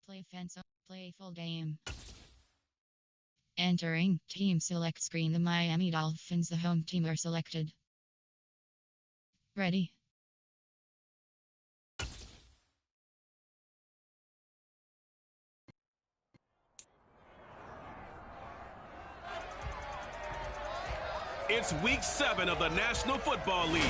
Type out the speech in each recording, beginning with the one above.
Play fence. Play full game. Entering. Team select screen. The Miami Dolphins, the home team, are selected. Ready. It's week 7 of the National Football League.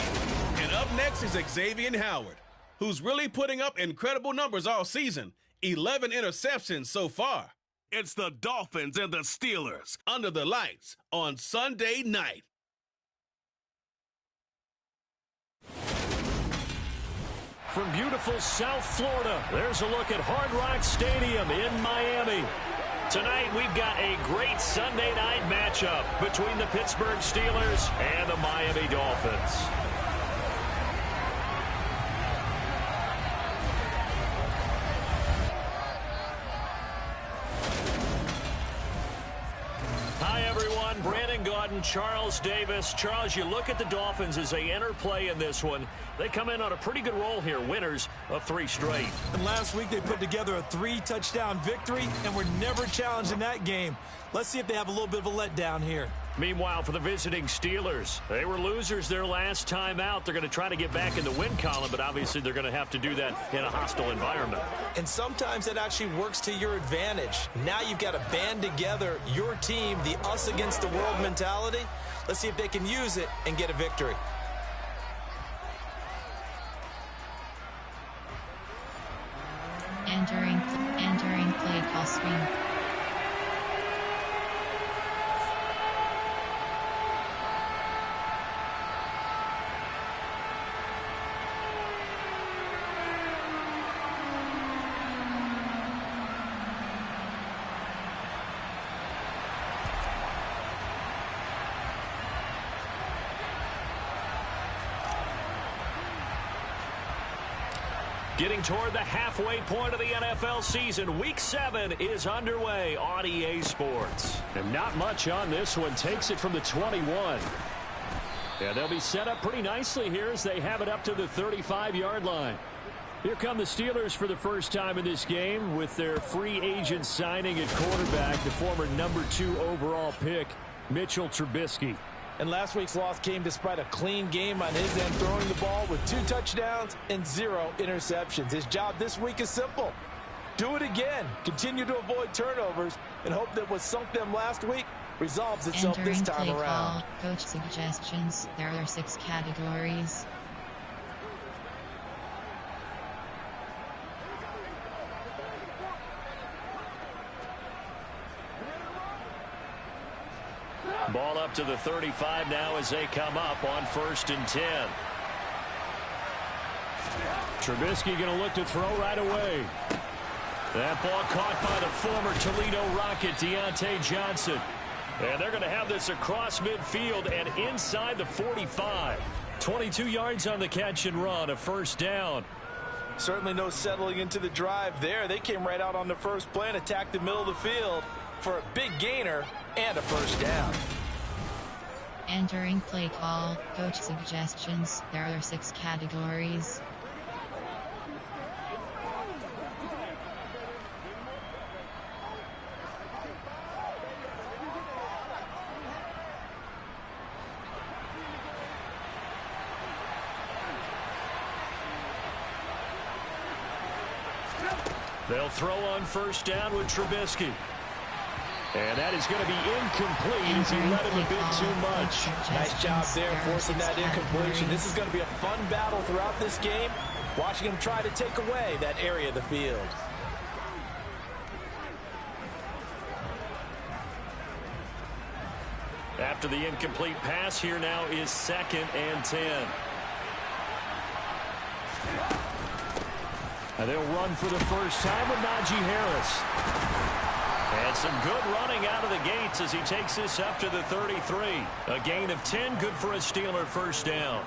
And up next is Xavier Howard, who's really putting up incredible numbers all season. 11 interceptions so far. It's the Dolphins and the Steelers under the lights on Sunday night. From beautiful South Florida, there's a look at Hard Rock Stadium in Miami. Tonight, we've got a great Sunday night matchup between the Pittsburgh Steelers and the Miami Dolphins. Hi, everyone. Brandon Gaudin, Charles Davis. Charles, you look at the Dolphins as they enter play in this one. They come in on a pretty good roll here, winners of 3 straight. And last week they put together a 3-touchdown victory and were never challenged in that game. Let's see if they have a little bit of a letdown here. Meanwhile, for the visiting Steelers, they were losers their last time out. They're going to try to get back in the win column, but obviously they're going to have to do that in a hostile environment. And sometimes it actually works to your advantage. Now you've got to band together your team, the us against the world mentality. Let's see if they can use it and get a victory. Entering play call screen. Getting toward the halfway point of the NFL season, Week 7 is underway on EA Sports. And not much on this one. Takes it from the 21. Yeah, they'll be set up pretty nicely here as they have it up to the 35-yard line. Here come the Steelers for the first time in this game with their free agent signing at quarterback, the former number 2 overall pick, Mitchell Trubisky. And last week's loss came despite a clean game on his end, throwing the ball with 2 touchdowns and 0 interceptions. His job this week is simple. Do it again. Continue to avoid turnovers and hope that what sunk them last week resolves itself this time around. Coach suggestions. There are 6 categories. Ball up to the 35 now as they come up on 1st and 10. Trubisky going to look to throw right away. That ball caught by the former Toledo Rocket, Deontay Johnson. And they're going to have this across midfield and inside the 45. 22 yards on the catch and run, a 1st down. Certainly no settling into the drive there. They came right out on the first play and attacked the middle of the field for a big gainer and a 1st down. Entering play call. Coach suggestions. There are 6 categories. They'll throw on 1st down with Trubisky. And that is going to be incomplete as he let him a bit too much. Nice job there forcing that incompletion. This is going to be a fun battle throughout this game, watching him try to take away that area of the field. After the incomplete pass, here now is 2nd and 10. And they'll run for the first time with Najee Harris. And some good running out of the gates as he takes this up to the 33. A gain of 10, good for a Steeler 1st down.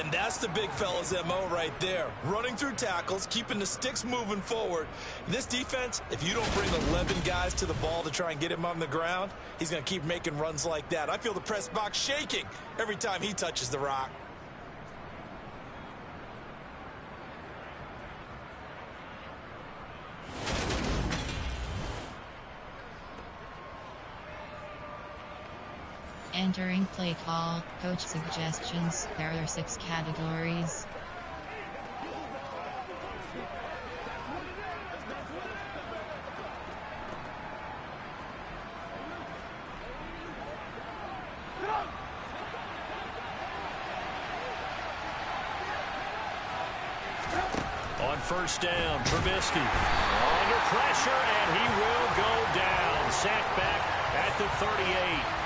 And that's the big fella's MO right there. Running through tackles, keeping the sticks moving forward. This defense, if you don't bring 11 guys to the ball to try and get him on the ground, he's going to keep making runs like that. I feel the press box shaking every time he touches the rock. Entering play call, coach suggestions. There are 6 categories. On first down, Trubisky under pressure, and he will go down. Sacked back at the 38.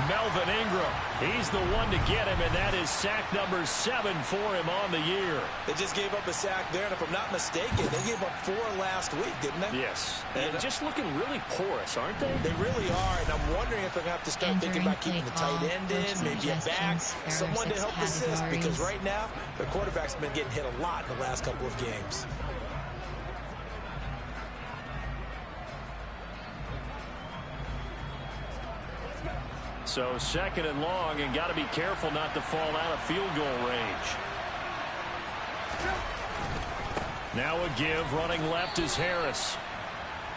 Melvin Ingram, he's the one to get him, and that is sack number 7 for him on the year. They just gave up a sack there, and if I'm not mistaken, they gave up 4 last week, didn't they? Yes, and just looking really porous, aren't they? They really are, and I'm wondering if they're going to have to start thinking about keeping the tight end in, maybe a back, someone to help assist, because right now, the quarterback's been getting hit a lot in the last couple of games. So second and long, and got to be careful not to fall out of field goal range. Now a give, running left is Harris.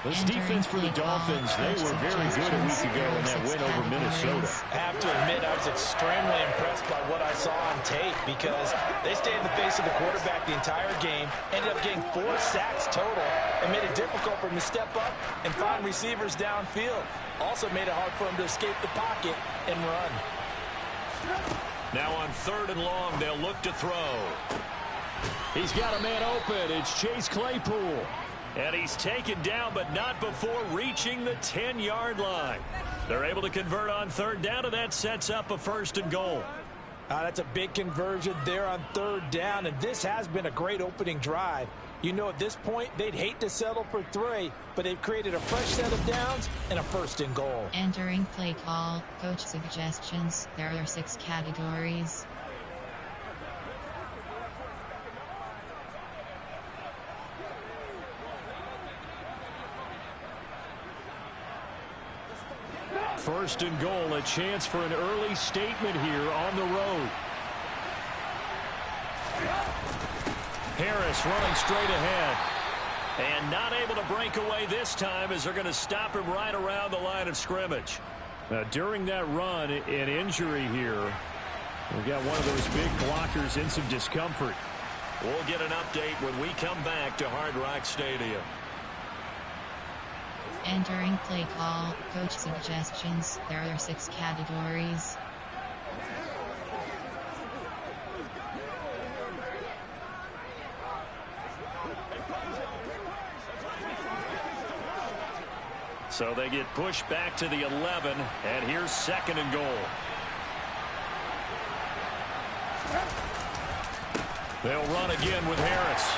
This defense for the Dolphins, they were very good a week ago in that win over Minnesota. I have to admit, I was extremely impressed by what I saw on tape because they stayed in the face of the quarterback the entire game, ended up getting 4 sacks total, and made it difficult for him to step up and find receivers downfield. Also made it hard for him to escape the pocket and run. Now on third and long, they'll look to throw. He's got a man open. It's Chase Claypool. And he's taken down, but not before reaching the 10-yard line. They're able to convert on third down, and that sets up a first and goal. That's a big conversion there on third down, and this has been a great opening drive. You know, at this point, they'd hate to settle for 3, but they've created a fresh set of downs and a first and goal. Entering play call, coach suggestions. There are 6 categories. First and goal, a chance for an early statement here on the road. Harris running straight ahead. And not able to break away this time as they're going to stop him right around the line of scrimmage. Now, during that run, an injury here. We've got one of those big blockers in some discomfort. We'll get an update when we come back to Hard Rock Stadium. Entering play call, coach suggestions. There are 6 categories. So they get pushed back to the 11, and here's second and goal. They'll run again with Harris.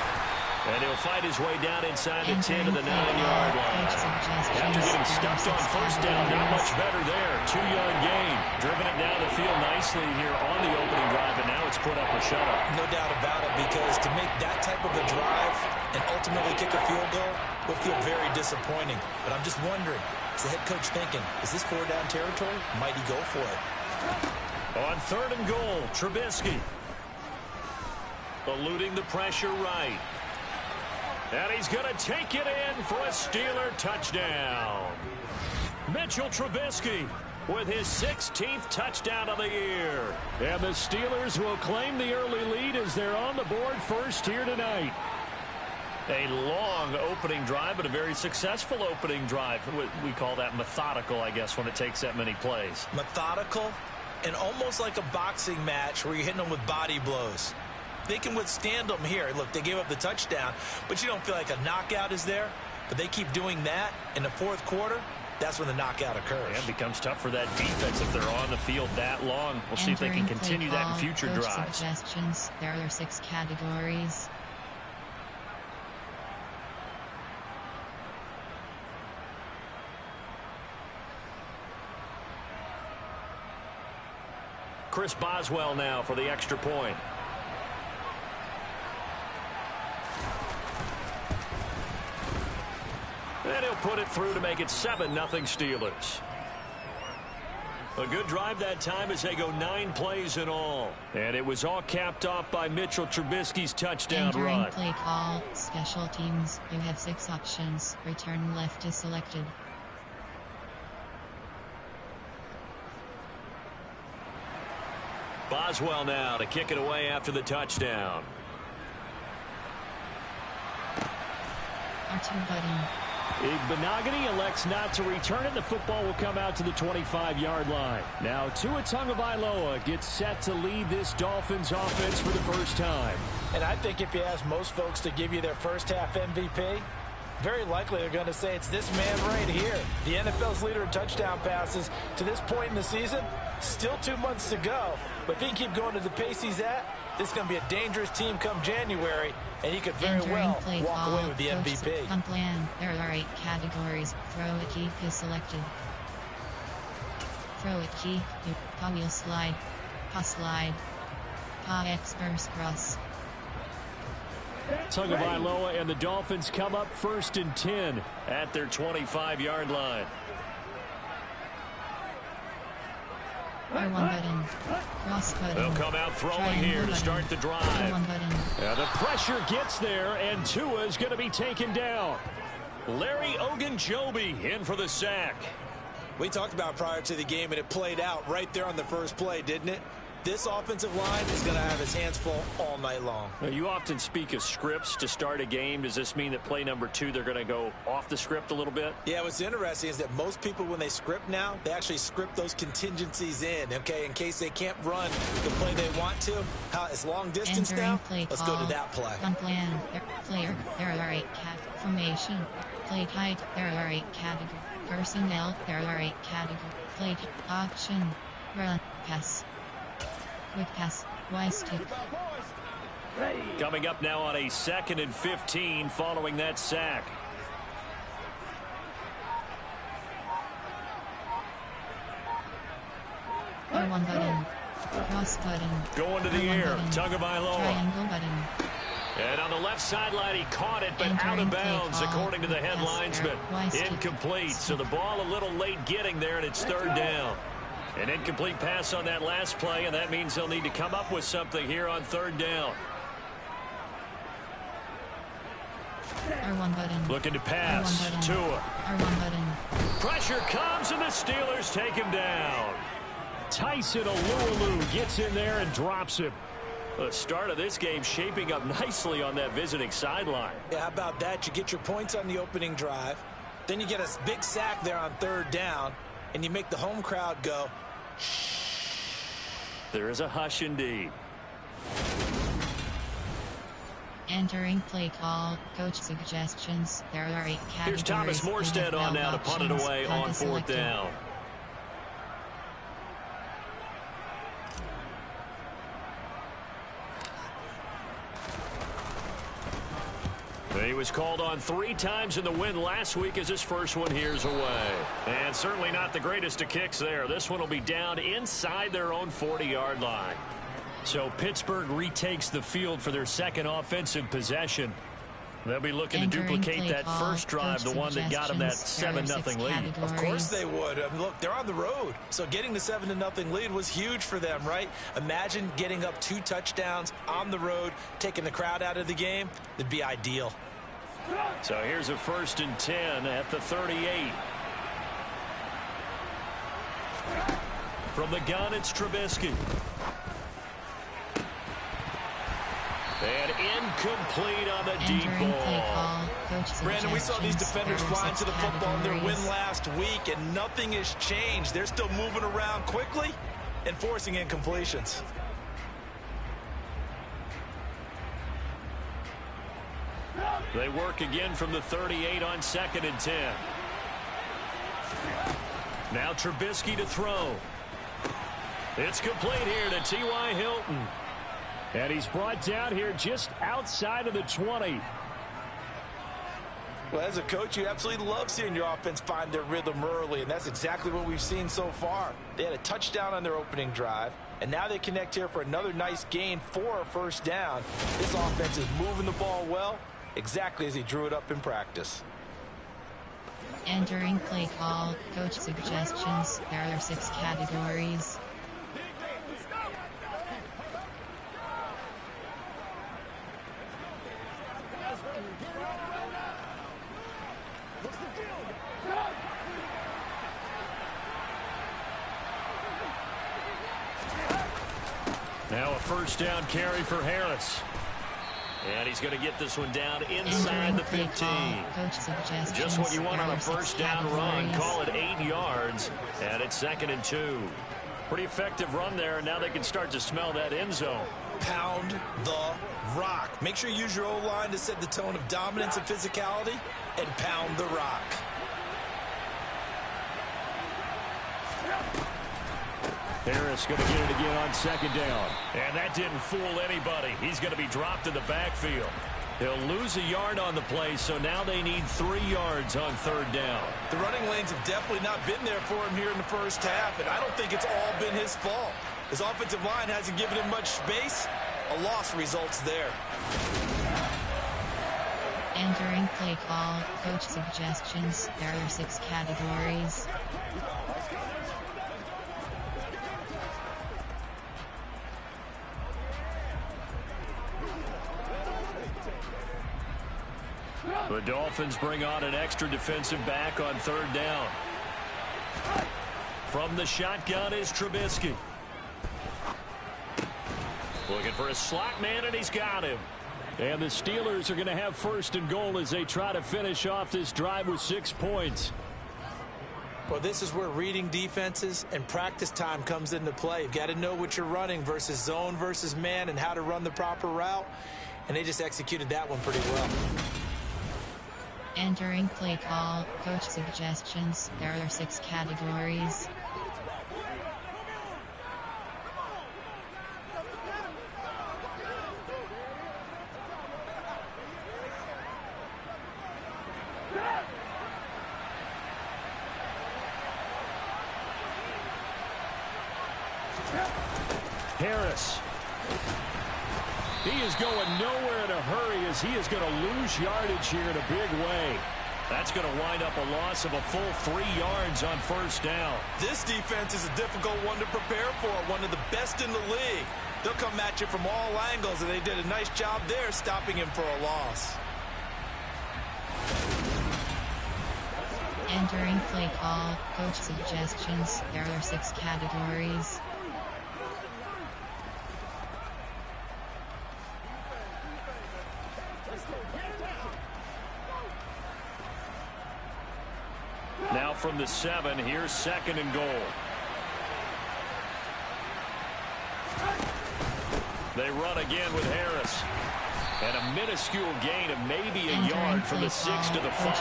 And he'll fight his way down inside the 10 to the 9-yard line. After getting stuffed on first down, not much better there. 2-yard gain. Driven it down the field nicely here on the opening drive, and now it's put up or shut up. No doubt about it, because to make that type of a drive and ultimately kick a field goal would feel very disappointing. But I'm just wondering, is the head coach thinking, is this 4-down territory? Might he go for it? On third and goal, Trubisky. Eluding the pressure right. And he's going to take it in for a Steeler touchdown. Mitchell Trubisky with his 16th touchdown of the year. And the Steelers will claim the early lead as they're on the board first here tonight. A long opening drive, but a very successful opening drive. We call that methodical, I guess, when it takes that many plays. Methodical and almost like a boxing match where you're hitting them with body blows. They can withstand them here. Look, they gave up the touchdown, but you don't feel like a knockout is there. But they keep doing that in the fourth quarter. That's when the knockout occurs. And it becomes tough for that defense if they're on the field that long. We'll see if they can continue that in future drives. Suggestions. There are 6 categories. Chris Boswell now for the extra point. And he'll put it through to make it 7-0 Steelers. A good drive that time as they go 9 plays in all. And it was all capped off by Mitchell Trubisky's touchdown run. Entering play call, special teams. You have 6 options. Return left is selected. Boswell now to kick it away after the touchdown. Benogany elects not to return it. The football will come out to the 25-yard line. Now Tua Tagovailoa gets set to lead this Dolphins offense for the first time. And I think if you ask most folks to give you their first half MVP, very likely they're going to say it's this man right here. The NFL's leader in touchdown passes to this point in the season. Still 2 months to go. But if he can keep going to the pace he's at, this is going to be a dangerous team come January, and he could very well walk away with the MVP. Plan. There are 8 categories. Throw a key is selected. Throw a key. Pa wheel slide. Pa slide. Pa express cross. Tagovailoa and the Dolphins come up 1st and 10 at their 25-yard line. R1 button. Cross button. They'll come out throwing here to start the drive. R1 button. The pressure gets there, and Tua is going to be taken down. Larry Ogunjobi in for the sack. We talked about prior to the game, and it played out right there on the first play, didn't it? This offensive line is going to have his hands full all night long. Now, you often speak of scripts to start a game. Does this mean that play number 2, they're going to go off the script a little bit? Yeah, what's interesting is that most people, when they script now, they actually script those contingencies in, okay, in case they can't run the play they want to. It's long distance now. Let's go to that play. On plan. Player. There are 8 formation. Play height. There are 8 categories. Personnel. There are 8 categories. Play option. Run. Pass. Quick pass. Y stick. Coming up now on a 2nd and 15 following that sack. R1 button. Cross button. Going to the air. Tagovailoa. Triangle button. And on the left sideline, he caught it, but out of bounds, according to the head linesman. Incomplete. So the ball a little late getting there, and it's 3rd down. An incomplete pass on that last play, and that means they'll need to come up with something here on 3rd down. R1 button. Looking to pass. R1 button. Tua. R1 button. Pressure comes, and the Steelers take him down. Tyson Alualu gets in there and drops him. The start of this game shaping up nicely on that visiting sideline. Yeah, how about that? You get your points on the opening drive. Then you get a big sack there on 3rd down, and you make the home crowd go, there is a hush indeed. Entering play call. Coach suggestions. There are 8 categories. Here's Thomas Morstead on now to punt it away on 4th down. He was called on 3 times in the win last week as his first one here's away. And certainly not the greatest of kicks there. This one will be down inside their own 40-yard line. So Pittsburgh retakes the field for their 2nd offensive possession. They'll be looking to duplicate that first drive, the one that got them that 7-0 lead. Of course they would. I mean, look, they're on the road. So getting the 7-0 lead was huge for them, right? Imagine getting up 2 touchdowns on the road, taking the crowd out of the game. It'd be ideal. So here's a 1st and 10 at the 38. From the gun, it's Trubisky. And incomplete on the deep ball. Brandon, we saw these defenders flying to the football in their win last week, and nothing has changed. They're still moving around quickly and forcing incompletions. They work again from the 38 on 2nd and 10. Now Trubisky to throw. It's complete here to T.Y. Hilton. And he's brought down here just outside of the 20. Well, as a coach, you absolutely love seeing your offense find their rhythm early, and that's exactly what we've seen so far. They had a touchdown on their opening drive, and now they connect here for another nice gain for a 1st down. This offense is moving the ball well, exactly as he drew it up in practice. Entering play call. Coach suggestions. There are 6 categories. Now a first down carry for Harris. And he's going to get this one down inside the 15. Just what you want on a first down run. Call it 8 yards. And it's 2nd and 2. Pretty effective run there. And now they can start to smell that end zone. Pound the rock. Make sure you use your O-line to set the tone of dominance and physicality. And pound the rock. Harris going to get it again on 2nd down. And that didn't fool anybody. He's going to be dropped in the backfield. He'll lose a yard on the play, so now they need 3 yards on 3rd down. The running lanes have definitely not been there for him here in the first half, and I don't think it's all been his fault. His offensive line hasn't given him much space. A loss results there. Entering play call, coach suggestions. There are 6 categories. The Dolphins bring on an extra defensive back on 3rd down. From the shotgun is Trubisky. Looking for a slot man, and he's got him. And the Steelers are going to have 1st and goal as they try to finish off this drive with 6 points. Well, this is where reading defenses and practice time comes into play. You've got to know what you're running versus zone versus man and how to run the proper route. And they just executed that one pretty well. Entering play call, coach suggestions. There are 6 categories. Harris. He is going nowhere in a hurry as he is going to lose yardage here in a big way. That's going to wind up a loss of a full 3 yards on 1st down. This defense is a difficult one to prepare for, one of the best in the league. They'll come at you from all angles, and they did a nice job there stopping him for a loss. Entering play call, coach suggestions. There are 6 categories. Now from the 7, here's 2nd and goal. They run again with Harris. And a minuscule gain of maybe a yard from the 6 to the 5.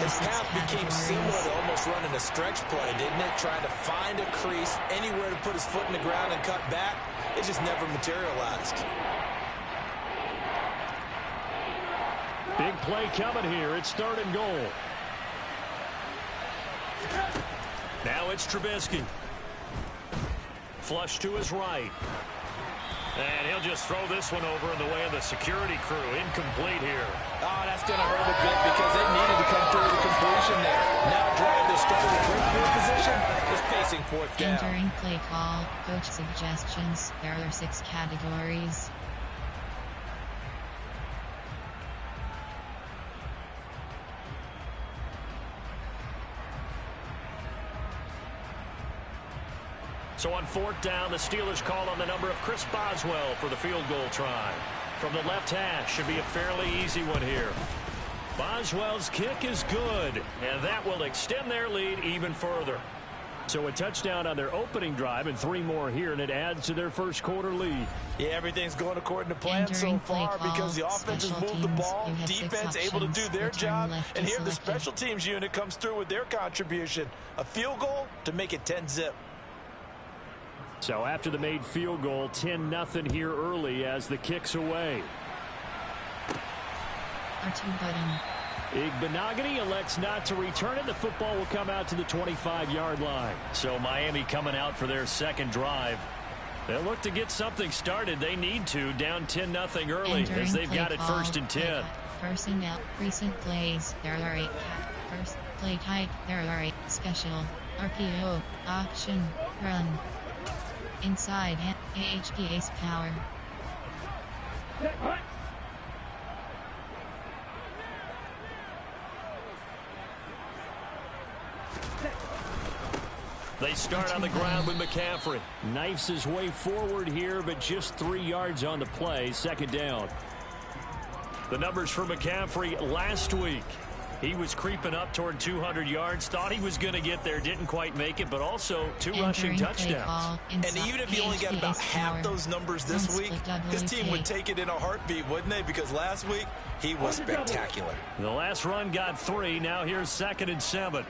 His path became similar to almost running a stretch play, didn't it? Trying to find a crease, anywhere to put his foot in the ground and cut back. It just never materialized. Big play coming here. It's 3rd and goal. Now it's Trubisky. Flush to his right. And he'll just throw this one over in the way of the security crew. Incomplete here. Oh, that's going to hurt a bit because they needed to come through the completion there. Now drive their starter to great field position is facing 4th down. Entering play call, coach suggestions. There are 6 categories. So on 4th down, the Steelers call on the number of Chris Boswell for the field goal try. From the left hash, should be a fairly easy one here. Boswell's kick is good, and that will extend their lead even further. So a touchdown on their opening drive and 3 more here, and it adds to their 1st quarter lead. Yeah, everything's going according to plan so far because the offense has moved the ball, defense able to do their job, and here the special teams unit comes through with their contribution. A field goal to make it 10-zip. So after the made field goal, 10-0 here early as the kick's away. R2 button. Igbenogany elects not to return it. The football will come out to the 25-yard line. So Miami coming out for their 2nd drive. They'll look to get something started. They need to, down 10-0 early as they've got it 1st and 10. Personnel, recent plays, there are 8. First play type, there are 8. Special, RPO, option, run. Inside, AHP ace power. They start on the ground with McCaffrey. Knifes his way forward here, but just 3 yards on the play. Second down. The numbers for McCaffrey last week. He was creeping up toward 200 yards. Thought he was going to get there. Didn't quite make it, but also 2 rushing touchdowns. And even if he only got about half those numbers this week, his team would take it in a heartbeat, wouldn't they? Because last week, he was spectacular. The last run got 3. Now here's 2nd and 7.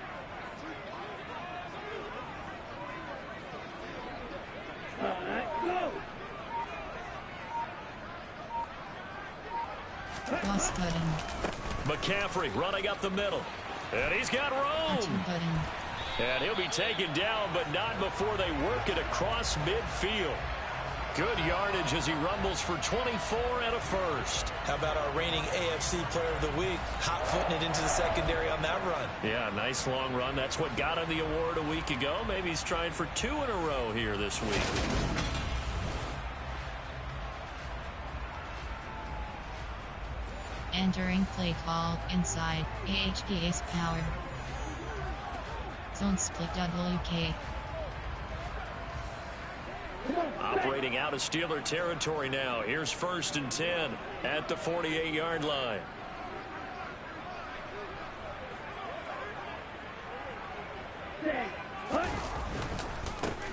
McCaffrey running up the middle. And he's got room. And he'll be taken down, but not before they work it across midfield. Good yardage as he rumbles for 24 and a first. How about our reigning AFC Player of the Week, hot-footing it into the secondary on that run? Yeah, nice long run. That's what got him the award a week ago. Maybe he's trying for 2 in a row here this week. Entering play call inside AHPA's power. Zone split WK. Operating out of Steeler territory now. Here's 1st and 10 at the 48-yard line.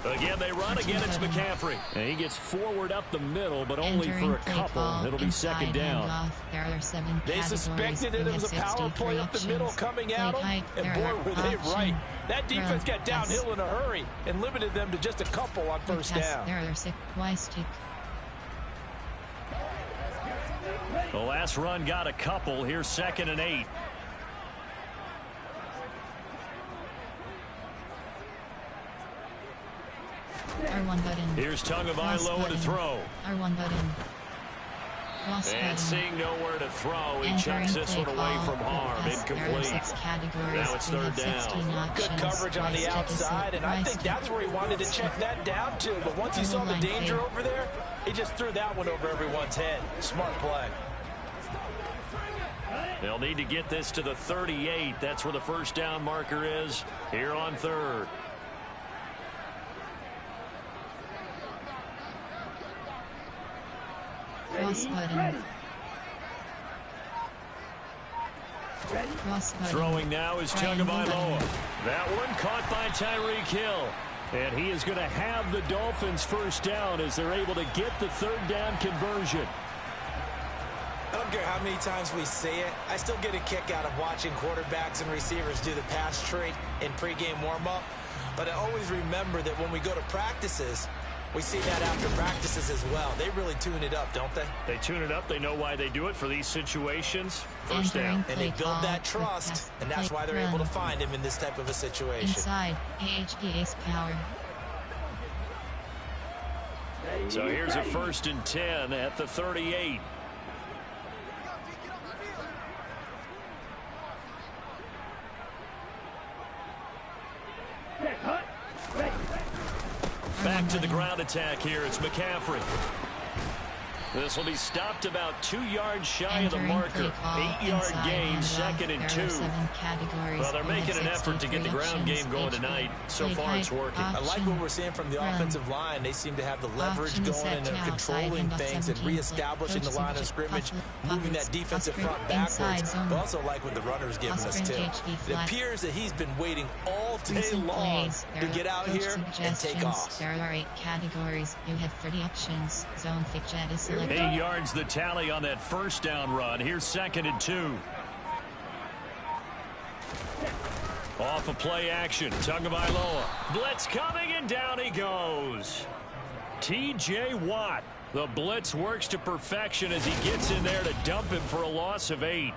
Again, they run. Again, it's McCaffrey. And he gets forward up the middle, but only for a couple. It'll be 2nd down. They suspected it was a power play up the middle coming at them, and boy, were they right. That defense got downhill in a hurry and limited them to just a couple on 1st down. The last run got a couple. Here's 2nd and 8. R1 button. Here's Tagovailoa to throw. R1 button. And seeing nowhere to throw, he chucks this one away from harm. Incomplete. Now it's 3rd down. Good coverage on the outside, and I think that's where he wanted to check that down to. But once he saw the danger over there, he just threw that one over everyone's head. Smart play. They'll need to get this to the 38. That's where the 1st down marker is here on 3rd. Cross button. Throwing now is Tagovailoa. That one caught by Tyreek Hill. And he is going to have the Dolphins 1st down as they're able to get the 3rd down conversion. I don't care how many times we say it, I still get a kick out of watching quarterbacks and receivers do the pass trade in pregame warm-up. But I always remember that when we go to practices, we see that after practices as well. They really tune it up, don't they? They tune it up. They know why they do it for these situations. 1st down. And they build that trust, and that's why they're able to find him in this type of a situation. Inside AHPA's power. So here's a 1st and 10 at the 38. Back to the ground attack here. It's McCaffrey. This will be stopped about 2 yards shy of the marker. 8-yard gain, 2nd and 2. Well, they're making an effort to get the ground game going tonight. So far, it's working. I like what we're seeing from the offensive line. They seem to have the leverage going and they're controlling things and reestablishing the line of scrimmage, moving that defensive front backwards. But also like what the runner's giving us, too. It appears that he's been waiting all day long to get out here and take off. There are 8 categories. You have 30 options. Zone fixture is selected. 8 yards the tally on that 1st down run. Here's 2nd and 2. Off of play action. Tagovailoa. Blitz coming, and down he goes. T.J. Watt. The blitz works to perfection as he gets in there to dump him for a loss of 8.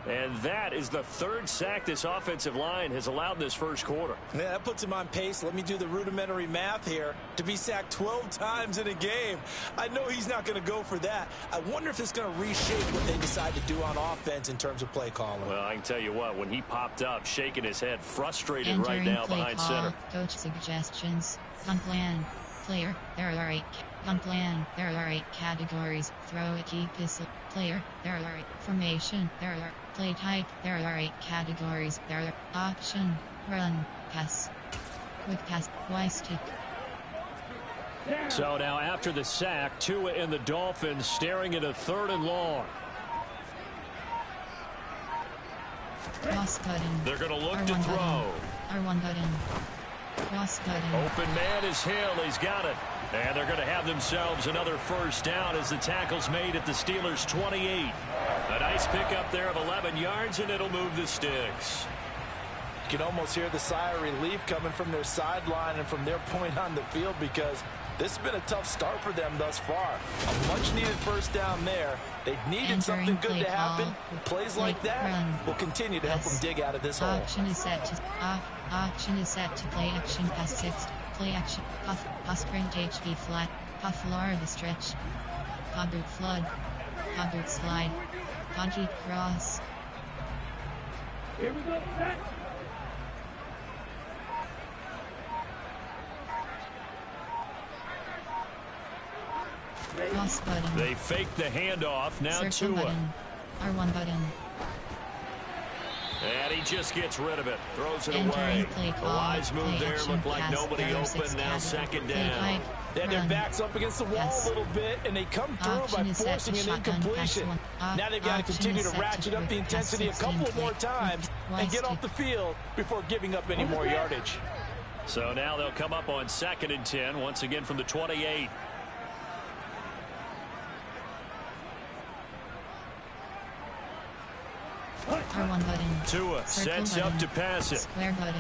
And that is the 3rd sack this offensive line has allowed in this 1st quarter. Yeah, that puts him on pace. Let me do the rudimentary math here. To be sacked 12 times in a game. I know he's not going to go for that. I wonder if it's going to reshape what they decide to do on offense in terms of play calling. Well, I can tell you what, when he popped up, shaking his head, frustrated right now behind center. Coach suggestions. Plan. Player. There are 8. Plan. There are 8 categories. Throw a key pistol. Player. There are 8. Formation. There are play type. There are 8 categories. There are option. Run. Pass. Quick pass. Y stick. So now after the sack, Tua and the Dolphins staring at a 3rd and long. Cross button. They're going to look R1 to throw. button. R1 button. Cross button. Open man is Hill. He's got it. And they're going to have themselves another first down as the tackle's made at the Steelers' 28. A nice pickup there of 11 yards, and it'll move the sticks. You can almost hear the sigh of relief coming from their sideline and from their point on the field, because this has been a tough start for them thus far. A much-needed first down there. They needed something good to happen. Plays like that will continue to help them dig out of this hole. Option is set to play action pass 6. Play action pass sprint HV flat. Puff floor the stretch. Conduit flood. Conduit slide. Conduit cross. Here we go. Set. Cross button. They fake the handoff. Now Circle Tua. button. R1 button. And he just gets rid of it. Throws it Entering away. play The call. wise move Play there. action Looked like pass. nobody There are open. 6 Now categories. 2nd Play down. hide, They had their run, backs up against the wall pass. a little bit, and they come through Option by is set forcing to an shotgun pass incompletion. 1. Now they've got to Option continue is to set ratchet up the quick pass intensity a 16 couple of more play. times Y and get stick. off the field before giving up any more yardage. So now they'll come up on 2nd and 10, once again from the 28. R1 button. Tua Circle sets button. up to pass it. Square button.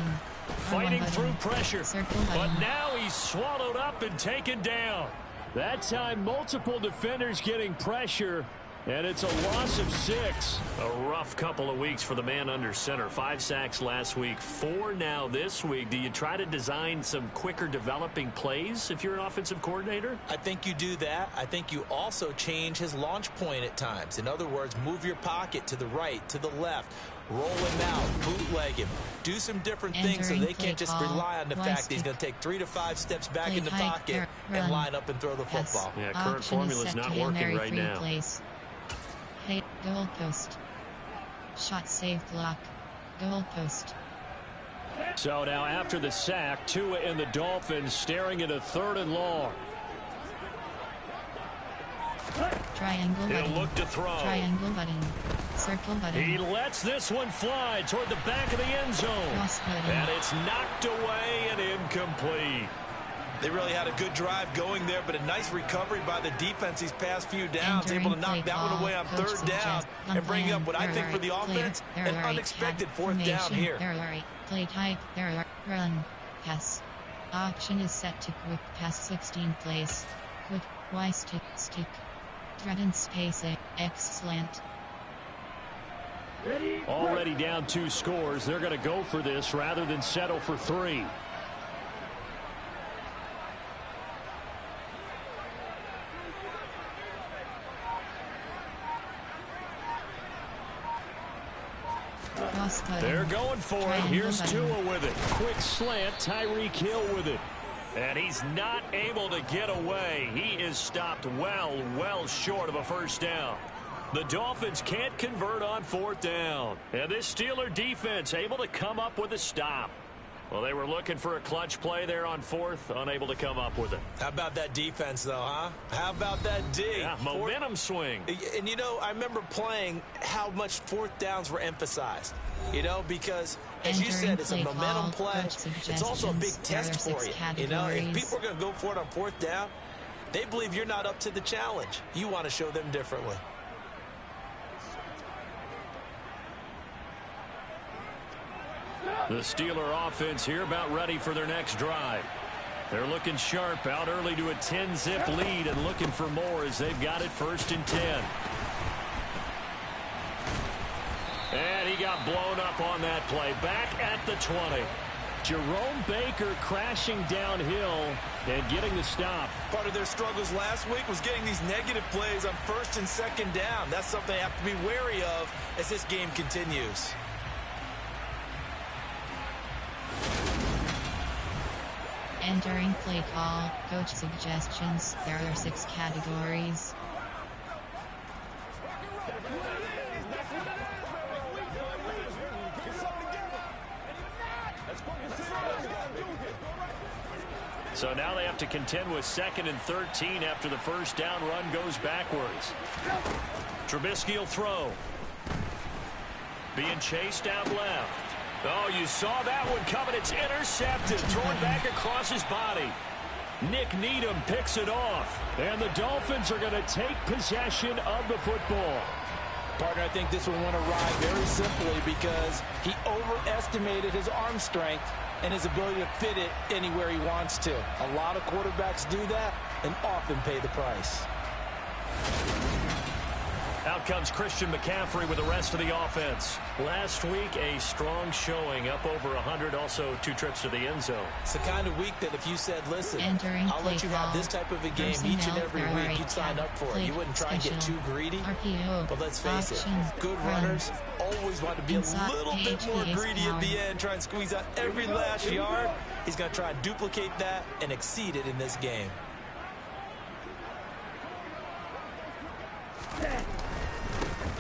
Fighting R1 button. through pressure. Circle But button. now he's swallowed up and taken down. That time, multiple defenders getting pressure, and it's a loss of 6. A rough couple of weeks for the man under center. 5 sacks last week, 4 now this week. Do you try to design some quicker developing plays if you're an offensive coordinator? I think you do that. I think you also change his launch point at times. In other words, move your pocket to the right, to the left, roll him out, bootleg him, do some different things so they can't just rely on the fact that he's going to take 3 to 5 steps back in the pocket and line up and throw the football. Yeah, current formula is not working right now. Place. Hey, goal post. Shot save block. Goal post. So now after the sack, Tua and the Dolphins staring at a 3rd and long. Triangle button. He'll look to throw. Triangle button. Circle button. He lets this one fly toward the back of the end zone. Cross button. And it's knocked away and incomplete. They really had a good drive going there, but a nice recovery by the defense these past few downs, able to knock that one away on 3rd down and bring up what I think for the offense, an unexpected 4th down here. Play type. Run. Pass. Option is set to quick pass 16 plays. Quick Y stick. Threaten space X slant. Already down 2 scores. They're going to go for this rather than settle for 3. They're going for it. Here's Tua with it. Quick slant. Tyreek Hill with it. And he's not able to get away. He is stopped well short of a first down. The Dolphins can't convert on 4th down. And this Steeler defense able to come up with a stop. Well, they were looking for a clutch play there on 4th, unable to come up with it. How about that defense, though, huh? How about that D? Yeah, momentum swing. And, you know, I remember playing how much 4th downs were emphasized. You know, because, as you said, it's a momentum play. It's also a big test for you. You know, if people are going to go for it on 4th down, they believe you're not up to the challenge. You want to show them differently. The Steeler offense here about ready for their next drive. They're looking sharp, out early to a 10-zip lead and looking for more as they've got it 1st and 10. And he got blown up on that play. Back at the 20. Jerome Baker crashing downhill and getting the stop. Part of their struggles last week was getting these negative plays on 1st and 2nd down. That's something they have to be wary of as this game continues. Entering play call, coach suggestions. There are 6 categories. So now they have to contend with 2nd and 13 after the first down run goes backwards. Trubisky will throw. Being chased out left. Oh, you saw that one coming. It's intercepted. Thrown back across his body. Nick Needham picks it off. And the Dolphins are going to take possession of the football. Partner, I think this one went awry very simply because he overestimated his arm strength and his ability to fit it anywhere he wants to. A lot of quarterbacks do that and often pay the price. Out comes Christian McCaffrey with the rest of the offense. Last week, a strong showing, up over 100, also 2 trips to the end zone. It's the kind of week that if you said, listen, I'll let you have this type of a game each and every week, you'd sign up for it. You wouldn't try and get too greedy. But let's face it, good runners always want to be a little bit more greedy at the end, try and squeeze out every last yard. He's going to try and duplicate that and exceed it in this game.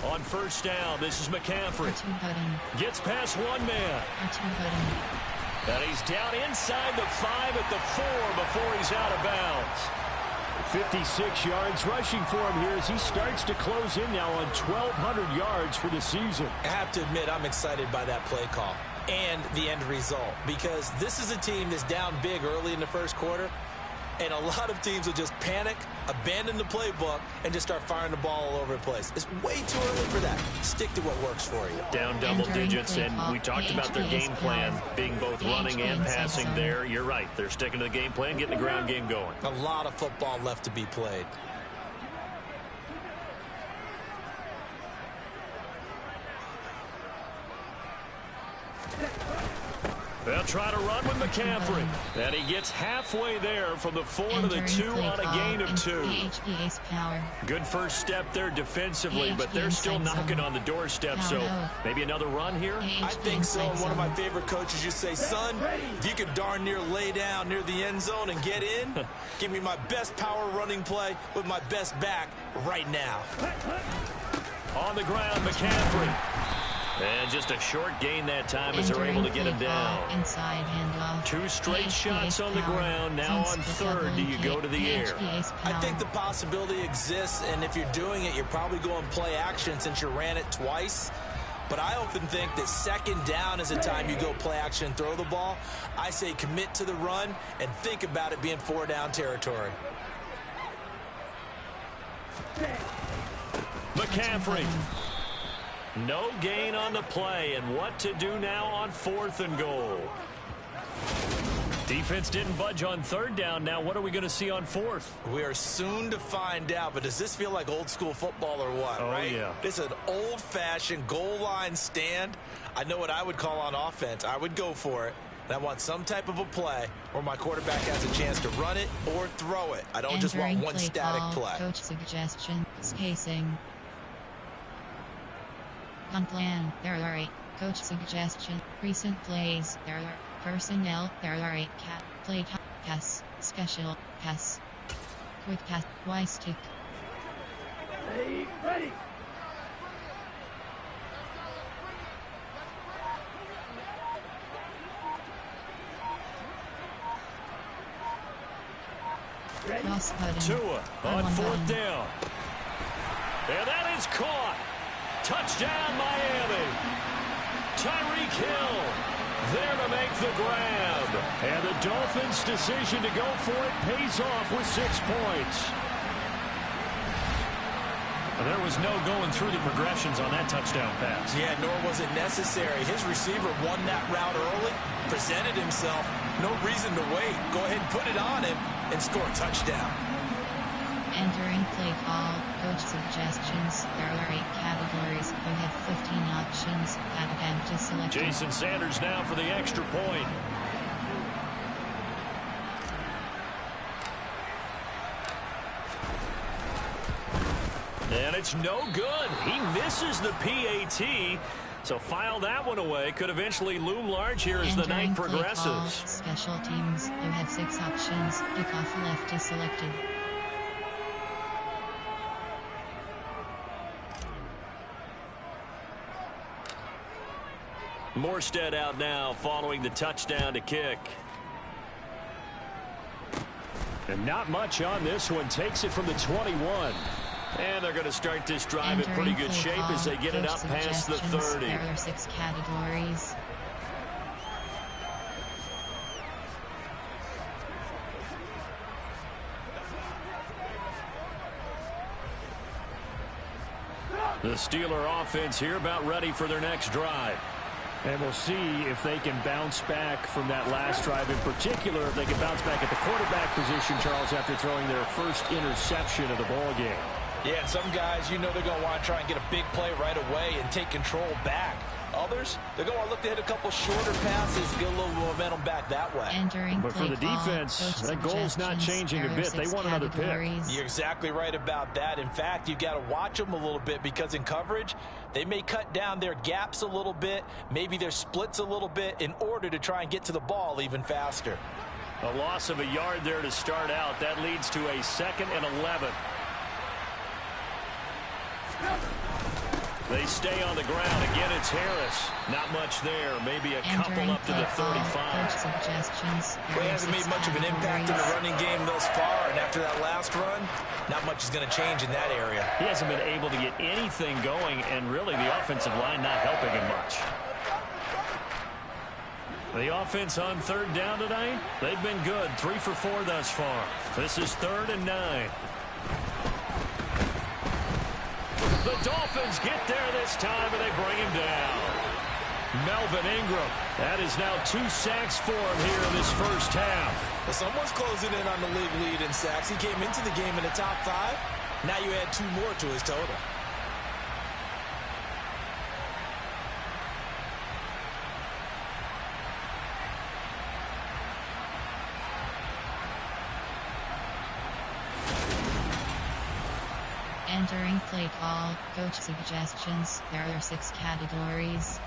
On first down, this is McCaffrey. Gets past one man. And he's down inside the 5 at the 4 before he's out of bounds. 56 yards rushing for him here as he starts to close in now on 1,200 yards for the season. I have to admit, I'm excited by that play call and the end result because this is a team that's down big early in the first quarter. And a lot of teams will just panic, abandon the playbook, and just start firing the ball all over the place. It's way too early for that. Stick to what works for you. Down double digits, and we talked about their game plan being both running and passing there. You're right. They're sticking to the game plan, getting the ground game going. A lot of football left to be played. They'll try to run with McCaffrey. And he gets halfway there from the 4 to the 2 on a gain of 2. Good first step there defensively, but they're still knocking on the doorstep, so maybe another run here? I think so. One of my favorite coaches just say, son, if you could darn near lay down near the end zone and get in, give me my best power running play with my best back right now. On the ground, McCaffrey. And just a short gain that time as they're able to get him down. Inside handoff. 2 straight shots on the ground. Now on 3rd, do you go to the air? I think the possibility exists, and if you're doing it, you're probably going play action since you ran it twice. But I often think that 2nd down is a time you go play action and throw the ball. I say commit to the run and think about it being 4 down territory. McCaffrey. No gain on the play, and what to do now on 4th and goal. Defense didn't budge on 3rd down. Now what are we going to see on 4th? We are soon to find out, but does this feel like old school football or what, right? Yeah. This is an old-fashioned goal line stand. I know what I would call on offense. I would go for it. And I want some type of a play where my quarterback has a chance to run it or throw it. I don't just want one static play. Coach suggestion, spacing. On plan, there are 8. Coach suggestion, recent plays, there are personnel, there are 8 cat, play, pass, special, pass, quick pass, Y stick. Ready. Cross button. Tua on 4th down. And that is caught. Touchdown, Miami. Tyreek Hill there to make the grab. And the Dolphins' decision to go for it pays off with 6 points. There was no going through the progressions on that touchdown pass. Yeah, nor was it necessary. His receiver won that route early, presented himself. No reason to wait. Go ahead and put it on him and score a touchdown. Entering play call, coach suggestions. There are 8 categories. You have 15 options. Add them to select. Jason Sanders now for the extra point. And it's no good. He misses the PAT. So file that one away. Could eventually loom large here as the night progresses. Call, special teams. You have 6 options. Kickoff left is selected. Morstead out now following the touchdown to kick. And not much on this one. Takes it from the 21. And they're going to start this drive in pretty good shape as they get it up past the 30. There are 6 categories. The Steeler offense here about ready for their next drive. And we'll see if they can bounce back from that last drive. In particular, if they can bounce back at the quarterback position, Charles, after throwing their first interception of the ball game. Yeah, some guys, you know they're going to want to try and get a big play right away and take control back. Others, they're going to look to hit a couple shorter passes, get a little momentum back that way. But for the defense, that goal's not changing a bit. They want another pick. You're exactly right about that. In fact, you've got to watch them a little bit because in coverage, they may cut down their gaps a little bit, maybe their splits a little bit in order to try and get to the ball even faster. A loss of a yard there to start out. That leads to a 2nd and 11. They stay on the ground. Again, it's Harris. Not much there. Maybe a couple up to the 35. Well, he hasn't made much of an impact in the running game thus far, and after that last run, not much is going to change in that area. He hasn't been able to get anything going, and really the offensive line not helping him much. The offense on 3rd down tonight, they've been good. 3 for 4 thus far. This is 3rd and 9. The Dolphins get there this time, and they bring him down. Melvin Ingram. That is now 2 sacks for him here in this first half. Well, someone's closing in on the league lead in sacks. He came into the game in the top 5. Now you add 2 more to his total. Entering play call, coach suggestions. There are 6 categories.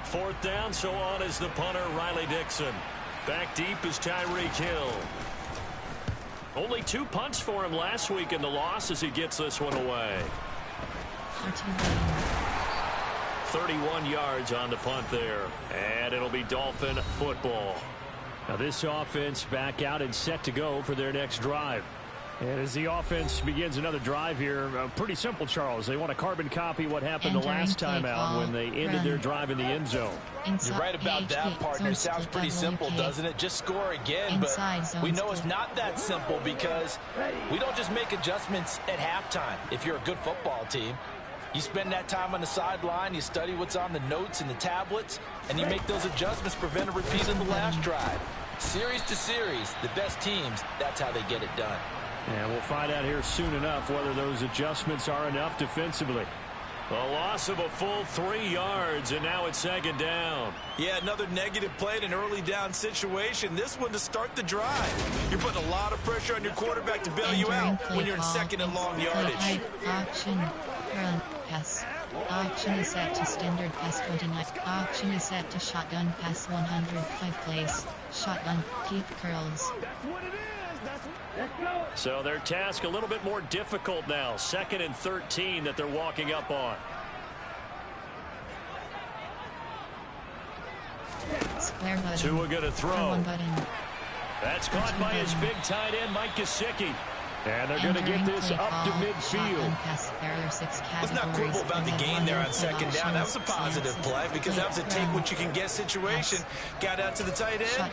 Fourth down, so on is the punter, Riley Dixon. Back deep is Tyreek Hill. Only 2 punts for him last week in the loss as he gets this one away. 31 yards on the punt there. And it'll be Dolphin football. Now this offense back out and set to go for their next drive. And as the offense begins another drive here, pretty simple, Charles. They want to carbon copy what happened the last time out when they ended their drive in the end zone. You're right about that, partner. Sounds pretty simple, doesn't it? Just score again, but we know it's not that simple because we don't just make adjustments at halftime. If you're a good football team, you spend that time on the sideline, you study what's on the notes and the tablets, and you make those adjustments, prevent a repeat of the last drive. Series to series, the best teams, that's how they get it done. And we'll find out here soon enough whether those adjustments are enough defensively. A loss of a full 3 yards, and now it's 2nd down. Yeah, another negative play in an early down situation. This one to start the drive. You're putting a lot of pressure on your quarterback to bail you out when you're in 2nd and long yardage. Option, run, pass. Option is set to standard pass 29. Option is set to shotgun pass 105 place. Shotgun, keep curls. So their task a little bit more difficult now. 2nd and 13 that they're walking up on. Square button. Tua going to throw. One button. That's caught by his big tight end, Mike Gesicki. And they're going to get this up to midfield. Let's not quibble about the gain there on 2nd down. That was a positive play because that was a take what you can get situation. Got out to the tight end.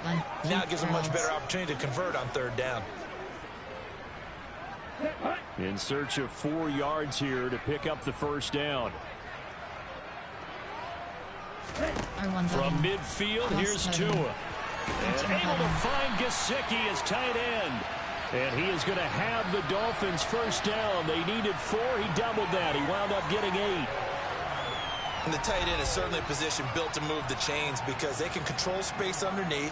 Now it gives them a much better opportunity to convert on 3rd down. In search of 4 yards here to pick up the first down. From midfield, here's Tua. And able to find Gesicki as tight end. And he is going to have the Dolphins first down. They needed 4. He doubled that. He wound up getting 8. And the tight end is certainly a position built to move the chains because they can control space underneath.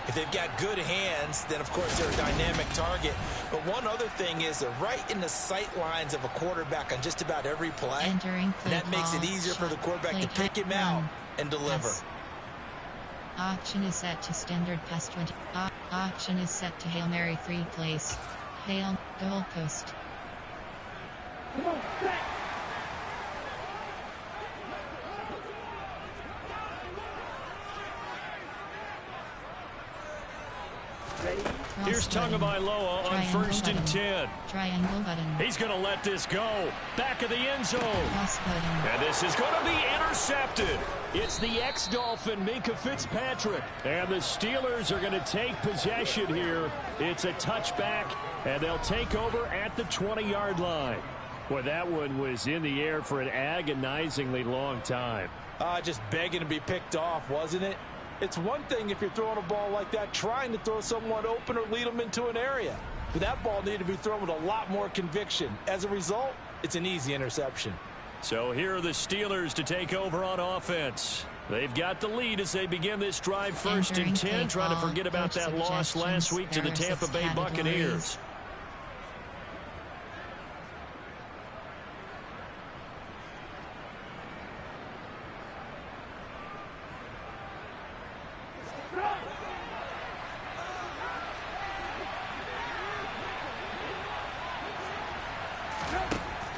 If they've got good hands, then, of course, they're a dynamic target. But one other thing is they're right in the sight lines of a quarterback on just about every play. And that makes it easier for the quarterback to pick him out and deliver. Option is set to standard pass 20. Option is set to Hail Mary 3 place. Hail, goal post. Here's Tagovailoa on first and 10. Triangle button. He's going to let this go. Back of the end zone. Cross button. And this is going to be intercepted. It's the ex-Dolphin, Minkah Fitzpatrick. And the Steelers are going to take possession here. It's a touchback, and they'll take over at the 20-yard line. Well, that one was in the air for an agonizingly long time. Just begging to be picked off, wasn't it? It's one thing if you're throwing a ball like that, trying to throw someone open or lead them into an area. But that ball needed to be thrown with a lot more conviction. As a result, it's an easy interception. So here are the Steelers to take over on offense. They've got the lead as they begin this drive first and 10, trying to forget about that loss last week to the Tampa Bay Buccaneers.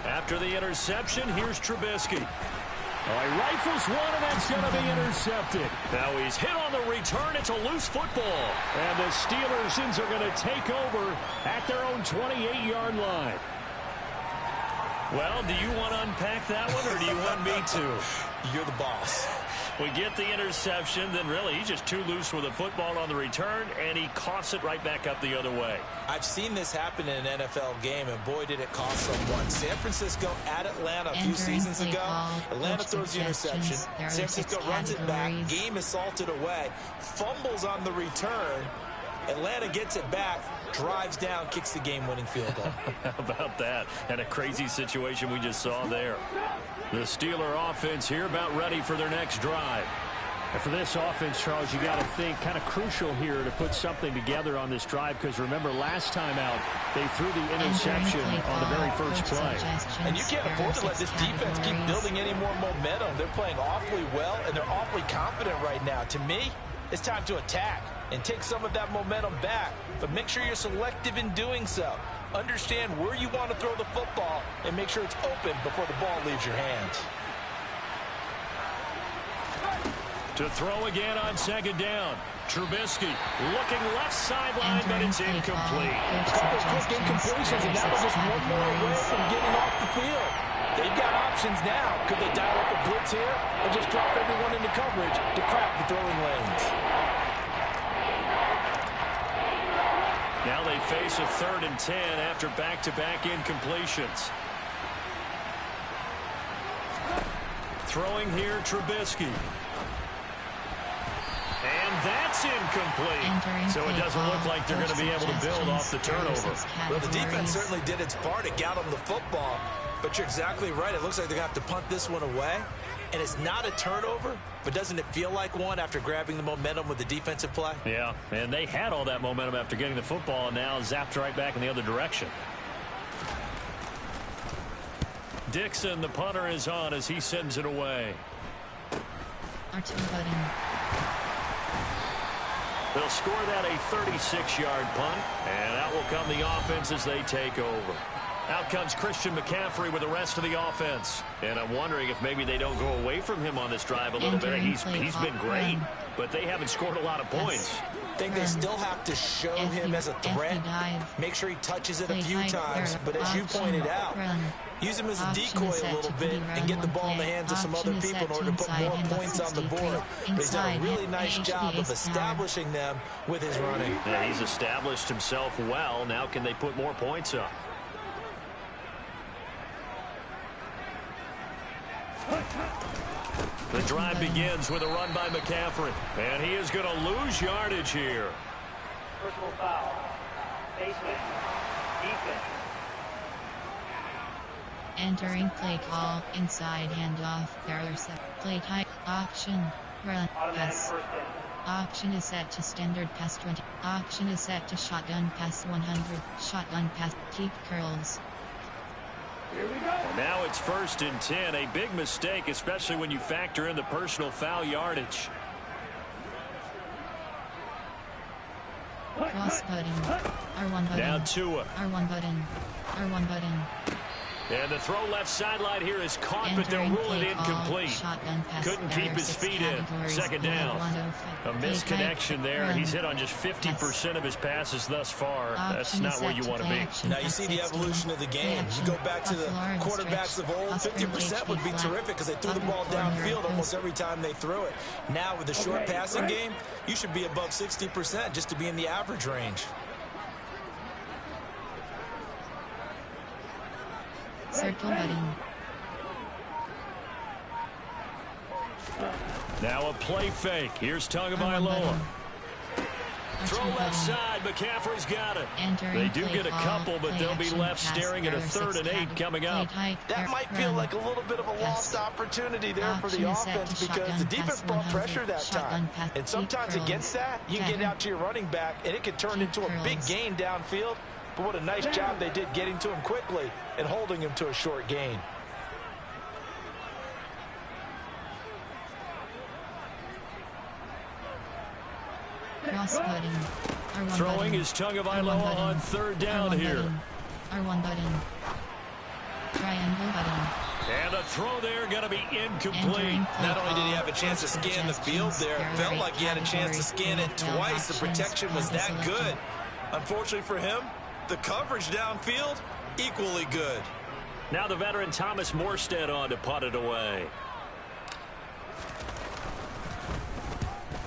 After the interception, here's Trubisky. He rifles one, and that's going to be intercepted. Now he's hit on the return. It's a loose football. And the Steelers are going to take over at their own 28-yard line. Well, do you want to unpack that one, or do you want me to? You're the boss. We get the interception, then really he's just too loose with the football on the return, and he coughs it right back up the other way. I've seen this happen in an NFL game, and boy, did it cost someone. San Francisco at Atlanta a few seasons ago. Atlanta throws the interception. San Francisco runs it back. Game is salted away. Fumbles on the return. Atlanta gets it back, drives down, kicks the game-winning field goal. How about that? And a crazy situation we just saw there. The Steeler offense here about ready for their next drive. And for this offense, Charles, you got to think kind of crucial here to put something together on this drive, because remember, last time out, they threw the interception on the very first play. And you can't afford to let this defense keep building any more momentum. They're playing awfully well, and they're awfully confident right now. To me, it's time to attack and take some of that momentum back, but make sure you're selective in doing so. Understand where you want to throw the football and make sure it's open before the ball leaves your hands. To throw again on second down. Trubisky looking left sideline, but it's incomplete. A couple of quick incompletions, and that was just one more away from getting off the field. They've got options now. Could they dial up a blitz here or just drop everyone into coverage to crack the throwing lanes? Now they face a 3rd and 10 after back-to-back incompletions. Throwing here, Trubisky. And that's incomplete. So it doesn't look like they're going to be able to build off the turnover. Well, the defense certainly did its part to get them the football. But you're exactly right. It looks like they're going to have to punt this one away. And it's not a turnover, but doesn't it feel like one after grabbing the momentum with the defensive play? Yeah, and they had all that momentum after getting the football, and now zapped right back in the other direction. Dixon, the punter, is on as he sends it away. R2 button. They'll score that a 36-yard punt, and out will come the offense as they take over. Out comes Christian McCaffrey with the rest of the offense. And I'm wondering if maybe they don't go away from him on this drive a little bit. He's been great, but they haven't scored a lot of points. I think they still have to show him as a threat. Make sure he touches it a few times. But as you pointed out, use him as a decoy a little bit and get the ball in the hands of some other people in order to put more points on the board. But he's done a really nice job of establishing them with his running. Yeah, he's established himself well. Now can they put more points up? The drive begins with a run by McCaffrey. And he is going to lose yardage here. Personal foul. Basement. Defense. Entering play call. Inside handoff. There set. Play type. Option. Run. Pass. Option is set to standard pass 20. Option is set to shotgun pass 100. Shotgun pass. Keep curls. Here we go. And now it's 1st and 10. A big mistake, especially when you factor in the personal foul yardage. Cross button. R1 button. Now Tua. R1 button. R1 button. And the throw left sideline here is caught, but they'll rule it incomplete. Couldn't keep his feet in. Second down. A misconnection there. He's hit on just 50% of his passes thus far. That's not where you want to be. Now you see the evolution of the game. You go back to the quarterbacks of old, 50% would be terrific because they threw the ball downfield almost every time they threw it. Now with the short passing game, you should be above 60% just to be in the average range. Circle button. Now a play fake. Here's Tagovailoa. Throw left side. McCaffrey's got it. They do get a couple, but they'll be left staring at a 3rd and 8 coming up. That might feel like a little bit of a lost opportunity there for the offense because the defense brought pressure that time. And sometimes against that, you can get out to your running back, and it could turn into a big gain downfield. But what a nice job they did getting to him quickly and holding him to a short gain. Throwing is Tagovailoa on 3rd down here. R1 button. Triangle button. And a throw there going to be incomplete. Not only did he have a chance to scan the field there, it felt like he had a chance to scan it twice. The protection was that good. Unfortunately for him, the coverage downfield, equally good. Now the veteran Thomas Morstead on to punt it away.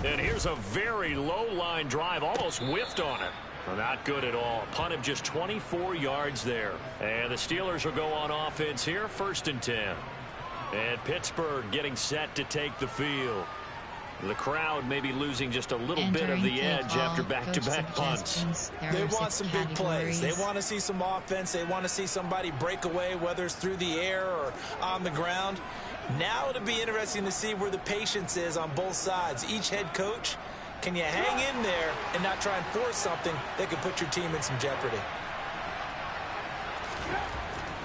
And here's a very low-line drive, almost whiffed on it. Well, not good at all. Punt of just 24 yards there. And the Steelers will go on offense here, 1st and 10. And Pittsburgh getting set to take the field. The crowd may be losing just a little bit of the edge after back-to-back punts. They want some big plays. They want to see some offense. They want to see somebody break away, whether it's through the air or on the ground. Now it'll be interesting to see where the patience is on both sides. Each head coach, can you hang in there and not try and force something that could put your team in some jeopardy?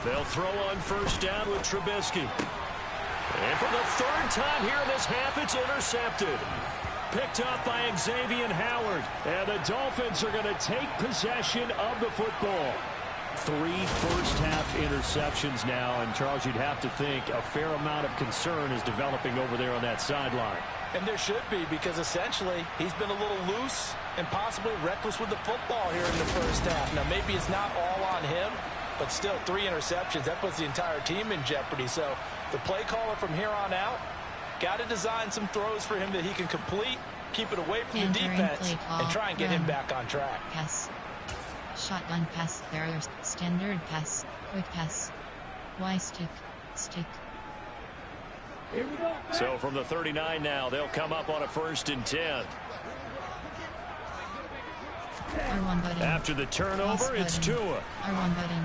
They'll throw on 1st down with Trubisky. And for the 3rd time here in this half, it's intercepted. Picked up by Xavier Howard. And the Dolphins are going to take possession of the football. 3 first-half interceptions now. And, Charles, you'd have to think a fair amount of concern is developing over there on that sideline. And there should be, because essentially he's been a little loose and possibly reckless with the football here in the first half. Now, maybe it's not all on him, but still 3 interceptions. That puts the entire team in jeopardy. So the play caller from here on out got to design some throws for him that he can complete, keep it away from the defense, and try and get him back on track. Pass. Shotgun pass. There's standard pass. Quick pass. Y stick. Stick. Here we go. So from the 39 now, they'll come up on a 1st and 10. R1 button. After the turnover, it's Tua. R1 button.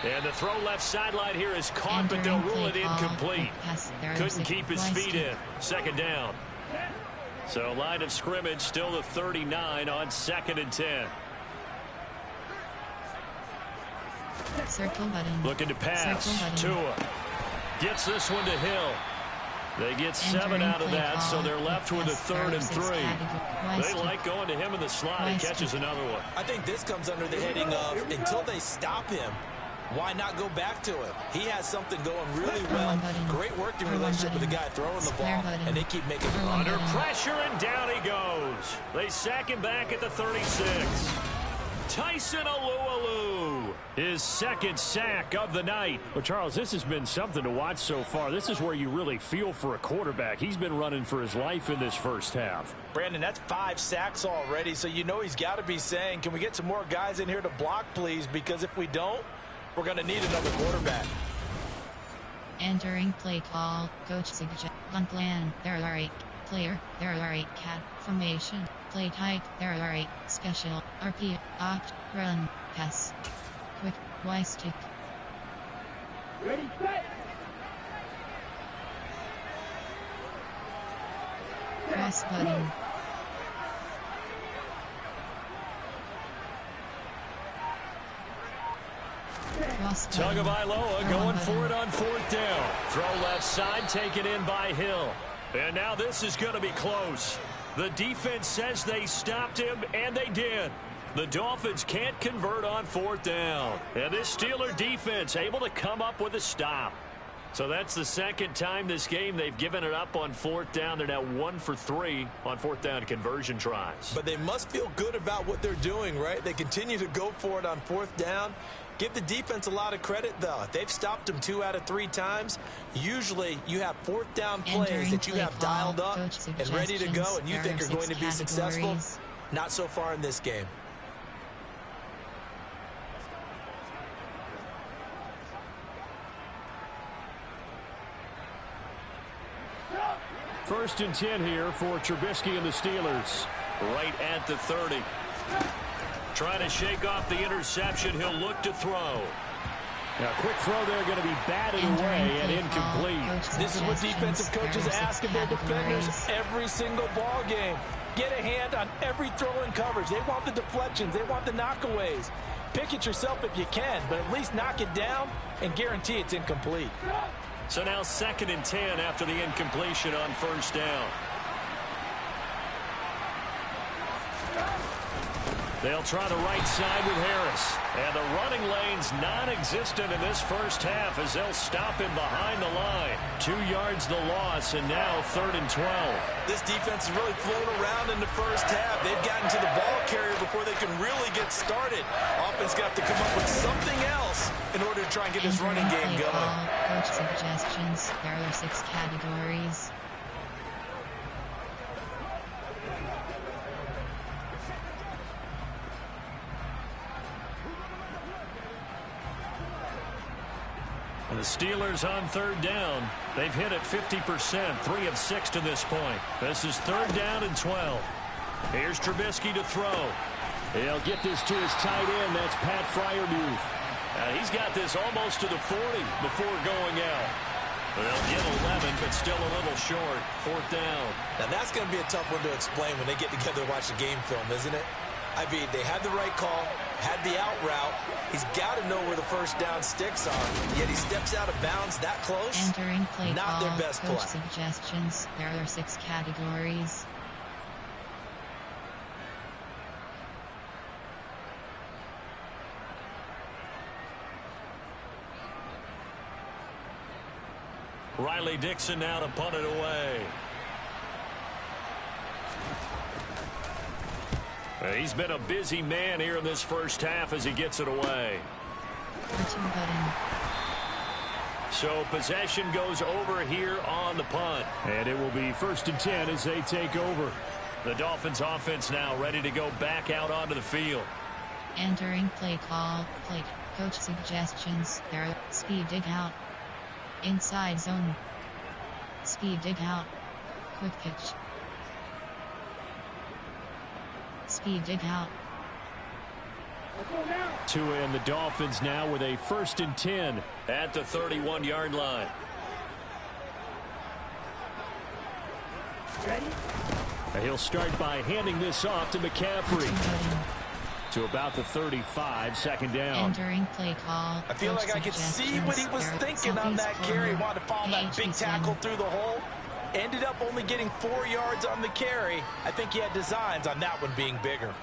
And the throw left sideline here is caught, but they'll rule it incomplete. Couldn't keep his feet in. 2nd down. So line of scrimmage still the 39 on 2nd and 10. Circle button. Looking to pass. Tua gets this one to Hill. They get 7 out of that, so they're left with a 3rd and 3. They like going to him in the slot. He catches another one. I think this comes under the heading of until they stop him, why not go back to it? He has something going really well. Great working relationship with the guy throwing the ball, and they keep making it. Under pressure, and down he goes. They sack him back at the 36. Tyson Alualu, his 2nd sack of the night. Well, Charles, this has been something to watch so far. This is where you really feel for a quarterback. He's been running for his life in this first half. Brandon, that's 5 sacks already, so you know he's got to be saying, can we get some more guys in here to block, please? Because if we don't, we're going to need another quarterback. Entering play call. Coach suggests on plan. There are 8 player. There are 8 cat formation. Play type. There are 8 special. RP. Opt. Run. Pass. Quick. Y stick. Ready, set. Cross button. Tagovailoa going for it on 4th down. Throw left side, taken in by Hill. And now this is going to be close. The defense says they stopped him, and they did. The Dolphins can't convert on 4th down. And this Steeler defense able to come up with a stop. So that's the second time this game they've given it up on 4th down. They're now 1 for 3 on 4th down conversion tries. But they must feel good about what they're doing, right? They continue to go for it on 4th down. Give the defense a lot of credit, though. They've stopped them 2 out of 3 times. Usually you have 4th down plays that you have dialed up and ready to go and you think are going to be successful. Not so far in this game. First and 10 here for Trubisky and the Steelers. Right at the 30. Trying to shake off the interception. He'll look to throw. Now, quick throw there going to be batted away and incomplete. This is what defensive coaches ask of their defenders every single ball game. Get a hand on every throw and coverage. They want the deflections. They want the knockaways. Pick it yourself if you can, but at least knock it down and guarantee it's incomplete. So now 2nd and 10 after the incompletion on 1st down. They'll try the right side with Harris. And the running lane's non-existent in this first half as they'll stop him behind the line. 2 yards the loss, and now 3rd and 12. This defense has really flown around in the first half. They've gotten to the ball carrier before they can really get started. Offense got to come up with something else in order to try and get this running game going. Coach suggestions. There are 6 categories. And the Steelers on 3rd down. They've hit it 50%, 3 of 6 to this point. This is 3rd down and 12. Here's Trubisky to throw. He'll get this to his tight end. That's Pat Freiermuth. He's got this almost to the 40 before going out. They'll get 11, but still a little short. 4th down. Now that's going to be a tough one to explain when they get together and watch the game film, isn't it? I mean, they had the right call, had the out route. He's got to know where the first down sticks are. Yet he steps out of bounds that close. Entering play Not call. their best Coach play. suggestions. There are 6 categories. Riley Dixon now to punt it away. He's been a busy man here in this first half as he gets it away. Return button. So possession goes over here on the punt. And it will be 1st and 10 as they take over. The Dolphins offense now ready to go back out onto the field. Entering play call. Play. Coach suggestions. There are speed dig out. Inside zone. Speed dig out. Quick pitch. Speed dig out. Tua and the Dolphins now with a 1st and 10 at the 31-yard line. He'll start by handing this off to McCaffrey. To about the 35, 2nd down. Entering play call. I feel like I could see what he was thinking on that carry. He wanted to follow that big tackle through the hole. Ended up only getting 4 yards on the carry. I think he had designs on that one being bigger.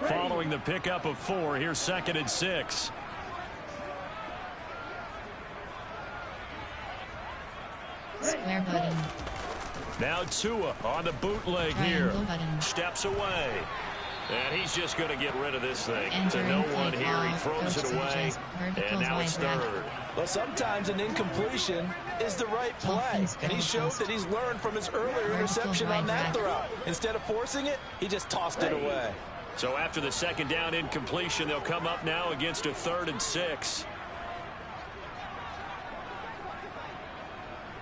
Following the pickup of 4, here's 2nd and 6. Square button. Now Tua on the bootleg here. Steps away. And he's just going to get rid of this thing. To no one here. He throws it away. And now it's 3rd. Well, sometimes an incompletion is the right play. And he showed that he's learned from his earlier interception on that throw. Instead of forcing it, he just tossed it away. So after the 2nd down incompletion, they'll come up now against a 3rd and 6.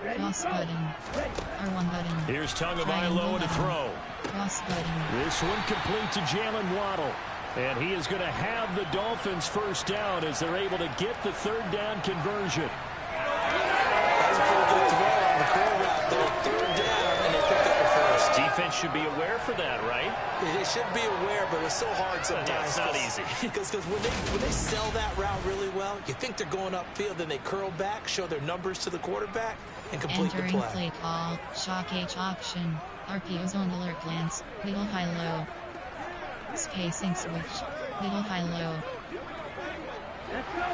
Cross button. R1 button. Here's Tagovailoa to throw. Cross button. This one complete to Jalen Waddle. And he is going to have the Dolphins 1st down as they're able to get the 3rd down conversion. That's a pretty good throw on the curl route there. 3rd down, and they picked up the 1st. Defense should be aware for that, right? They should be aware, but it's so hard sometimes. Yeah, it's not easy. Because when they sell that route really well, you think they're going upfield, then they curl back, show their numbers to the quarterback, and complete Entering the play. play call. Shock H option. RPO zone alert glance. Wiggle high low. Spacing switch. Middle high low. Let's go.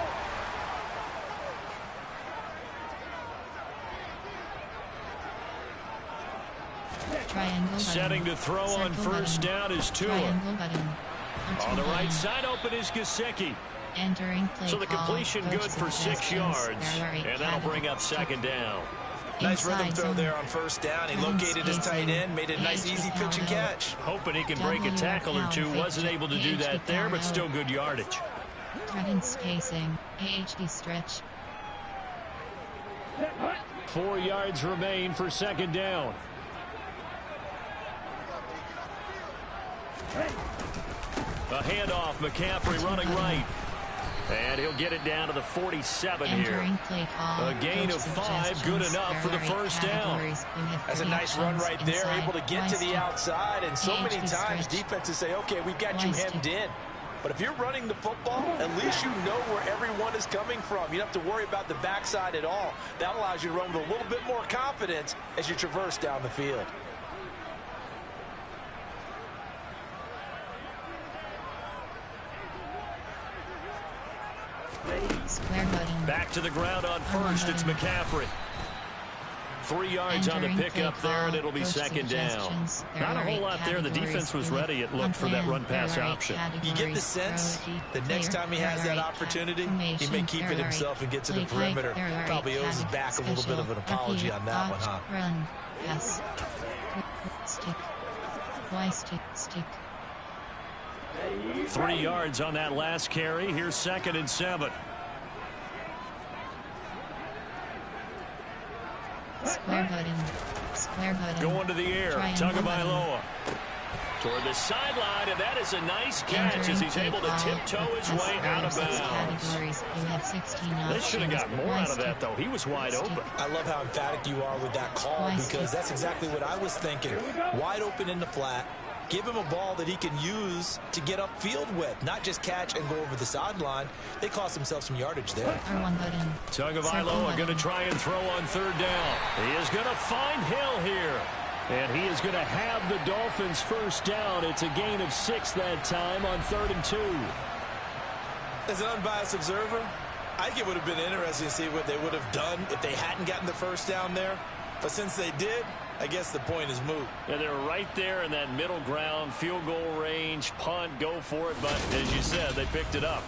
Triangle button. Setting to throw on Circle first button. down is Tua. Triangle button. On the Button. right side open is Gesicki. Entering play So the call. completion Coach good for 6 suggestions. yards. There are 8 And that'll bring up second down. Nice rhythm Inside throw zone. there on first down. He Run located his tight spacing. end, made it a nice easy pitch and catch. Hoping he can break a tackle or two. Wasn't able to do that there, but still good yardage. Run spacing. AHD stretch. 4 yards remain for second down. A handoff, McCaffrey running right. And he'll get it down to the 47 here. Entering play call. A gain Coach of 5, good suggestions. enough for the There are 8 first down. categories. You have That's a 3 nice run options. right there, Inside. able to get to the Wide outside. And so many AHD times stretch. defenses say, okay, we've got you Wide hemmed in. But if you're running the football, at least you know where everyone is coming from. You don't have to worry about the backside at all. That allows you to run with a little bit more confidence as you traverse down the field. Square button. Back to the ground on first. It's McCaffrey. 3 yards on the Entering pickup play there, and call. it'll be Coach second down. suggestions. There Not a are whole 8 lot there. The categories. defense was You ready. have It looked for that plan. run-pass There are 8 option. You get the sense categories. the next time he has that opportunity, he may keep it himself and get to the perimeter. Probably owes his back a little bit of an apology on that one, huh? Run, pass, stick, Y stick, stick. 3 yards on that last carry. Here's 2nd and 7. Square button, square button. Going to the air. Triangle Tagovailoa toward the sideline, and that is a nice catch as he's able to tiptoe his way out of bounds. Categories. You have 16 They should have got more out of that, stick. though. He was wide open. I love how emphatic you are with that call because that's exactly what I was thinking. Wide open in the flat. Give him a ball that he can use to get upfield with, not just catch and go over the sideline. They cost themselves some yardage there. R1 button. Tagovailoa going to try and throw on third down. He is going to find Hill here. And he is going to have the Dolphins first down. It's a gain of 6 that time on 3rd and 2. As an unbiased observer, I think it would have been interesting to see what they would have done if they hadn't gotten the first down there. But since they did, I guess the point is moot. And they're right there in that middle ground, field goal range, punt, go for it. But as you said, they picked it up.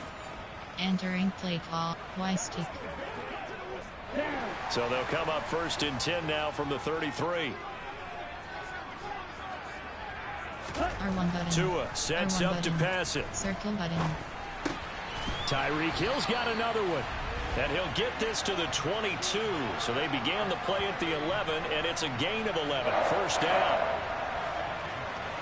Entering play call. Y stick. So they'll come up 1st and 10 now from the 33. R1 button. Tua sets R1 up to button. pass it. Circle button. Tyreek Hill's got another one. And he'll get this to the 22. So they began the play at the 11, and it's a gain of 11. First down.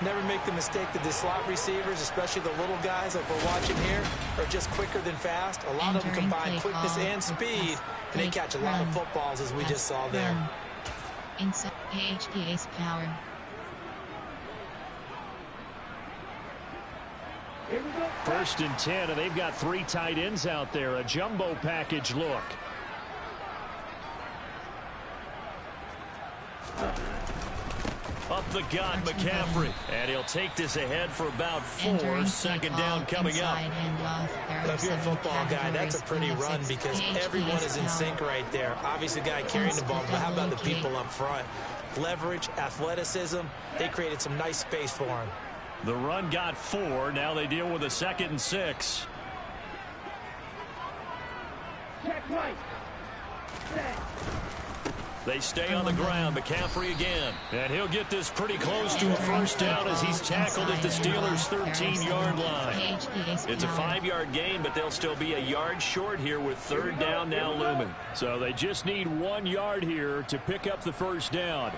Never make the mistake that the slot receivers, especially the little guys like we're watching here, are just quicker than fast. A lot of them Entering combine play quickness call. and speed, and they catch a lot of footballs as we Pass, just saw there. run. Inside AHD ace power. Here we go. 1st and 10, and they've got 3 tight ends out there. A jumbo package look. Up the gut, McCaffrey. And he'll take this ahead for about 4. Entering Second play down call. coming up. Inside handoff. There are If you're a 7 football guy, that's a pretty categories. You have run 6 because AHD everyone is in power. sync right there. Obviously, the guy carrying the ball, but how about the people up front? Leverage, athleticism, they created some nice space for him. The run got 4. Now they deal with a 2nd and 6. Check right. Set. They stay on the ground. McCaffrey again. And he'll get this pretty close to a first down as he's tackled at the Steelers' 13-yard line. It's a 5-yard gain, but they'll still be a yard short here with 3rd down now looming. So they just need 1 yard here to pick up the first down.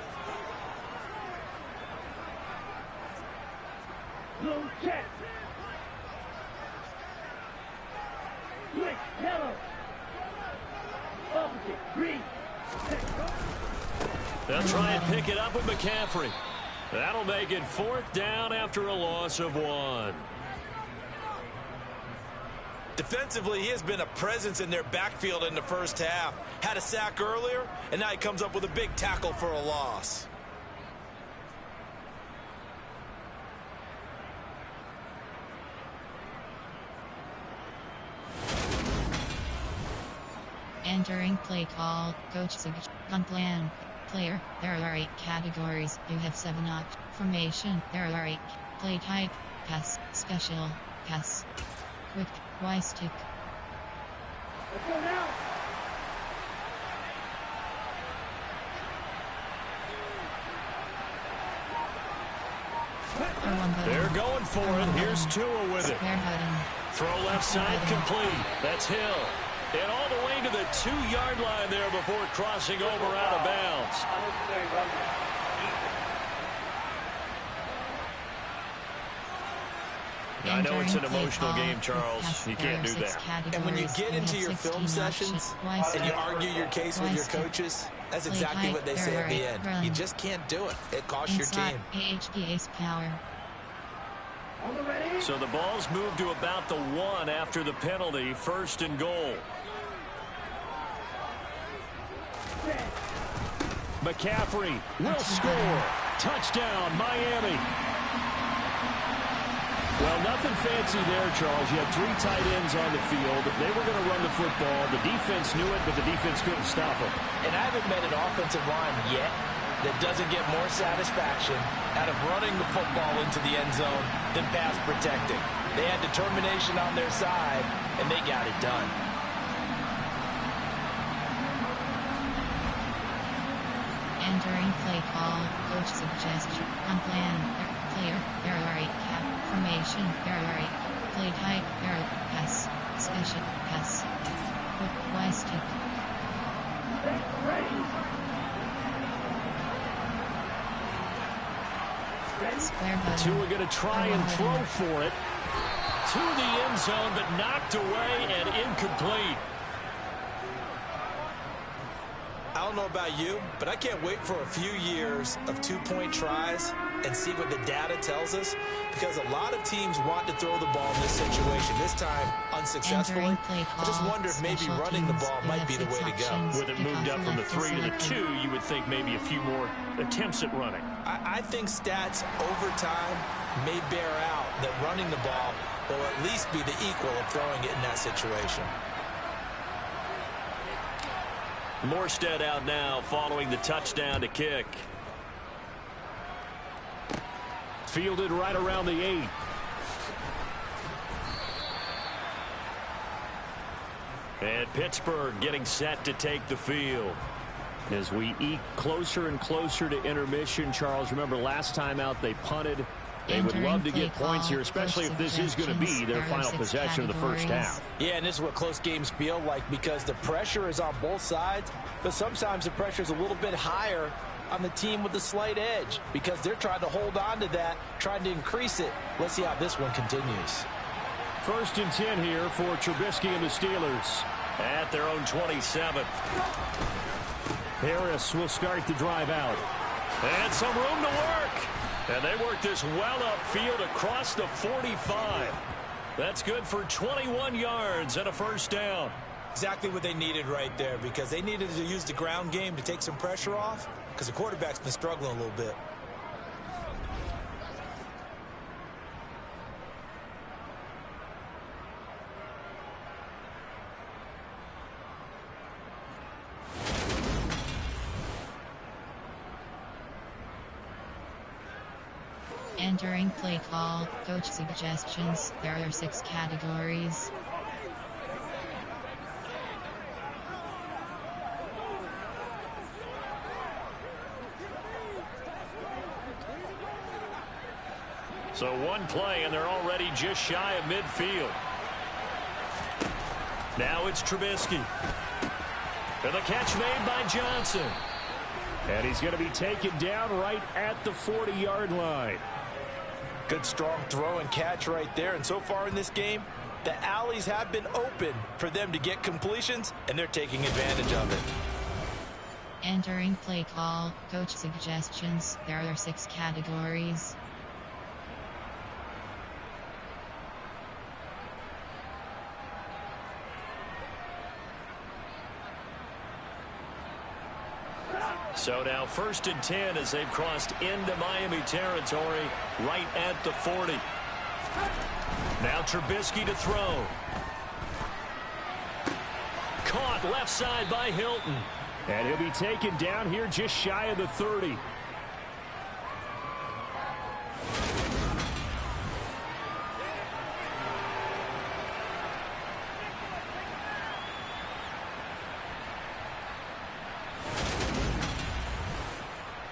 Blue check. Switch. Yellow. Opposite. Green. They'll try and pick it up with McCaffrey. That'll make it 4th down after a loss of 1. Defensively, he has been a presence in their backfield in the first half. Had a sack earlier, and now he comes up with a big tackle for a loss. Entering play call, coach suggests gun plan. Player, there are 8 categories. You have 7 options. Formation, there are 8. Play type, pass, special, pass. Quick, Y stick. Let's go now. R1 button. They're going for it. Here's Tua with it. Square button. Throw left side complete. That's Hill. And all the way to the 2-yard line there before crossing over out of bounds. I know it's an emotional game, Charles. You can't do that. And when you get into your film sessions and you argue your case with your coaches, that's exactly what they say at the end. You just can't do it. It costs your team. AHDA's power. So the ball's moved to about the 1 after the penalty. 1st and goal. McCaffrey will score. Touchdown, Miami. Well, nothing fancy there, Charles. You had 3 tight ends on the field. They were going to run the football. The defense knew it, but the defense couldn't stop them. And I haven't met an offensive line yet that doesn't get more satisfaction out of running the football into the end zone than pass protecting. They had determination on their side, and they got it done. Entering play call, coach suggestion, on plan, player, there are 8 cap, formation, there are 8, play type, there are pass, special, pass, quick, Y stick. Square button. Tua going to try and throw for it to the end zone, but knocked away and incomplete. I don't know about you, but I can't wait for a few years of 2-point tries and see what the data tells us, because a lot of teams want to throw the ball in this situation, this time unsuccessfully. I just wonder if maybe running the ball might be the way to go. With it moved up from the 3 to the 2, you would think maybe a few more attempts at running. I think stats over time may bear out that running the ball will at least be the equal of throwing it in that situation. Morstead out now following the touchdown to kick. Fielded right around the 8. And Pittsburgh getting set to take the field. As we eke closer and closer to intermission, Charles, remember last time out they punted. They would love to get points here, especially if this is going to be their final possession of the first half. Yeah, and this is what close games feel like, because the pressure is on both sides, but sometimes the pressure is a little bit higher on the team with the slight edge, because they're trying to hold on to that, trying to increase it. Let's see how this one continues. 1st and 10 here for Trubisky and the Steelers at their own 27. Harris will start the drive out. And some room to work. And they work this well upfield across the 45. That's good for 21 yards and a 1st down. Exactly what they needed right there, because they needed to use the ground game to take some pressure off, because the quarterback's been struggling a little bit. Entering play call, coach suggestions, there are 6 categories. So 1 play, and they're already just shy of midfield. Now it's Trubisky. And the catch made by Johnson. And he's going to be taken down right at the 40-yard line. Good strong throw and catch right there. And so far in this game, the alleys have been open for them to get completions, and they're taking advantage of it. Entering play call, coach suggestions, there are 6 categories. So now 1st and 10 as they've crossed into Miami territory right at the 40. Now Trubisky to throw. caught left side by Hilton. And he'll be taken down here just shy of the 30.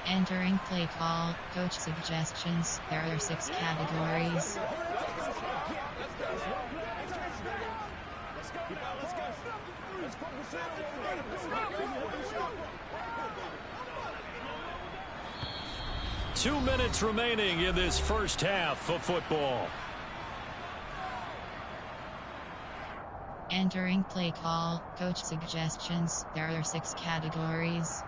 Entering play call, coach suggestions. There are 6 categories. Two minutes remaining in this first half of football. Entering play call, coach suggestions. There are 6 categories.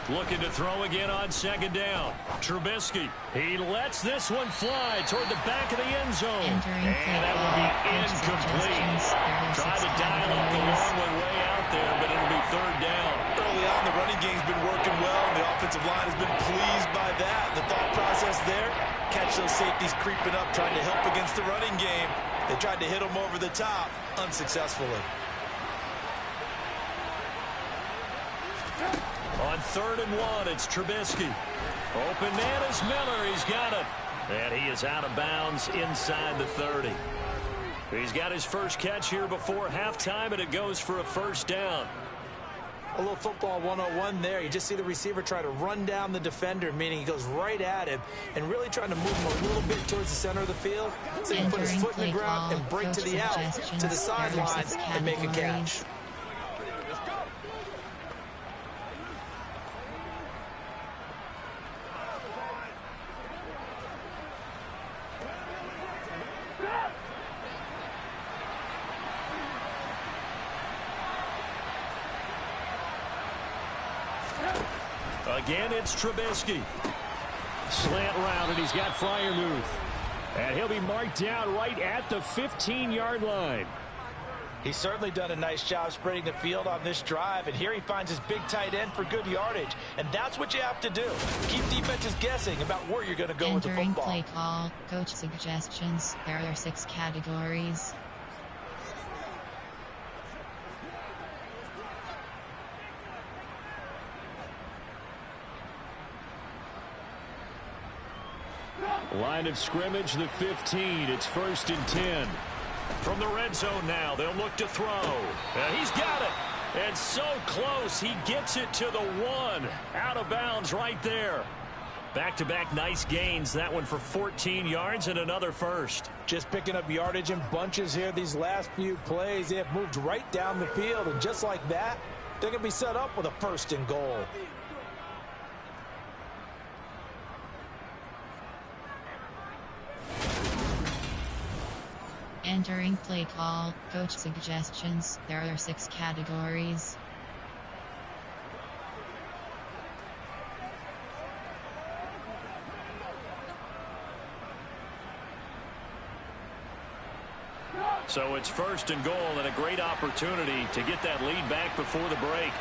Looking to throw again on second down. Trubisky. He lets this one fly toward the back of the end zone. And that will be incomplete. Tried to dial up the long one way out there, but it'll be third down. Early on, the running game's been working well, and the offensive line has been pleased by that. The thought process there, catch those safeties creeping up, trying to help against the running game. They tried to hit them over the top, unsuccessfully. On 3rd and 1, it's Trubisky. Open man is Miller. He's got it. And he is out of bounds inside the 30. He's got his first catch here before halftime, and it goes for a first down. A little football 101 there. You just see the receiver try to run down the defender, meaning he goes right at him and really trying to move him a little bit towards the center of the field so he can put his foot in the ground and break to the out, to the sideline, and make a catch. Again, it's Trubisky. Slant route, and he's got Freiermuth. And he'll be marked down right at the 15-yard line. He's certainly done a nice job spreading the field on this drive, and here he finds his big tight end for good yardage. And that's what you have to do. Keep defenses guessing about where you're going to go with the football. Entering play call, coach suggestions. There are 6 categories. Line of scrimmage, the 15. It's 1st and 10. From the red zone now, they'll look to throw. And he's got it. And so close, he gets it to the 1. Out of bounds right there. Back-to-back nice gains. That one for 14 yards and another first. Just picking up yardage in bunches here these last few plays. They have moved right down the field, and just like that, they're going to be set up with a 1st and goal. Entering play call, coach suggestions. There are 6 categories. So it's 1st and goal, and a great opportunity to get that lead back before the break.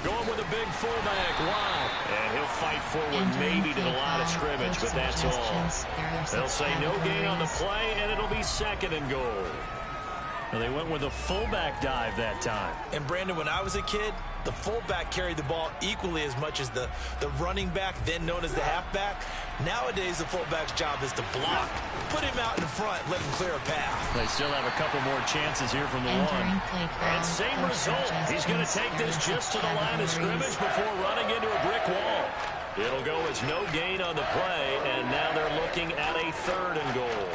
Going with a big fullback. Wow. And he'll fight forward maybe to the line of scrimmage, but that's all. They'll say no gain on the play, and it'll be 2nd and goal. And they went with a fullback dive that time. And, Brandon, when I was a kid, the fullback carried the ball equally as much as the running back, then known as the halfback. Nowadays, the fullback's job is to block. Put him out in front, let him clear a path. They still have a couple more chances here from the 1. And same result. He's going to take this just to the line of scrimmage before running into a brick wall. It'll go as no gain on the play, and now they're looking at a 3rd and goal.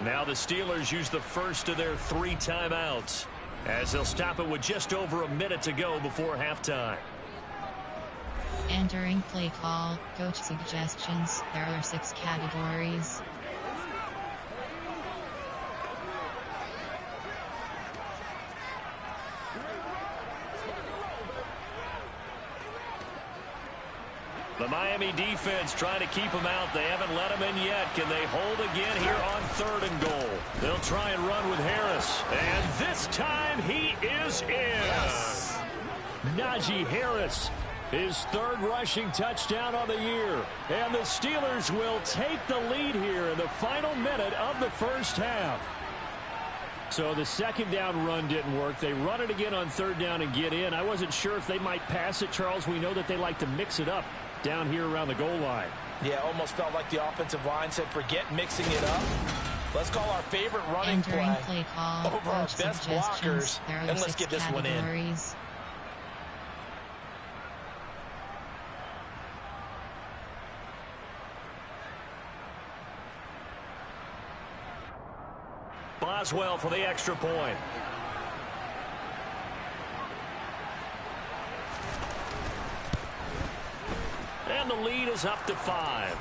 Now the Steelers use the first of their 3 timeouts as they'll stop it with just over a minute to go before halftime. Entering play call, coach suggestions. There are 6 categories. The Miami defense trying to keep them out. They haven't let them in yet. Can they hold again here on 3rd and goal? They'll try and run with Harris. And this time he is in. Yes. Najee Harris, his 3rd rushing touchdown on the year. And the Steelers will take the lead here in the final minute of the first half. So the 2nd down run didn't work. They run it again on 3rd down and get in. I wasn't sure if they might pass it, Charles. We know that they like to mix it up down here around the goal line. Yeah, almost felt like the offensive line said, forget mixing it up. Let's call our favorite running play over our best blockers, and let's get this one in. Boswell for the extra point. And the lead is up to 5.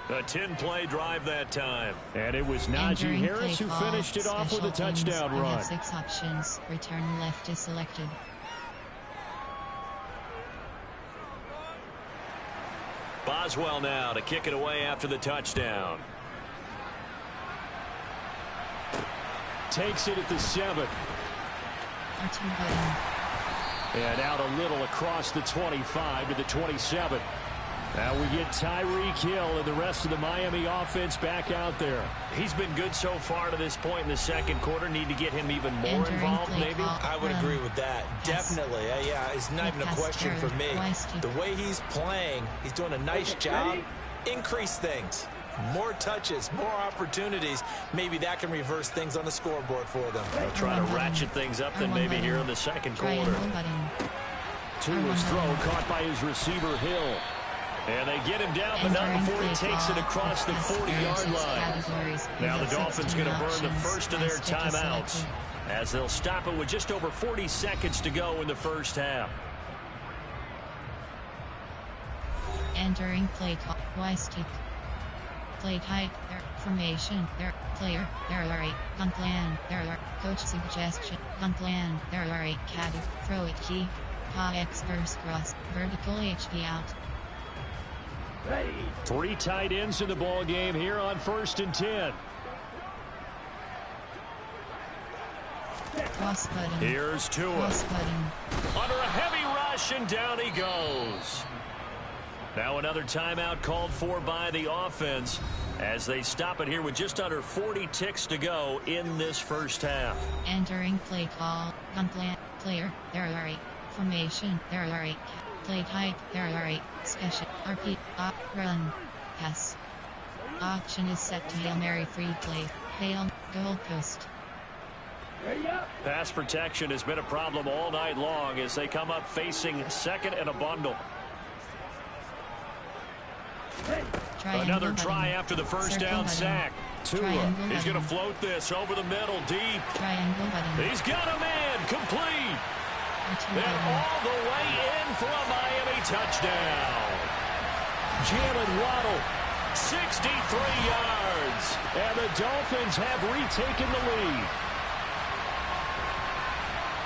A 10-play drive that time. And it was Najee Harris who finished it off with a touchdown run. 6 options. Return left is selected. Boswell now to kick it away after the touchdown. Takes it at the 7. And out a little across the 25 to the 27. Now we get Tyreek Hill and the rest of the Miami offense back out there. He's been good so far to this point in the 2nd quarter. Need to get him even more involved, maybe? I would agree with that. Definitely. Yeah, it's not even a question for me. The way he's playing, he's doing a nice job. Increase things. More touches, more opportunities. Maybe that can reverse things on the scoreboard for them. They'll try to ratchet things up then maybe here in the 2nd quarter. To his throw, caught by his receiver, Hill. And they get him down, but not before he takes it across the 40-yard line. Now the Dolphins going to burn the first of their timeouts as they'll stop it with just over 40 seconds to go in the first half. Entering play call. Y-stick. Play type. Their formation. Their player. Their right. Gun plan. Their coach suggestion. Gun plan. Their right. Caddy. Throw it key. Pa X first cross. Vertical HB out. 3 tight ends in the ball game here on 1st and 10. Cross button. Here's Tua. Cross button. Under a heavy rush, and down he goes. Now another timeout called for by the offense as they stop it here with just under 40 ticks to go in this first half. Entering play call. Gun plan. Player. Their right. Formation. Their right. Play type. Their right. Special. RP. Op. Run. Pass. Option is set to Hail Mary free play. Hail. Goalpost. Pass protection has been a problem all night long as they come up facing 2nd and a bundle. Another try after the first down sack. Tua, he's going to float this over the middle deep. He's got a man complete. And all the way in for a Miami touchdown. Jalen Waddle, 63 yards. And the Dolphins have retaken the lead.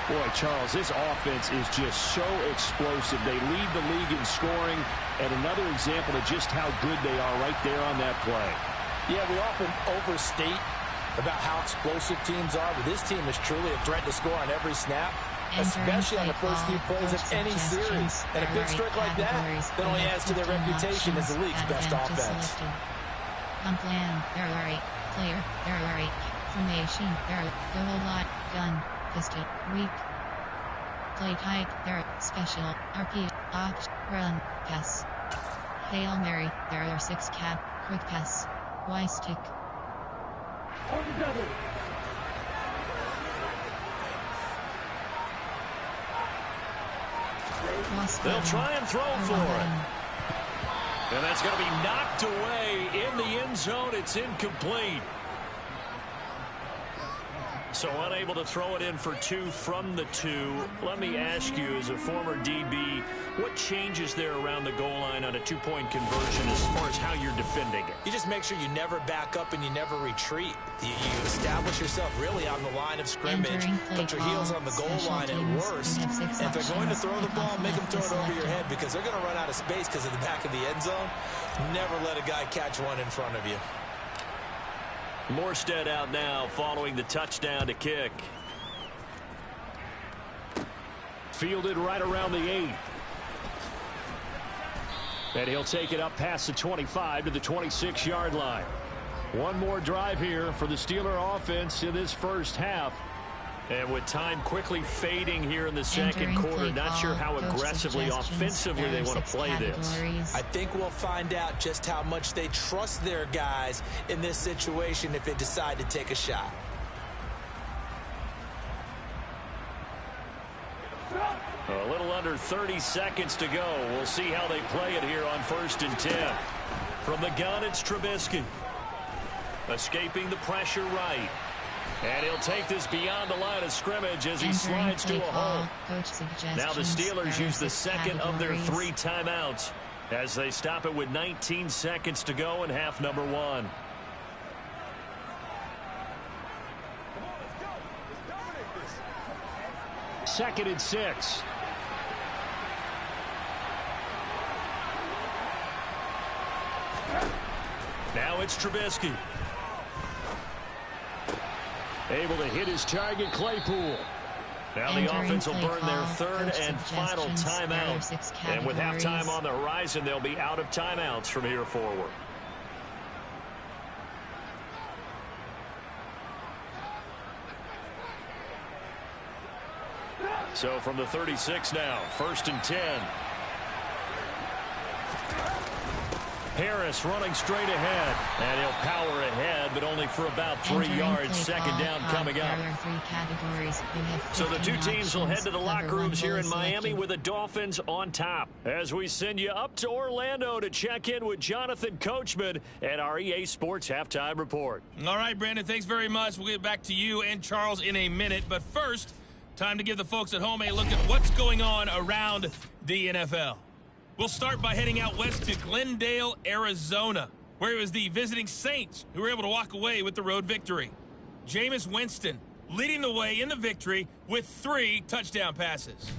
Boy, Charles, this offense is just so explosive. They lead the league in scoring, and another example of just how good they are right there on that play. Yeah, we often overstate about how explosive teams are, but this team is truly a threat to score on every snap, especially on the first few plays of any series. And a big streak like that only adds to their reputation as the league's best offense. Gun plan, their right. Player, their right. Formation, their goal line. Gun. Pistol. Weak. Play type. Their special. RP. Opt. Run. Pass. Hail Mary. There are 6 cap. Quick pass. Y-stick. They'll try and throw for it. And that's going to be knocked away in the end zone. It's incomplete. So unable to throw it in for 2 from the 2. Let me ask you, as a former DB, what changes there around the goal line on a 2-point conversion as far as how you're defending it? You just make sure you never back up and you never retreat. You establish yourself really on the line of scrimmage, put your heels on the goal line at worst. And if they're going to throw the ball, make them throw it over your head because they're going to run out of space because of the back of the end zone. Never let a guy catch one in front of you. Morstead out now following the touchdown to kick. Fielded right around the 8. And he'll take it up past the 25 to the 26-yard line. One more drive here for the Steeler offense in this first half. And with time quickly fading here in the second quarter, not sure how aggressively, offensively they want to play this. I think we'll find out just how much they trust their guys in this situation if they decide to take a shot. A little under 30 seconds to go. We'll see how they play it here on 1st and 10. From the gun, it's Trubisky. Escaping the pressure right. And he'll take this beyond the line of scrimmage as he slides to a hole. Now the Steelers use the second of their 3 timeouts as they stop it with 19 seconds to go in half number 1. Second and 6. Now it's Trubisky. Able to hit his target, Claypool. Now the offense will burn their 3rd and final timeout. And with halftime on the horizon, they'll be out of timeouts from here forward. So from the 36 now, 1st and 10. Harris running straight ahead, and he'll power ahead, but only for about 3 yards. Second down coming up. So the 2 teams will head to the locker rooms here in Miami with the Dolphins on top. As we send you up to Orlando to check in with Jonathan Coachman at our EA Sports Halftime Report. All right, Brandon, thanks very much. We'll get back to you and Charles in a minute. But first, time to give the folks at home a look at what's going on around the NFL. We'll start by heading out west to Glendale, Arizona, where it was the visiting Saints who were able to walk away with the road victory. Jameis Winston leading the way in the victory with 3 touchdown passes.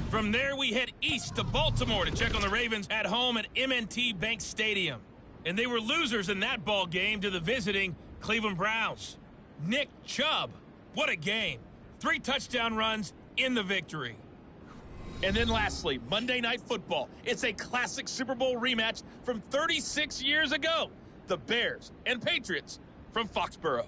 From there, we head east to Baltimore to check on the Ravens at home at M&T Bank Stadium. And they were losers in that ball game to the visiting Cleveland Browns. Nick Chubb, what a game. 3 touchdown runs in the victory. And then lastly, Monday Night Football. It's a classic Super Bowl rematch from 36 years ago. The Bears and Patriots from Foxborough.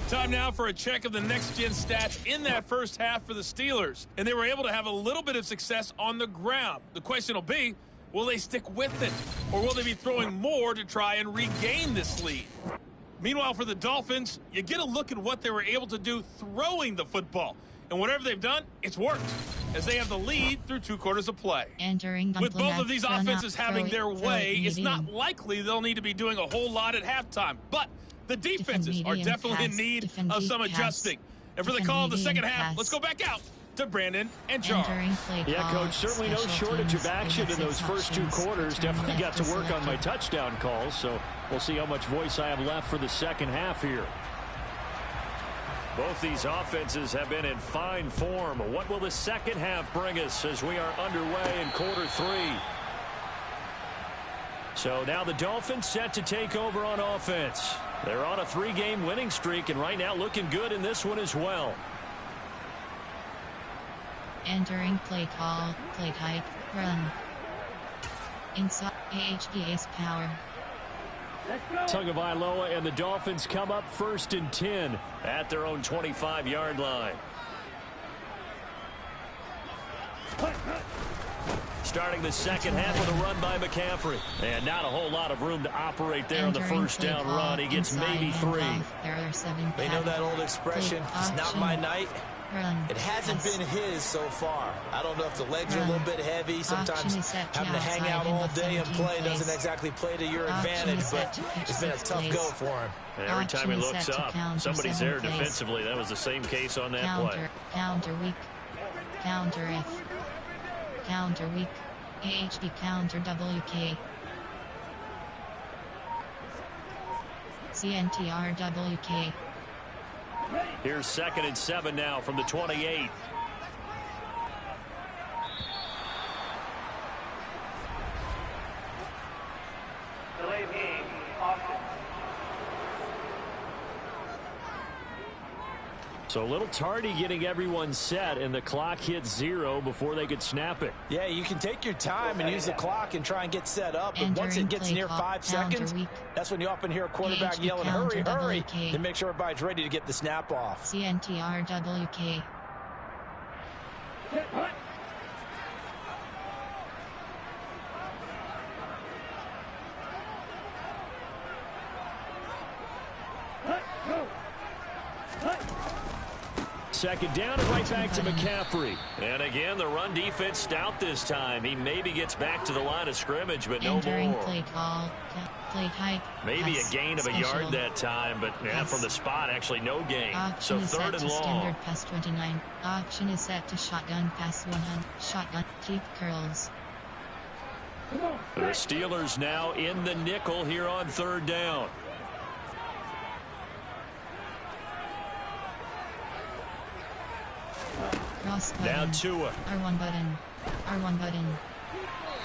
Time now for a check of the next-gen stats in that first half for the Steelers. And they were able to have a little bit of success on the ground. The question will be, will they stick with it? Or will they be throwing more to try and regain this lead? Meanwhile, for the Dolphins, you get a look at what they were able to do throwing the football. And whatever they've done, it's worked, as they have the lead through 2 quarters of play. With both of these offenses having their way, it's not likely they'll need to be doing a whole lot at halftime. But the defenses are definitely in need of some adjusting. And for the call of the second half, let's go back out to Brandon and Charles. Yeah, Coach, certainly no shortage of action in those first 2 quarters. Definitely got to work on my touchdown calls, so we'll see how much voice I have left for the second half here. Both these offenses have been in fine form. What will the second half bring us as we are underway in quarter 3? So now the Dolphins set to take over on offense. They're on a 3-game winning streak, and right now looking good in this one as well. Entering play call, play type, run. Inside AHDA's power. Tagovailoa and the Dolphins come up 1st and 10 at their own 25-yard line. Starting the second half with a run by McCaffrey. And not a whole lot of room to operate there on the first down run. He gets maybe 3. They know that old expression, it's not my night. Run. It hasn't Pass. been his so far. I don't know if the legs are a Run. little bit heavy. Sometimes having to hang out all day and play doesn't exactly play to your advantage, but it's been a tough go for him. And every time he looks up, somebody's there defensively. That was the same case on that play. Counter weak. Counter F. Counter weak. AHD counter WK. CNTR WK. Here's 2nd and 7 now from the 28. Delay game, Austin. So a little tardy getting everyone set, and the clock hits 0 before they could snap it. Yeah, you can take your time and use the clock and try and get set up. But once it gets near 5 seconds, that's when you often hear a quarterback yelling, hurry, hurry, to make sure everybody's ready to get the snap off. CNTR WK. Second down and right back to McCaffrey. And again, the run defense stout this time. He maybe gets back to the line of scrimmage, but no more. Play call. Play hike. Maybe a gain of a yard that time, but yeah, from the spot, actually no gain. So 3rd and long. Standard pass 29. Option is set to shotgun pass 100. Shotgun. Keep curls. The Steelers now in the nickel here on 3rd down. Cross button. Now Tua. R1 button. R1 button.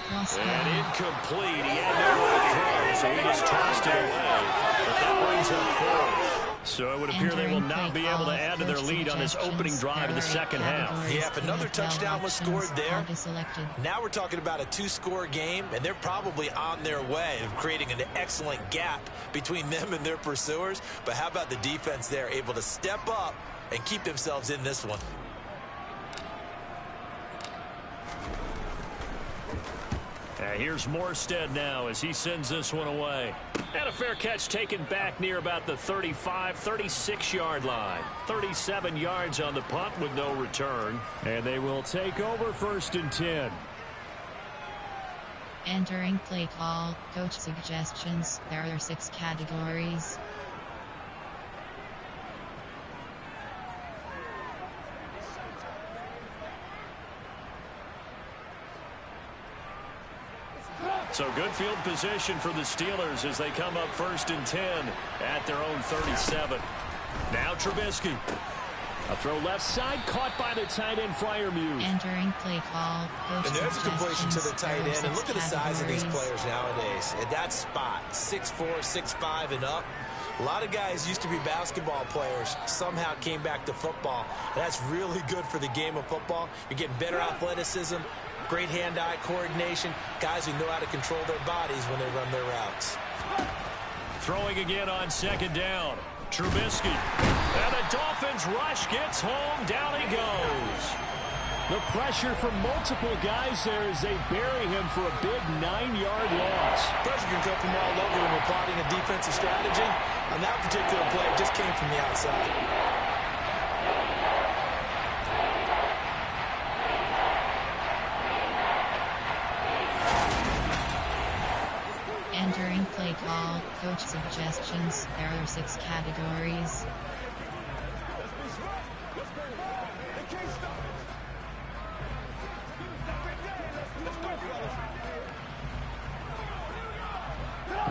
Cross button. And incomplete. He had nowhere to throw, so he just tossed it away. But that brings him 4th. So it would appear they will not be able to add to their lead on this opening drive in the second half. Yeah, if another touchdown was scored there, now we're talking about a 2-score game, and they're probably on their way of creating an excellent gap between them and their pursuers. But how about the defense there, able to step up and keep themselves in this one? Here's Morstead now as he sends this one away. And a fair catch taken back near about the 35, 36-yard line. 37 yards on the punt with no return. And they will take over 1st and 10. Entering play call. Coach suggestions. There are 6 categories. So good field position for the Steelers as they come up 1st and 10 at their own 37. Now Trubisky. A throw left side, caught by the tight end Freiermuth. Entering play call. And there's a completion to the tight end. And look at the size of these players nowadays. At that spot, 6'4", 6'5", and up. A lot of guys used to be basketball players, somehow came back to football. That's really good for the game of football. You're getting better athleticism, great hand-eye coordination, guys who know how to control their bodies when they run their routes. Throwing again on 2nd down. Trubisky. And the Dolphins rush gets home. Down he goes. The pressure from multiple guys there as they bury him for a big 9-yard loss. Pressure can come from all over when you're plotting a defensive strategy. On that particular play, it just came from the outside. Entering play call. Coach suggestions. There are 6 categories.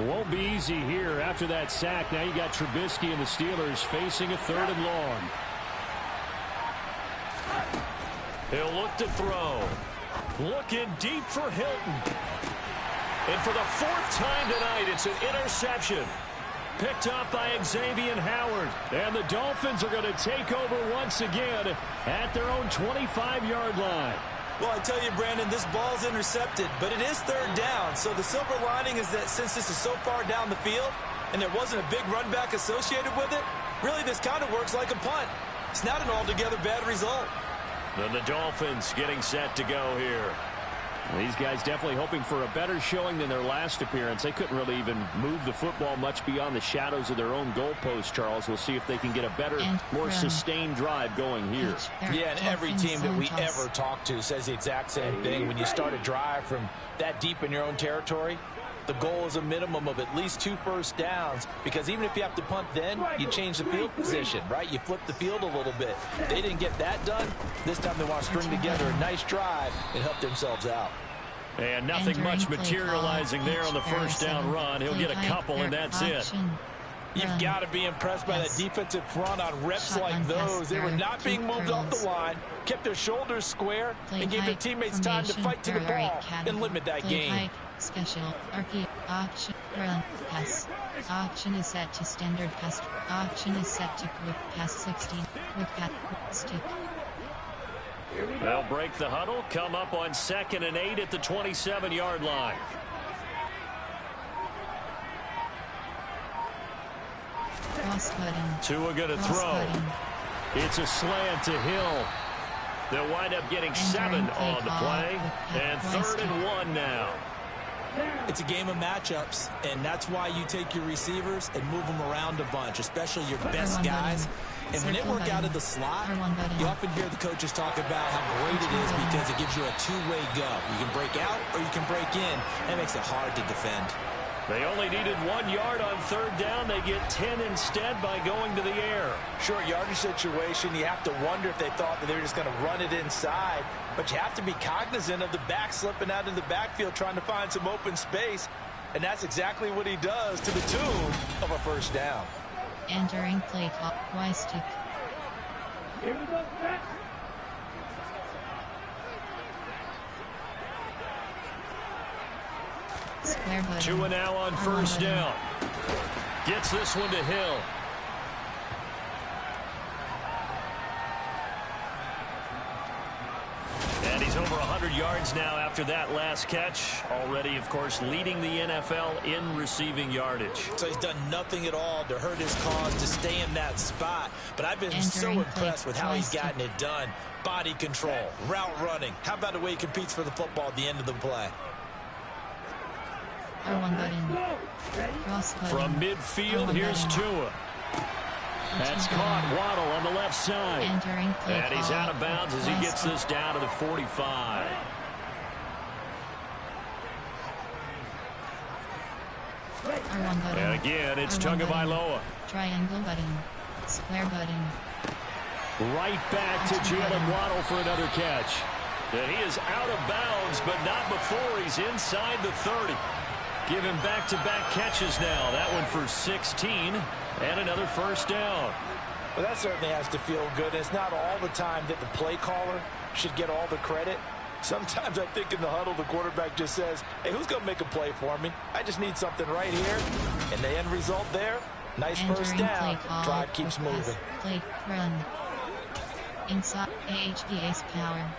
Won't be easy here after that sack. Now you got Trubisky and the Steelers facing a 3rd and long. He'll look to throw. Looking deep for Hilton. And for the 4th time tonight, it's an interception. Picked up by Xavier Howard. And the Dolphins are going to take over once again at their own 25-yard line. Well, I tell you, Brandon, this ball's intercepted, but it is 3rd down. So the silver lining is that since this is so far down the field and there wasn't a big run back associated with it, really this kind of works like a punt. It's not an altogether bad result. Then the Dolphins getting set to go here. These guys definitely hoping for a better showing than their last appearance. They couldn't really even move the football much beyond the shadows of their own goalpost, Charles. We'll see if they can get a better, more sustained drive going here. Yeah, and every team that we ever talk to says the exact same thing. When you start a drive from that deep in your own territory, the goal is a minimum of at least 2 first downs, because even if you have to punt then, you change the field position, right? You flip the field a little bit. They didn't get that done. This time they want to string together a nice drive and help themselves out. And nothing much materializing there on the first down run. He'll get a couple, and that's it. You've got to be impressed by that defensive front on reps like those. They were not being moved off the line, kept their shoulders square, and gave their teammates time to fight to the ball and limit that gain. Special, RP, option, run, pass. Option is set to standard pass. Option is set to quick pass 16. Quick pass, stick. They'll break the huddle, come up on 2nd and 8 at the 27-yard line. Cross button. Tua going to throw. It's a slant to Hill. They'll wind up getting 7 on the play. And 3rd and 1 now. It's a game of matchups, and that's why you take your receivers and move them around a bunch, especially your best guys. And when it work out of the slot, you often hear the coaches talk about how great it is because it gives you a two-way go. You can break out or you can break in. That makes it hard to defend. They only needed 1 yard on 3rd down. They get 10 instead by going to the air. Short yardage situation, you have to wonder if they thought that they were just going to run it inside. But you have to be cognizant of the back slipping out of the backfield trying to find some open space. And that's exactly what he does to the tune of a first down. Entering play clock, Y-stick. Here we go, back. Square button. Tua now on 1st down. Gets this one to Hill. And he's over 100 yards now after that last catch. Already, of course, leading the NFL in receiving yardage. So he's done nothing at all to hurt his cause, to stay in that spot. But I've been so impressed with how he's gotten it done. Body control, route running. How about the way he competes for the football at the end of the play? R1 button. Cross button. From midfield, here's Tua. That's caught. Waddle on the left side. And he's out of bounds as he gets this down to the 45. R1 button. And again, it's Tagovailoa. Triangle button. Square button. Right back to Jalen Waddle for another catch. And he is out of bounds, but not before he's inside the 30. Give him back-to-back catches now. That one for 16 and another first down. Well, that certainly has to feel good. It's not all the time that the play caller should get all the credit. Sometimes I think in the huddle, the quarterback just says, hey, who's going to make a play for me? I just need something right here. And the end result there, nice first down. Drive keeps moving. Play run. Inside AHDA's power.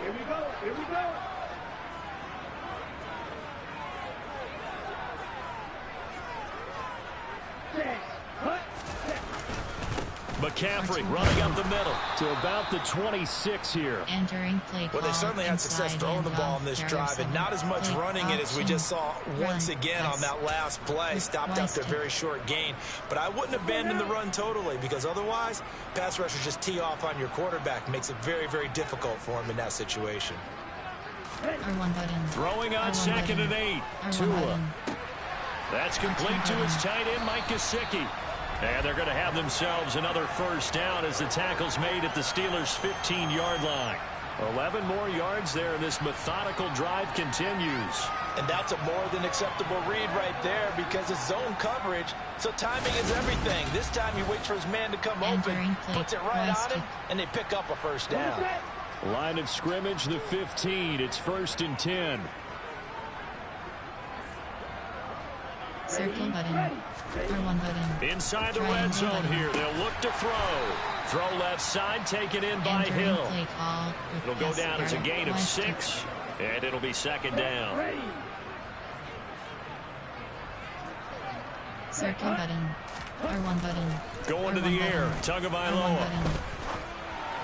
Here we go, here we go. McCaffrey running up the middle to about the 26 here. Entering play. Well, they certainly had success throwing the ball on this drive, and not as much running it as we just saw once again on that last play. Stopped after a very short gain. But I wouldn't abandon the run totally, because otherwise, pass rushers just tee off on your quarterback. Makes it very, very difficult for him in that situation. R1 button. Throwing on 2nd and 8. Tua. That's complete to his tight end, Mike Gesicki. And they're going to have themselves another first down as the tackle's made at the Steelers' 15-yard line. 11 more yards there, and this methodical drive continues. And that's a more than acceptable read right there, because it's zone coverage, so timing is everything. This time he waits for his man to come open, puts it right on him, and they pick up a first down. Line of scrimmage, the 15. It's 1st and 10. Circle button. R1 button. Inside the red zone here. They'll look to throw. Throw left side, taken in by Hill. It'll go down as a gain of 6, and it'll be 2nd down. Circle button. R1 button. Going to the air. Tagovailoa.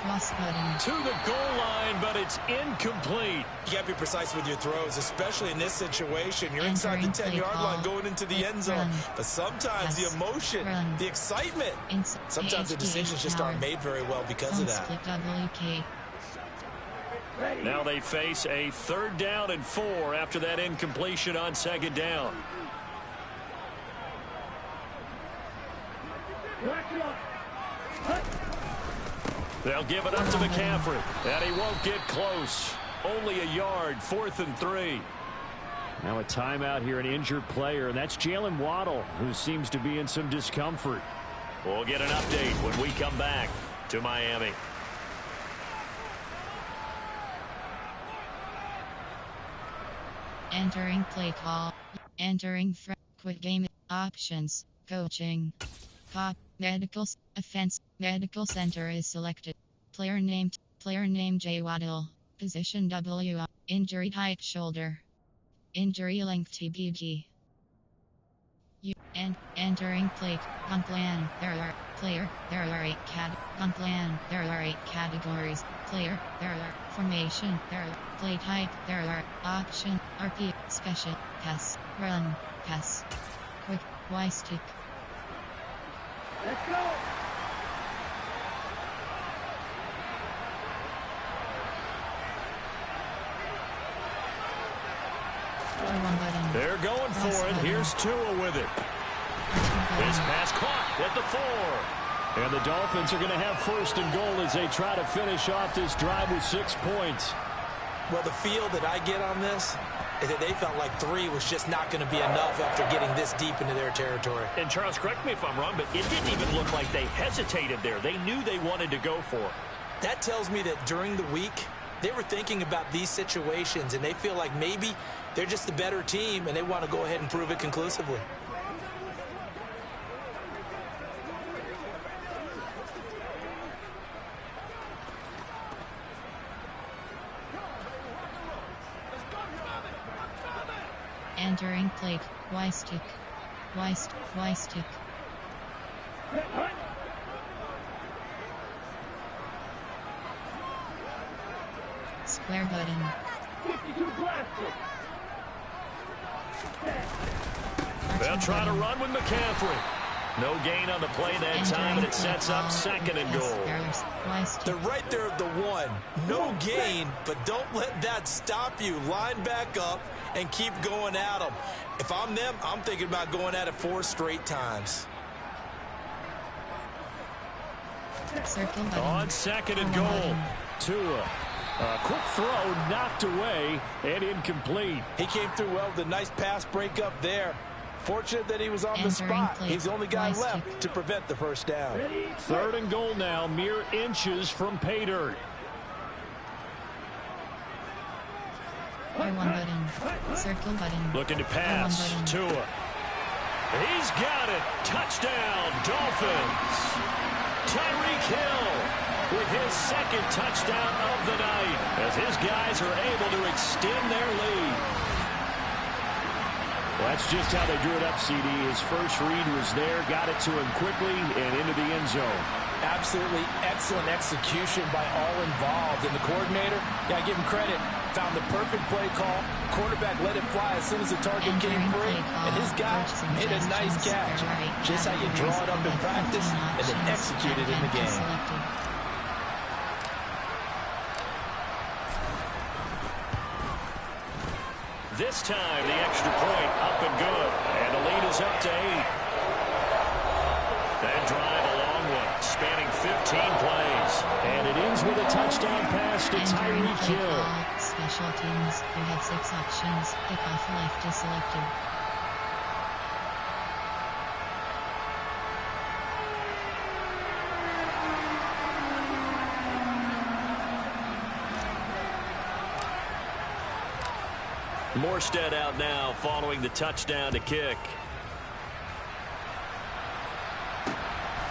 cross button. To the goal line, but it's incomplete. You got to be precise with your throws, especially in this situation. You're inside the 10-yard line going into the end zone. But sometimes the emotion, the excitement, sometimes the decisions just aren't made very well because of that. Now they face a 3rd down and 4 after that incompletion on 2nd down. They'll give it up to McCaffrey, and he won't get close. Only a yard, 4th and 3. Now a timeout here, an injured player, and that's Jalen Waddle, who seems to be in some discomfort. We'll get an update when we come back to Miami. Entering play call. Entering quick game options. Coaching. Cop. Medical. Offense. Medical center is selected. Player named J. Waddle. Position W. Injury type shoulder. Injury length TBD. Entering plate. On plan. There are 8 categories. Player. There are formation. There are play type. There are option. RP. Special. Pass. Run. Pass. Quick. Y stick. Let's go. They're going for it. Here's Tua with it. This pass caught at the 4. And the Dolphins are going to have 1st and goal as they try to finish off this drive with 6 points. Well, the feel that I get on this is that they felt like 3 was just not going to be enough after getting this deep into their territory. And Charles, correct me if I'm wrong, but it didn't even look like they hesitated there. They knew they wanted to go for it. That tells me that during the week, they were thinking about these situations, and they feel like maybe they're just the better team, and they want to go ahead and prove it conclusively. Entering plate. Y stick. Y stick. Square button. 52 blaster. They'll try to run with McCaffrey. No gain on the play that time, and it sets up 2nd and goal. They're right there at the 1. No gain, but don't let that stop you. Line back up and keep going at them. If I'm them, I'm thinking about going at it 4 straight times. On 2nd and goal. Tua. A quick throw knocked away and incomplete. He came through well with a nice pass breakup there. Fortunate that he was on the spot. He's the only guy left to prevent the 1st down. 3rd and goal now, mere inches from pay dirt. R1 button. Circle button. Looking to pass. Tua. He's got it. Touchdown, Dolphins. Tyreek Hill with his 2nd touchdown of the night as his guys are able to extend their lead. That's just how they drew it up, CD. His first read was there, got it to him quickly, and into the end zone. Absolutely excellent execution by all involved. And the coordinator, got to give him credit, found the perfect play call. Quarterback let it fly as soon as the target came free, and his guy made a nice catch. Just how you draw it up in practice and then execute it in the game. This time, the extra point up and good. And the lead is up to 8. That drive a long one, spanning 15 plays. And it ends with a touchdown pass to Tyreek Hill. Special teams, you have 6 options. Kickoff left is selected. Morstead out now following the touchdown to kick.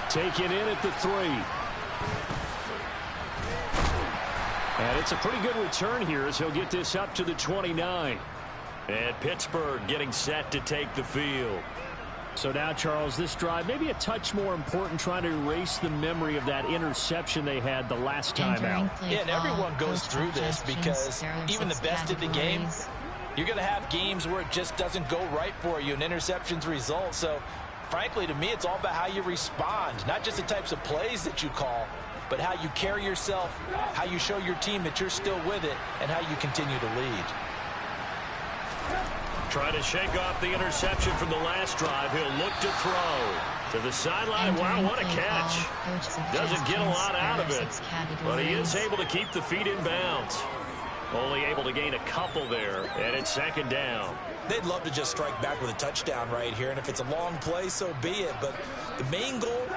Taken in at the 3. And it's a pretty good return here as he'll get this up to the 29. And Pittsburgh getting set to take the field. So now, Charles, this drive maybe a touch more important, trying to erase the memory of that interception they had the last time out. Yeah, and everyone goes through this because even the best in the game, you're going to have games where it just doesn't go right for you and interceptions result. So, frankly, to me, it's all about how you respond, not just the types of plays that you call, but how you carry yourself, how you show your team that you're still with it, and how you continue to lead. Trying to shake off the interception from the last drive. He'll look to throw to the sideline. Wow, what a catch. Doesn't get a lot out of it, but he is able to keep the feet in bounds. Only able to gain a couple there, and it's second down. They'd love to just strike back with a touchdown right here, and if it's a long play, so be it. But the main goal,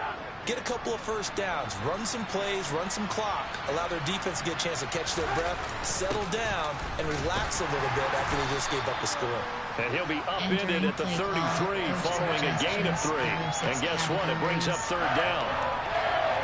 get a couple of first downs, run some plays, run some clock, allow their defense to get a chance to catch their breath, settle down, and relax a little bit after they just gave up the score. And he'll be upended at the 33 following a gain of 3. And guess what? It brings up third down.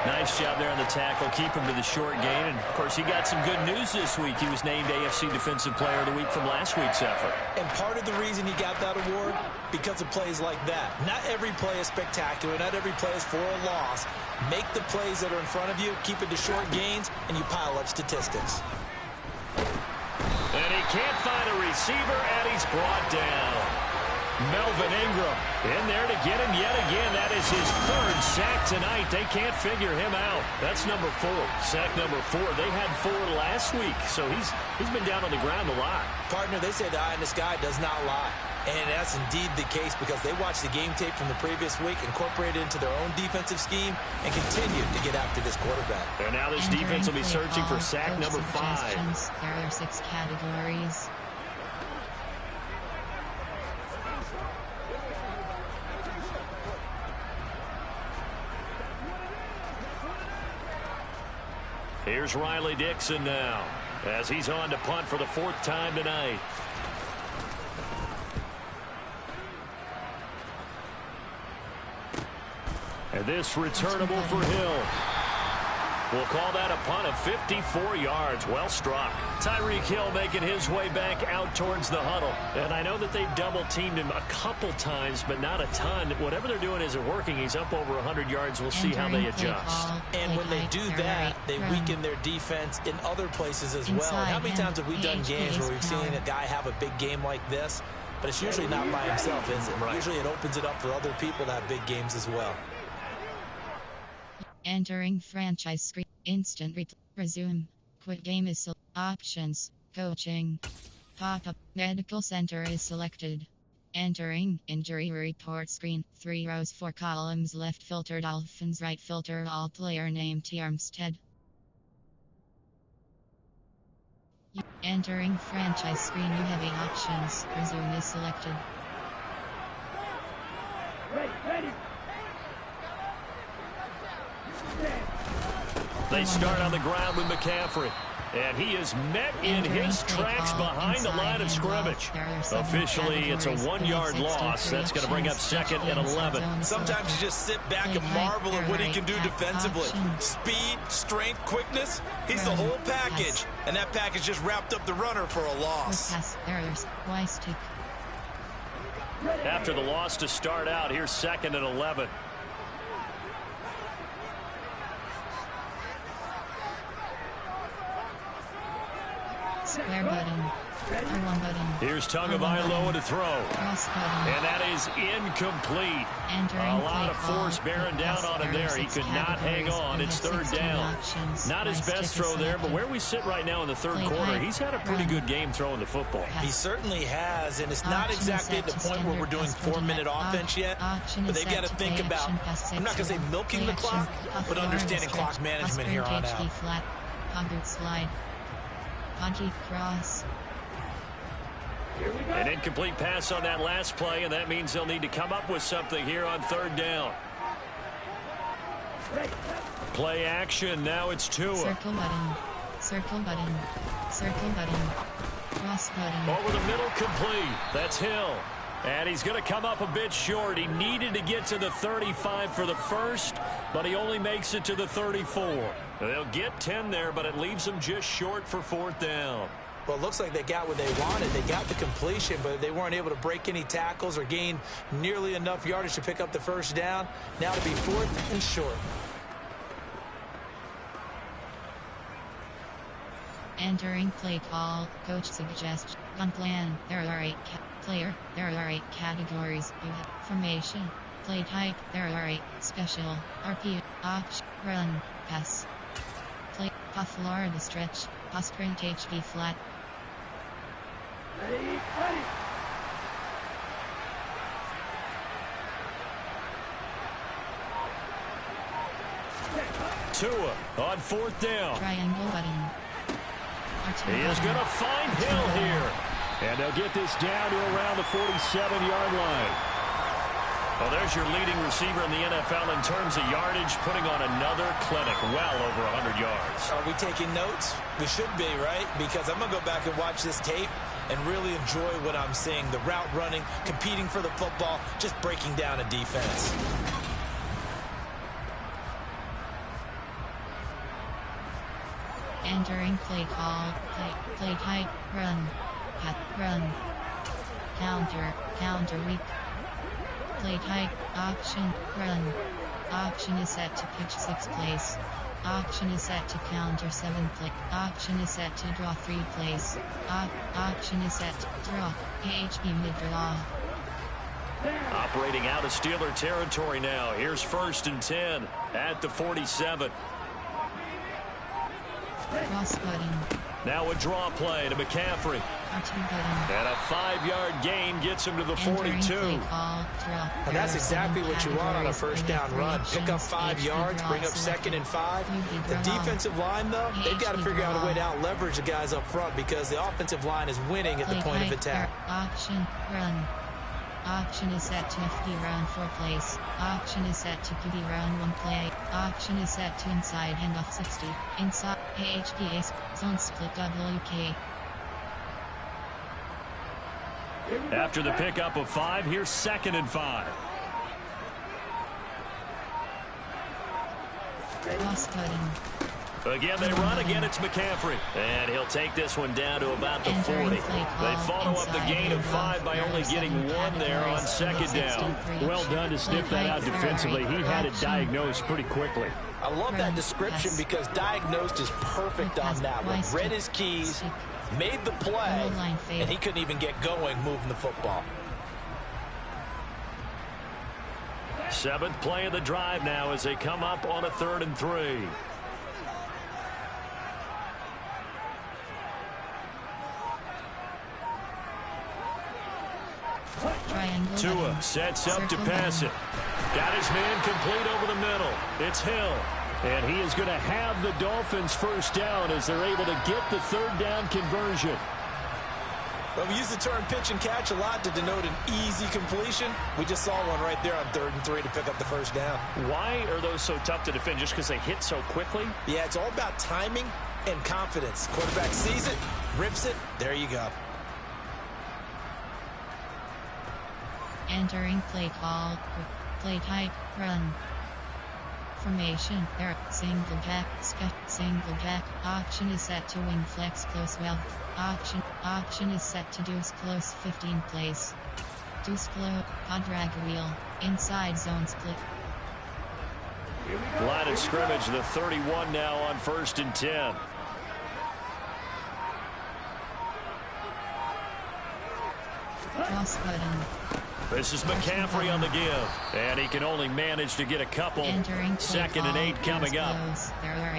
Nice job there on the tackle. Keep him to the short gain. And, of course, he got some good news this week. He was named AFC Defensive Player of the Week from last week's effort. And part of the reason he got that award, because of plays like that. Not every play is spectacular. Not every play is for a loss. Make the plays that are in front of you, keep it to short gains, and you pile up statistics. And he can't find a receiver, and he's brought down. Melvin Ingram in there to get him yet again. That is his third sack tonight. They can't figure him out. That's number 4. Sack number 4. They had 4 last week, so he's been down on the ground a lot. Partner, they say the eye in the sky does not lie. And that's indeed the case because they watched the game tape from the previous week, incorporated it into their own defensive scheme, and continued to get after this quarterback. And now this defense will be searching for sack number 5. There are 6 categories. Here's Riley Dixon now as he's on to punt for the 4th time tonight. And this returnable for Hill. We'll call that a punt of 54 yards. Well struck. Tyreek Hill making his way back out towards the huddle. And I know that they've double-teamed him a couple times, but not a ton. Whatever they're doing isn't working. He's up over 100 yards. We'll see how they adjust. And when they do that, they weaken their defense in other places as well. How many times have we done games where we've seen a guy have a big game like this? But it's usually not by himself, is it? Right. Usually it opens it up for other people to have big games as well. Entering franchise screen. Instant resume. Quit game is options. Coaching. Pop-up. Medical center is selected. Entering injury report screen. 3 rows 4 columns. Left filter Dolphins. Right filter all player name T. Armstead. Entering franchise screen. You have 8 options. Resume is selected. Ready. They start on the ground with McCaffrey. And he is met in his tracks behind the line of scrimmage. Officially, it's a 1-yard loss. That's going to bring up 2nd and 11. Sometimes you just sit back and marvel at what he can do defensively. Speed, strength, quickness. He's the whole package. And that package just wrapped up the runner for a loss. After the loss to start out, here's 2nd and 11. Square button. R1 button. Here's Tagovailoa to throw. And that is incomplete. A lot of force bearing down on him there. He could not hang on. It's 3rd down. Not his best throw there, but where we sit right now in the 3rd quarter, he's had a pretty good game throwing the football. He certainly has, and it's not exactly at the point where we're doing 4-minute offense yet, but they've got to think about, I'm not going to say milking the clock, but understanding clock management here on out. Pocket slide. Pocket cross. An incomplete pass on that last play, and that means they'll need to come up with something here on 3rd down. Play action. Now it's Tua. Circle button. Circle button. Circle button. Cross button. Over the middle, complete. That's Hill. And he's going to come up a bit short. He needed to get to the 35 for the first, but he only makes it to the 34. They'll get 10 there, but it leaves him just short for 4th down. Well, it looks like they got what they wanted. They got the completion, but they weren't able to break any tackles or gain nearly enough yardage to pick up the first down. Now to be 4th and short. Entering play call, coach suggests, gun plan, there are 8 player, there are 8 categories, formation, play type, there are 8, special, RP, option, run, pass, play, puff, Florida stretch, pass, sprint, HB flat. Ready, ready. Tua on 4th down. Triangle button. He is going to find Hill here. And they'll get this down to around the 47-yard line. Well, there's your leading receiver in the NFL in terms of yardage, putting on another clinic, well over 100 yards. Are we taking notes? We should be, right? Because I'm going to go back and watch this tape and really enjoy what I'm seeing. The route running, competing for the football, just breaking down a defense. Entering play call, play type, run, pat, run, counter weak. Play type, option, run. Option is set to pitch 6 plays. Option is set to counter 7 play. Option is set to draw 3 plays. Option is set to draw, AHB mid-draw. Operating out of Steeler territory now. Here's 1st and 10 at the 47. Cross button. Now a draw play to McCaffrey. R2 button. And a 5-yard gain gets him to the 42. Call, And that's exactly what you want on a first down run. Pick up 5 yards, bring up 2nd and 5. The defensive line, though, they've got to figure out a way to out-leverage the guys up front because the offensive line is winning at the point of attack. Option, run. Option is set to FD round 4 plays. Option is set to QB round 1 play. Option is set to inside handoff 60. Inside AHPA zone split WK. After the pickup of 5, here's 2nd and 5. Cross button. Again, they run. Again, it's McCaffrey. And he'll take this one down to about the 40. They follow up the gain of 5 by only getting 1 there on 2nd down. Well done to sniff that out defensively. He had it diagnosed pretty quickly. I love that description because diagnosed is perfect on that one. Read his keys, made the play, and he couldn't even get going moving the football. 7th play of the drive now as they come up on a 3rd and 3. Tua sets up to pass it. Got his man complete over the middle. It's Hill. And he is going to have the Dolphins first down as they're able to get the 3rd down conversion. Well, we use the term pitch and catch a lot to denote an easy completion. We just saw one right there on 3rd and 3 to pick up the first down. Why are those so tough to defend? Just because they hit so quickly? Yeah, it's all about timing and confidence. Quarterback sees it, rips it, there you go. Entering play call, play type, run. Formation, there, single jack, single jack. Option is set to wing flex close well. Option is set to deuce close 15 plays. Deuce glow, pod drag wheel, inside zone split. Line of scrimmage, the 31 now on 1st and 10. Cross button. This is McCaffrey on the give. And he can only manage to get a couple. 2nd and 8 coming up.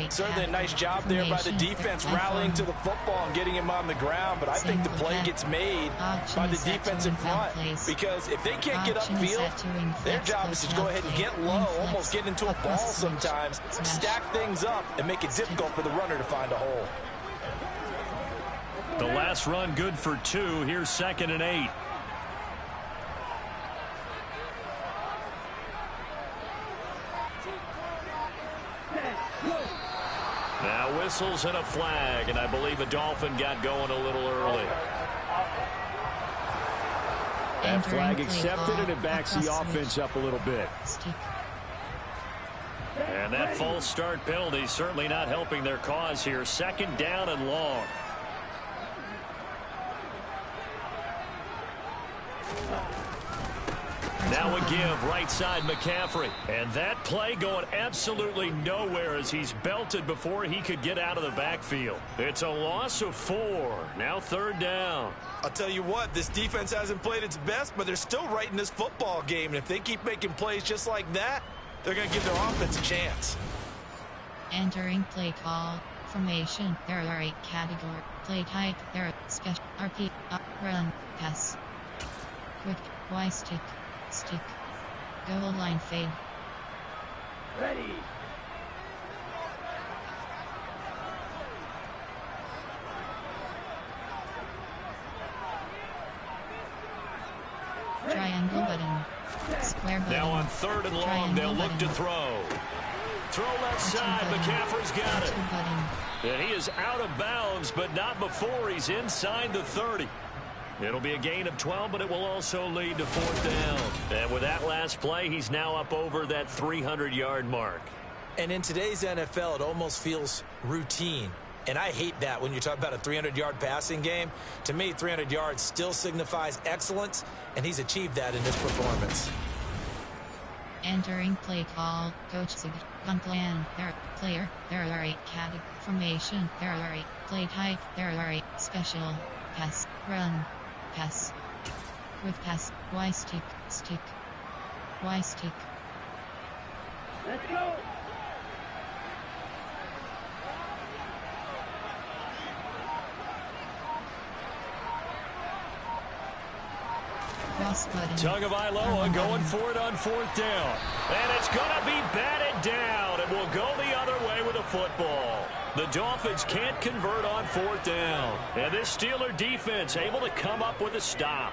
Certainly a nice job there by the defense rallying to the football and getting him on the ground. But I think the play gets made by the defensive front. Because if they can't get upfield, their job is to go ahead and get low, almost get into a ball sometimes, stack things up, and make it difficult for the runner to find a hole. The last run good for 2. Here's 2nd and 8. Now whistles and a flag, and I believe a Dolphin got going a little early. That flag accepted, and it backs the offense up a little bit. And that false start penalty certainly not helping their cause here. 2nd down and long. Now a give right side McCaffrey. And that play going absolutely nowhere as he's belted before he could get out of the backfield. It's a loss of 4. Now third down. I'll tell you what, this defense hasn't played its best, but they're still right in this football game. And if they keep making plays just like that, they're going to give their offense a chance. Entering play call. Formation. There are 8 category. Play type. There are special. RP. Up. Run. Pass. Quick. Y stick. Stick. Goal line fade. Ready. Triangle button. Square button. Now on third and long, Triangle they'll look to button. throw. Throw left side. Button. McCaffrey's got it. Button. And he is out of bounds, but not before he's inside the 30. It'll be a gain of 12, but it will also lead to fourth down. And with that last play, he's now up over that 300-yard mark. And in today's NFL, it almost feels routine. And I hate that when you talk about a 300-yard passing game. To me, 300 yards still signifies excellence, and he's achieved that in this performance. Entering play call. Coach Sig. Gun plan. There. Player. There are 8 category. Formation. There are 8. Play type. There are 8. Special. Pass. Run. Pass. Quick pass. Y stick. Stick. Y stick. Let's go. Cross button. Tagovailoa going for it on fourth down. And it's going to be batted down. It will go the other way with a football. The Dolphins can't convert on fourth down. And this Steeler defense able to come up with a stop.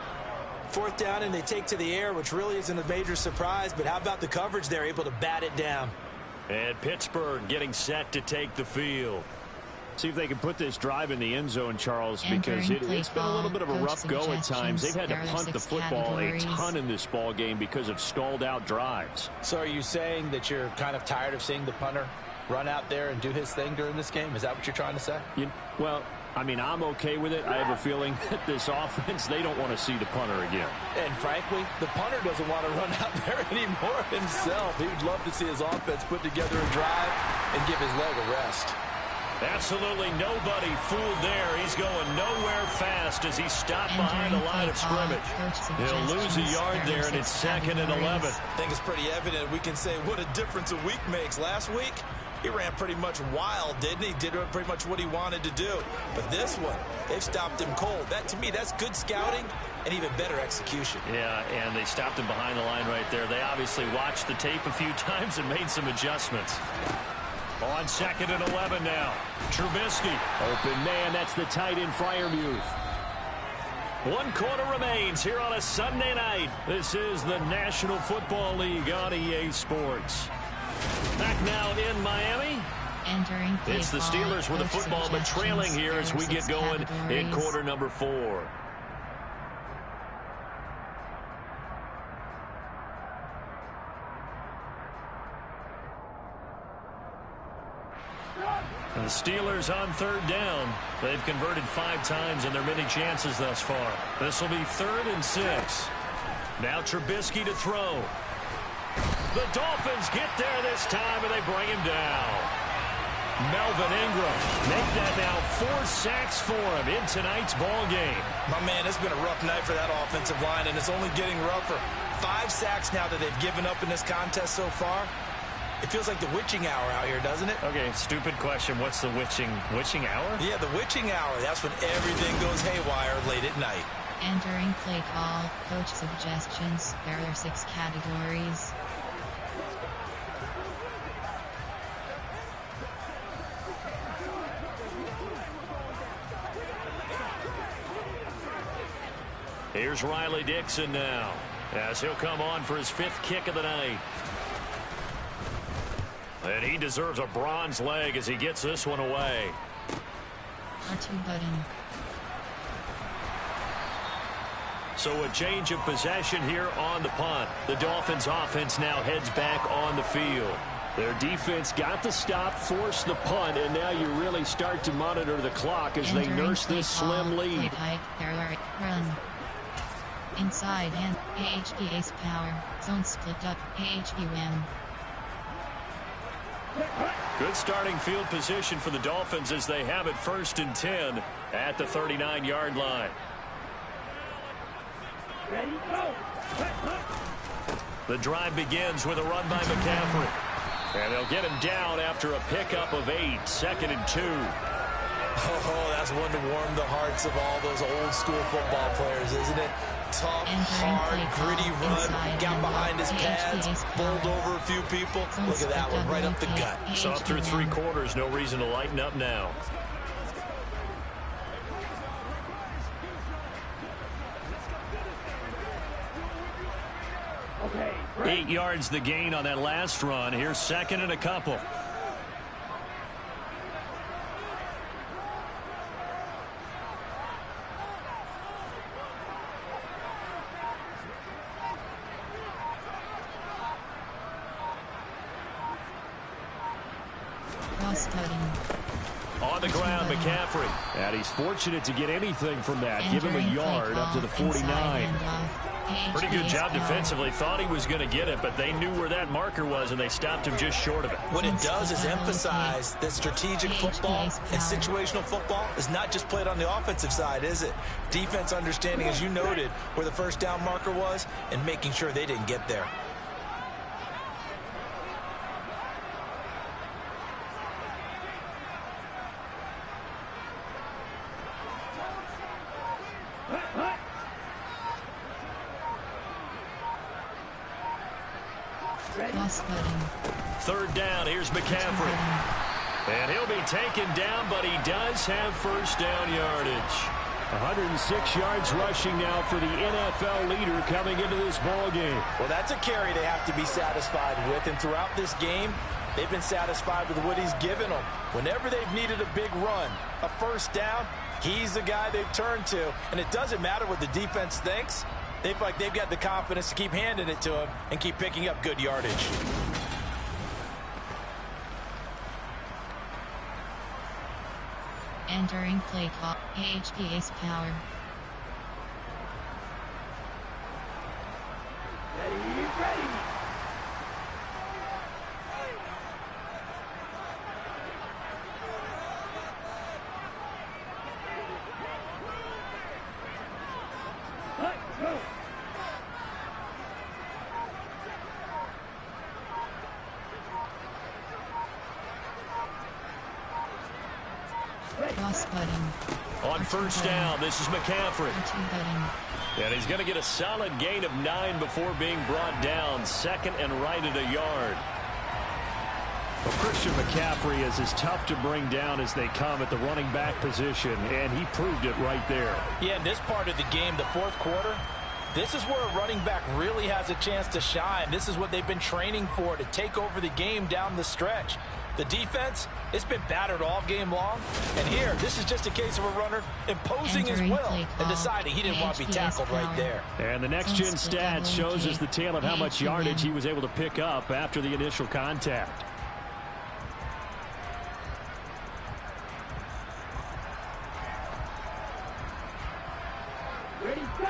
Fourth down, and they take to the air, which really isn't a major surprise. But how about the coverage there, able to bat it down? And Pittsburgh getting set to take the field. See if they can put this drive in the end zone, Charles, Entering because it's been a little bit of a play rough go at times. They've had to There are punt the 6 football categories. a ton in this ball game because of stalled out drives. So are you saying that you're kind of tired of seeing the punter run out there and do his thing during this game? Is that what you're trying to say? Well, I mean, I'm okay with it. I have a feeling that this offense, they don't want to see the punter again. And frankly, the punter doesn't want to run out there anymore himself. He would love to see his offense put together a drive and give his leg a rest. Absolutely nobody fooled there. He's going nowhere fast as he's stopped behind the line of scrimmage. He'll lose a yard there, and it's 2nd and 11. I think it's pretty evident. We can say what a difference a week makes. Last week, he ran pretty much wild, didn't he? Did pretty much what he wanted to do. But this one, they've stopped him cold. That, to me, that's good scouting and even better execution. Yeah, and they stopped him behind the line right there. They obviously watched the tape a few times and made some adjustments. On 2nd and 11 now. Trubisky. Open man, that's the tight end Freiermuth. 1 quarter remains here on a Sunday night. This is the National Football League on EA Sports. Back now in Miami. Entering play It's the call. Steelers with the Coach football, but trailing here as we get going in categories. quarter number 4. And the Steelers on third down. They've converted 5 times in their many chances thus far. This will be 3rd and 6. Now Trubisky to throw. The Dolphins get there this time, and they bring him down. Melvin Ingram make that now 4 sacks for him in tonight's ball game. My man, it's been a rough night for that offensive line, and it's only getting rougher. 5 sacks now that they've given up in this contest so far. It feels like the witching hour out here, doesn't it? Okay, stupid question. What's the witching hour? Yeah, the witching hour. That's when everything goes haywire late at night. Entering play call. Coach suggestions. There are 6 categories. Here's Riley Dixon now, as he'll come on for his 5th kick of the night. And he deserves a bronze leg as he gets this one away. R2 button. So a change of possession here on the punt. The Dolphins offense now heads back on the field. Their defense got the stop, forced the punt, and now you really start to monitor the clock as they Entering nurse play this call. slim lead. Play type. There are run. Inside hand. AHP ace power. Zone split up. AHP win. Good starting field position for the Dolphins as they have it 1st and 10 at the 39-yard line. Ready, go. The drive begins with a run by McCaffrey. And they'll get him down after a pickup of 8, 2nd and 2. Oh, that's one to warm the hearts of all those old school football players, isn't it? Tough, hard, gritty run, got behind his pads, bowled over a few people. Look at that one, right up the gut. So up through 3 quarters, no reason to lighten up now. Okay. 8 yards the gain on that last run. Here's 2nd and a couple. On the ground, McCaffrey. And he's fortunate to get anything from that. Give him a yard up to the 49. Pretty good job defensively. Thought he was going to get it, but they knew where that marker was, and they stopped him just short of it. What it does is emphasize that strategic football and situational football is not just played on the offensive side, is it? Defense understanding, as you noted, where the first down marker was and making sure they didn't get there. Third down, here's McCaffrey. And he'll be taken down, but he does have first down yardage. 106 yards rushing now for the NFL leader coming into this ball game. Well, that's a carry they have to be satisfied with, and throughout this game, they've been satisfied with what he's given them. Whenever they've needed a big run, a first down, he's the guy they've turned to, and it doesn't matter what the defense thinks. They feel like they've got the confidence to keep handing it to him and keep picking up good yardage. Entering play call. AHP ace power. Ready. Go. Cross button. On first down, this is McCaffrey. And he's going to get a solid gain of 9 before being brought down. 2nd and right at a yard. Well, Christian McCaffrey is as tough to bring down as they come at the running back position, and he proved it right there. Yeah, in this part of the game, the fourth quarter, this is where a running back really has a chance to shine. This is what they've been training for, to take over the game down the stretch. The defense, it's been battered all game long. And here, this is just a case of a runner imposing his will and deciding he didn't want to be tackled right there. And the next-gen stats shows us the tale of how much yardage he was able to pick up after the initial contact.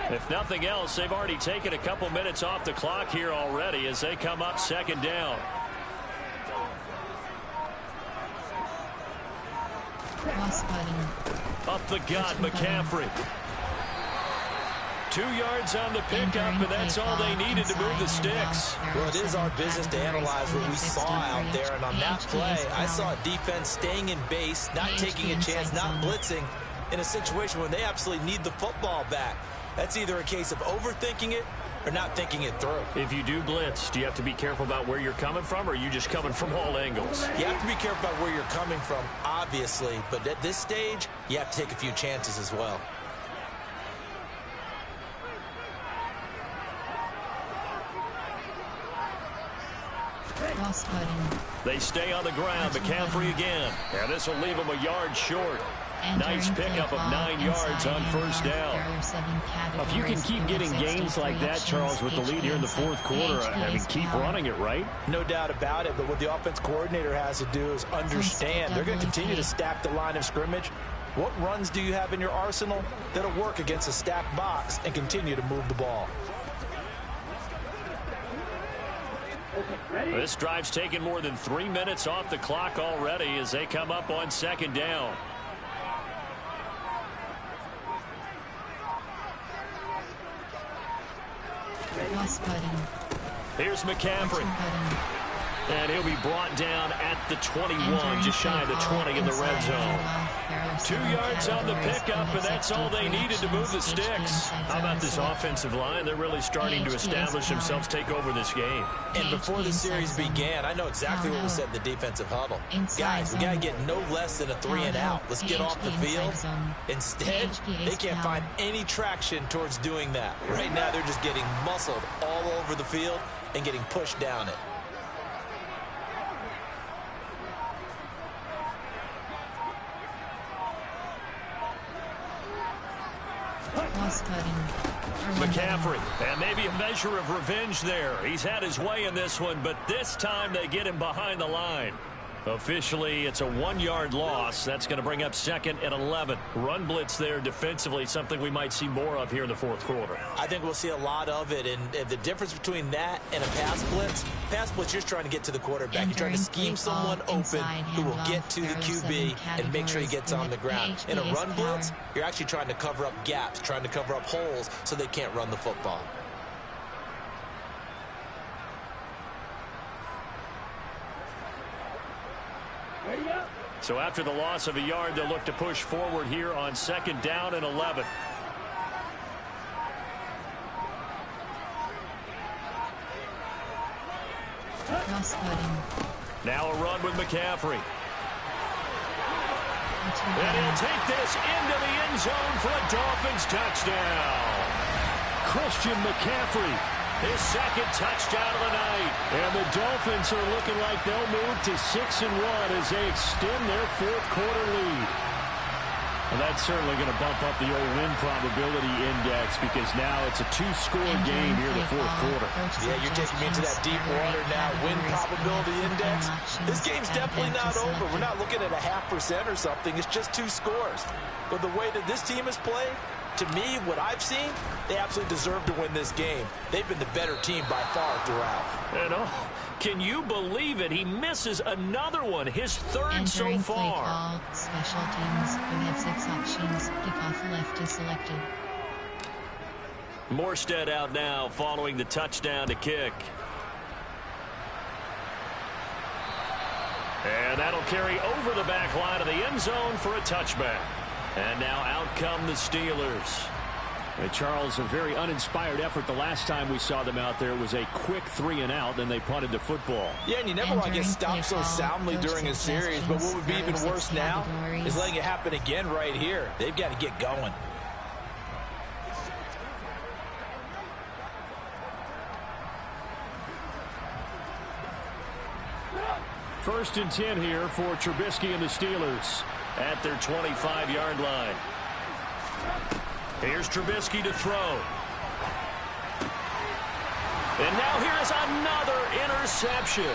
If nothing else, they've already taken a couple minutes off the clock here already as they come up 2nd down. Up the gut, McCaffrey. 2 yards on the pickup, and that's all they needed to move the sticks. Well, it is our business to analyze what we saw out there, and on that play, I saw a defense staying in base, not taking a chance, not blitzing, in a situation where they absolutely need the football back. That's either a case of overthinking it or not thinking it through. If you do blitz, do you have to be careful about where you're coming from, or are you just coming from all angles? You have to be careful about where you're coming from, obviously, but at this stage, you have to take a few chances as well. They stay on the ground. McCaffrey again. And this will leave him a yard short. Nice pickup of 9 yards on first down. If you can keep getting gains like that, Charles, with the lead here in the fourth quarter, I mean, keep running it, right? No doubt about it, but what the offense coordinator has to do is understand they're going to continue to stack the line of scrimmage What runs do you have in your arsenal that'll work against a stacked box and continue to move the ball? This drive's taken more than 3 minutes off the clock already as they come up on second down. Cross button. Here's McCaffrey. And he'll be brought down at the 21, just shy of the 20 in the red zone. 2 yards on the pickup, and that's all they needed to move the sticks. How about this offensive line? They're really starting to establish themselves, take over this game. And before the series began, I know exactly what we said in the defensive huddle. Guys, we got to get no less than a 3 and out. Let's get off the field. Instead, they can't find any traction towards doing that. Right now, they're just getting muscled all over the field and getting pushed down it. McCaffrey, and maybe a measure of revenge there. He's had his way in this one, but this time they get him behind the line. Officially, it's a 1-yard loss. That's going to bring up 2nd and 11. Run blitz there defensively, something we might see more of here in the fourth quarter. I think we'll see a lot of it, and the difference between that and a pass blitz, you're trying to get to the quarterback. You're trying to scheme someone open who will get to the QB and make sure he gets on the ground. In a run blitz, you're actually trying to cover up gaps, trying to cover up holes so they can't run the football. So after the loss of a yard, they'll look to push forward here on 2nd down and 11. Now a run with McCaffrey. And he'll take this into the end zone for a Dolphins touchdown. Christian McCaffrey, his 2nd touchdown of the night. And the Dolphins are looking like they'll move to 6-1 as they extend their 4th quarter lead. And that's certainly going to bump up the old win probability index because now it's a 2-score game here in the 4th quarter. Yeah, you're taking me into that deep water now. Win probability index. This game's definitely not over. We're not looking at a 0.5% or something. It's just 2 scores. But the way that this team has played, to me, what I've seen, they absolutely deserve to win this game. They've been the better team by far throughout. And can you believe it? He misses another one, his 3rd so far. Call, special teams, you have 6 options. Kickoff left is selected. Morstead out now following the touchdown to kick. And that'll carry over the back line of the end zone for a touchback. And now out come the Steelers. Charles, a very uninspired effort the last time we saw them out there. It was a quick 3 and out, then they punted the football. Yeah, and you never want to get stopped so soundly during a series, but what would be even worse now is letting it happen again right here. They've got to get going. First and 10 here for Trubisky and the Steelers at their 25-yard line. Here's Trubisky to throw. And now here's another interception.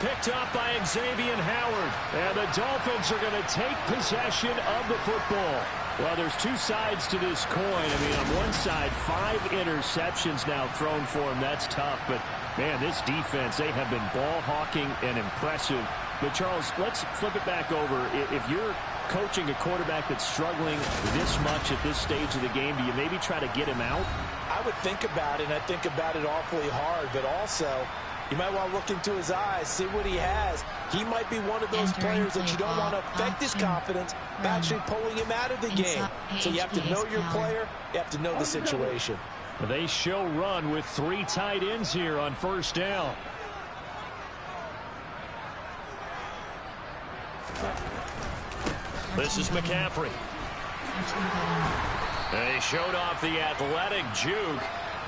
Picked up by Xavier Howard. And the Dolphins are going to take possession of the football. Well, there's 2 sides to this coin. I mean, on one side, 5 interceptions now thrown for him. That's tough. But, man, this defense, they have been ball hawking and impressive. But, Charles, let's flip it back over. If you're coaching a quarterback that's struggling this much at this stage of the game, do you maybe try to get him out? I would think about it, and I think about it awfully hard. But also, you might want to look into his eyes, see what he has. He might be one of those players that you don't want to affect his confidence by actually pulling him out of the game. So you have to know your player. You have to know the situation. They show run with 3 tight ends here on 1st down. This is McCaffrey. They showed off the athletic juke.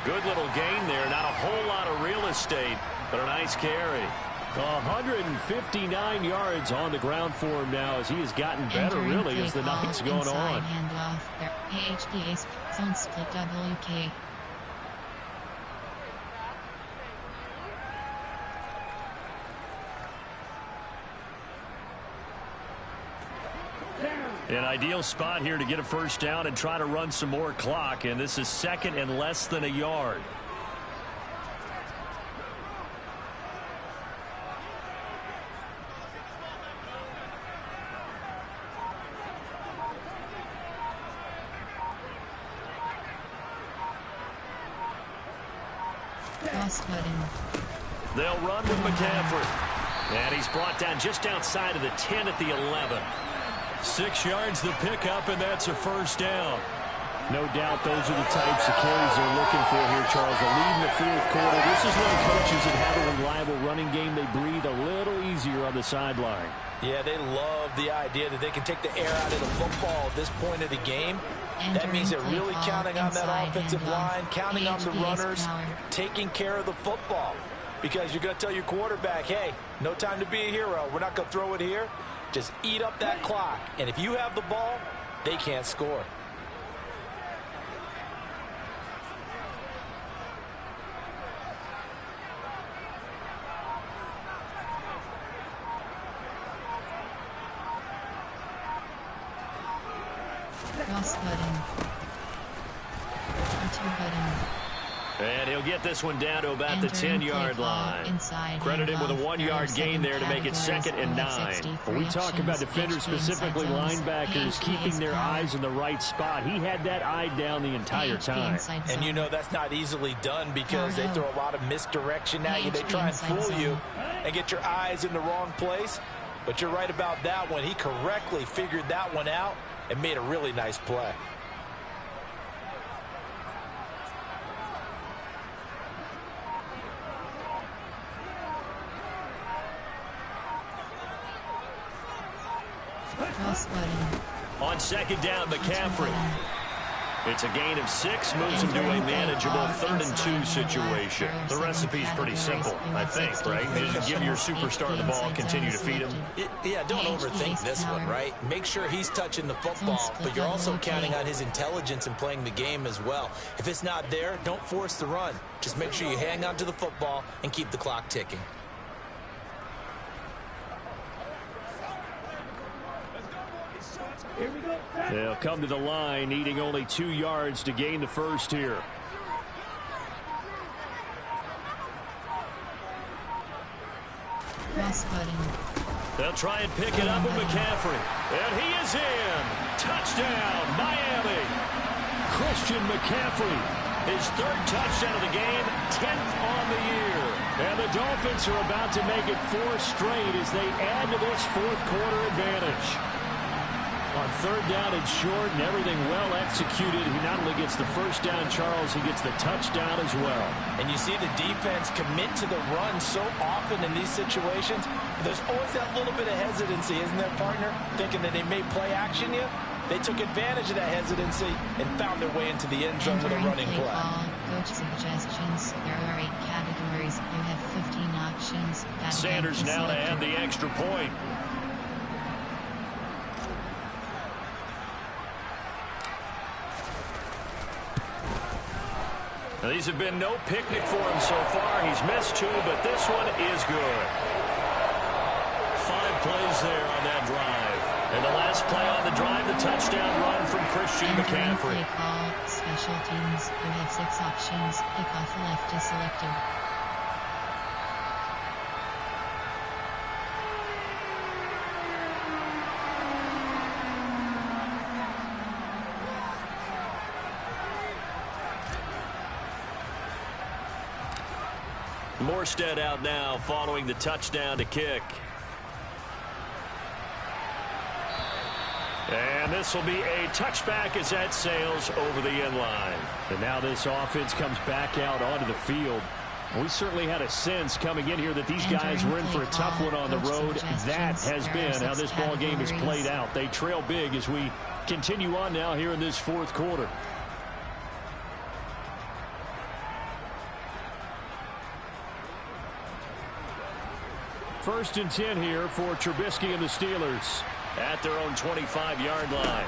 Good little gain there. Not a whole lot of real estate, but a nice carry. 159 yards on the ground for him now as he has gotten better, really, as the night's going on. Handoff. AHPA's zone split WK. An ideal spot here to get a first down and try to run some more clock, and this is second and less than a yard. They'll run with McCaffrey. And he's brought down just outside of the 10 at the 11. 6 yards the pickup, and that's a first down. No doubt those are the types of carries they're looking for here, Charles. A lead in the fourth quarter. This is when coaches that have a reliable running game, they breathe a little easier on the sideline. Yeah, they love the idea that they can take the air out of the football at this point of the game. That means they're really counting on that offensive line, counting on the runners, taking care of the football. Because you're going to tell your quarterback, hey, no time to be a hero. We're not going to throw it here. Just eat up that clock. And if you have the ball, they can't score. And he'll get this one down to about the 10-yard line. Credited with a 1-yard gain there to make it 2nd and 9. When we talk about defenders, specifically linebackers, keeping their eyes in the right spot, he had that eye down the entire time. And you know that's not easily done because they throw a lot of misdirection at you. They try and fool you and get your eyes in the wrong place. But you're right about that one. He correctly figured that one out and made a really nice play. On 2nd down, McCaffrey. It's a gain of 6, moves him to a manageable 3rd and 2 situation. The recipe's pretty simple, I think, right? You just give your superstar the ball, continue to feed him. Yeah, don't overthink this one, right? Make sure he's touching the football, but you're also counting on his intelligence in playing the game as well. If it's not there, don't force the run. Just make sure you hang on to the football and keep the clock ticking. Here we go. They'll come to the line, needing only 2 yards to gain the first here. They'll try and pick it up with McCaffrey. And he is in. Touchdown, Miami. Christian McCaffrey, his 3rd touchdown of the game, 10th on the year. And the Dolphins are about to make it 4 straight as they add to this fourth quarter advantage. On 3rd down and short and everything well executed, he not only gets the first down, Charles, he gets the touchdown as well. And you see the defense commit to the run so often in these situations. There's always that little bit of hesitancy, isn't there, partner? Thinking that they may play action you. They took advantage of that hesitancy and found their way into the end zone with a running play. Coach suggestions. There are 8 categories. You have 15 options. Sanders now to add the extra point. Now, these have been no picnic for him so far. He's missed 2, but this one is good. 5 plays there on that drive. And the last play on the drive, the touchdown run from Christian McCaffrey. Play call, special teams. You have 6 options. Kickoff left is selected. Morstead out now following the touchdown to kick. And this will be a touchback as that sails over the end line. And now this offense comes back out onto the field. We certainly had a sense coming in here that these guys were in for a tough one on the road. That has been how this ball game has played out. They trail big as we continue on now here in this fourth quarter. 1st and 10 here for Trubisky and the Steelers at their own 25-yard line.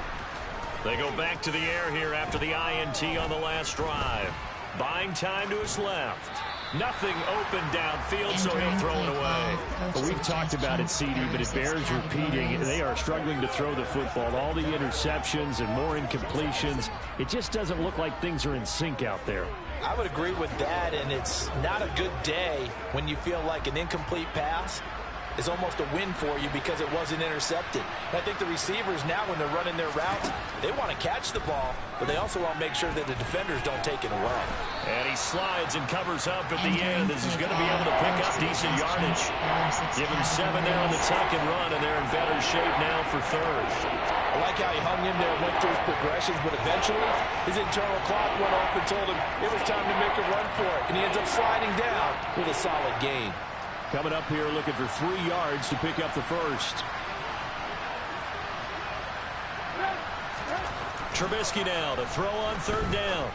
They go back to the air here after the INT on the last drive. Buying time to his left. Nothing open downfield, so he'll throw it away. Well, we've talked about it, CD, but it bears repeating. They are struggling to throw the football. All the interceptions and more incompletions. It just doesn't look like things are in sync out there. I would agree with that, and it's not a good day when you feel like an incomplete pass is almost a win for you because it wasn't intercepted. And I think the receivers now, when they're running their routes, they want to catch the ball, but they also want to make sure that the defenders don't take it away. And he slides and covers up at the end as he's going to be able to pick up decent yardage. Give him 7 there on the tuck and run, and they're in better shape now for third. I like how he hung in there and went through his progressions, but eventually his internal clock went off and told him it was time to make a run for it, and he ends up sliding down with a solid gain. Coming up here looking for 3 yards to pick up the first. Trubisky now to throw on 3rd down.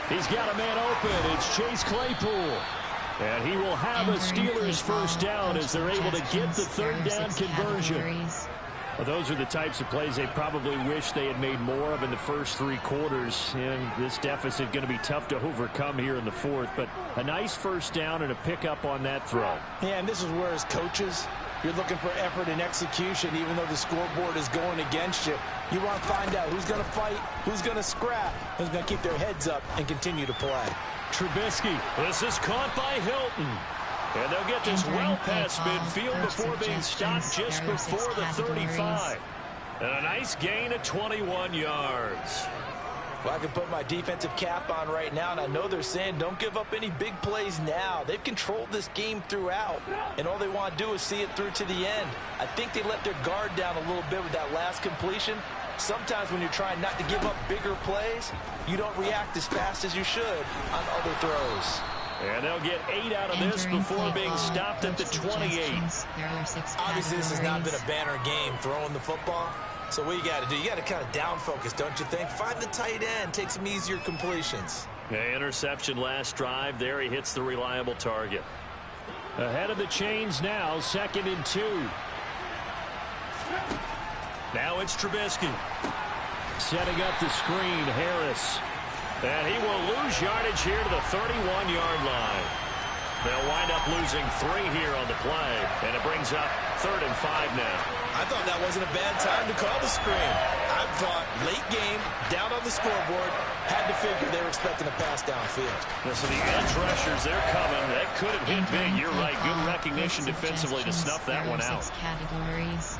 He's got a man open. It's Chase Claypool. And he will have a Steelers first down as they're able to get the 3rd down conversion. Well, those are the types of plays they probably wish they had made more of in the first 3 quarters. And this deficit going to be tough to overcome here in the 4th. But a nice first down and a pickup on that throw. Yeah, and this is where as coaches, you're looking for effort and execution, even though the scoreboard is going against you. You want to find out who's going to fight, who's going to scrap, who's going to keep their heads up and continue to play. Trubisky. This is caught by Hilton. And they'll get this well past midfield before being stopped just before the 35. And a nice gain of 21 yards. Well, I can put my defensive cap on right now, and I know they're saying don't give up any big plays now. They've controlled this game throughout, and all they want to do is see it through to the end. I think they let their guard down a little bit with that last completion. Sometimes when you're trying not to give up bigger plays, you don't react as fast as you should on other throws. And they'll get 8 out of this before being stopped at the 28. Obviously, this has not been a banner game throwing the football. So what you got to do, you got to kind of down focus, don't you think? Find the tight end, take some easier completions. Okay, interception last drive. There he hits the reliable target. Ahead of the chains now, 2nd and 2. Now it's Trubisky. Setting up the screen, Harris. And he will lose yardage here to the 31-yard line. They'll wind up losing 3 here on the play, and it brings up 3rd and 5 now. I thought that wasn't a bad time to call the screen. I thought late game, down on the scoreboard, had to figure they were expecting a pass downfield. So the edge rushers, they're coming. That could have hit big. You're right. Good recognition defensively to snuff that one out. Categories.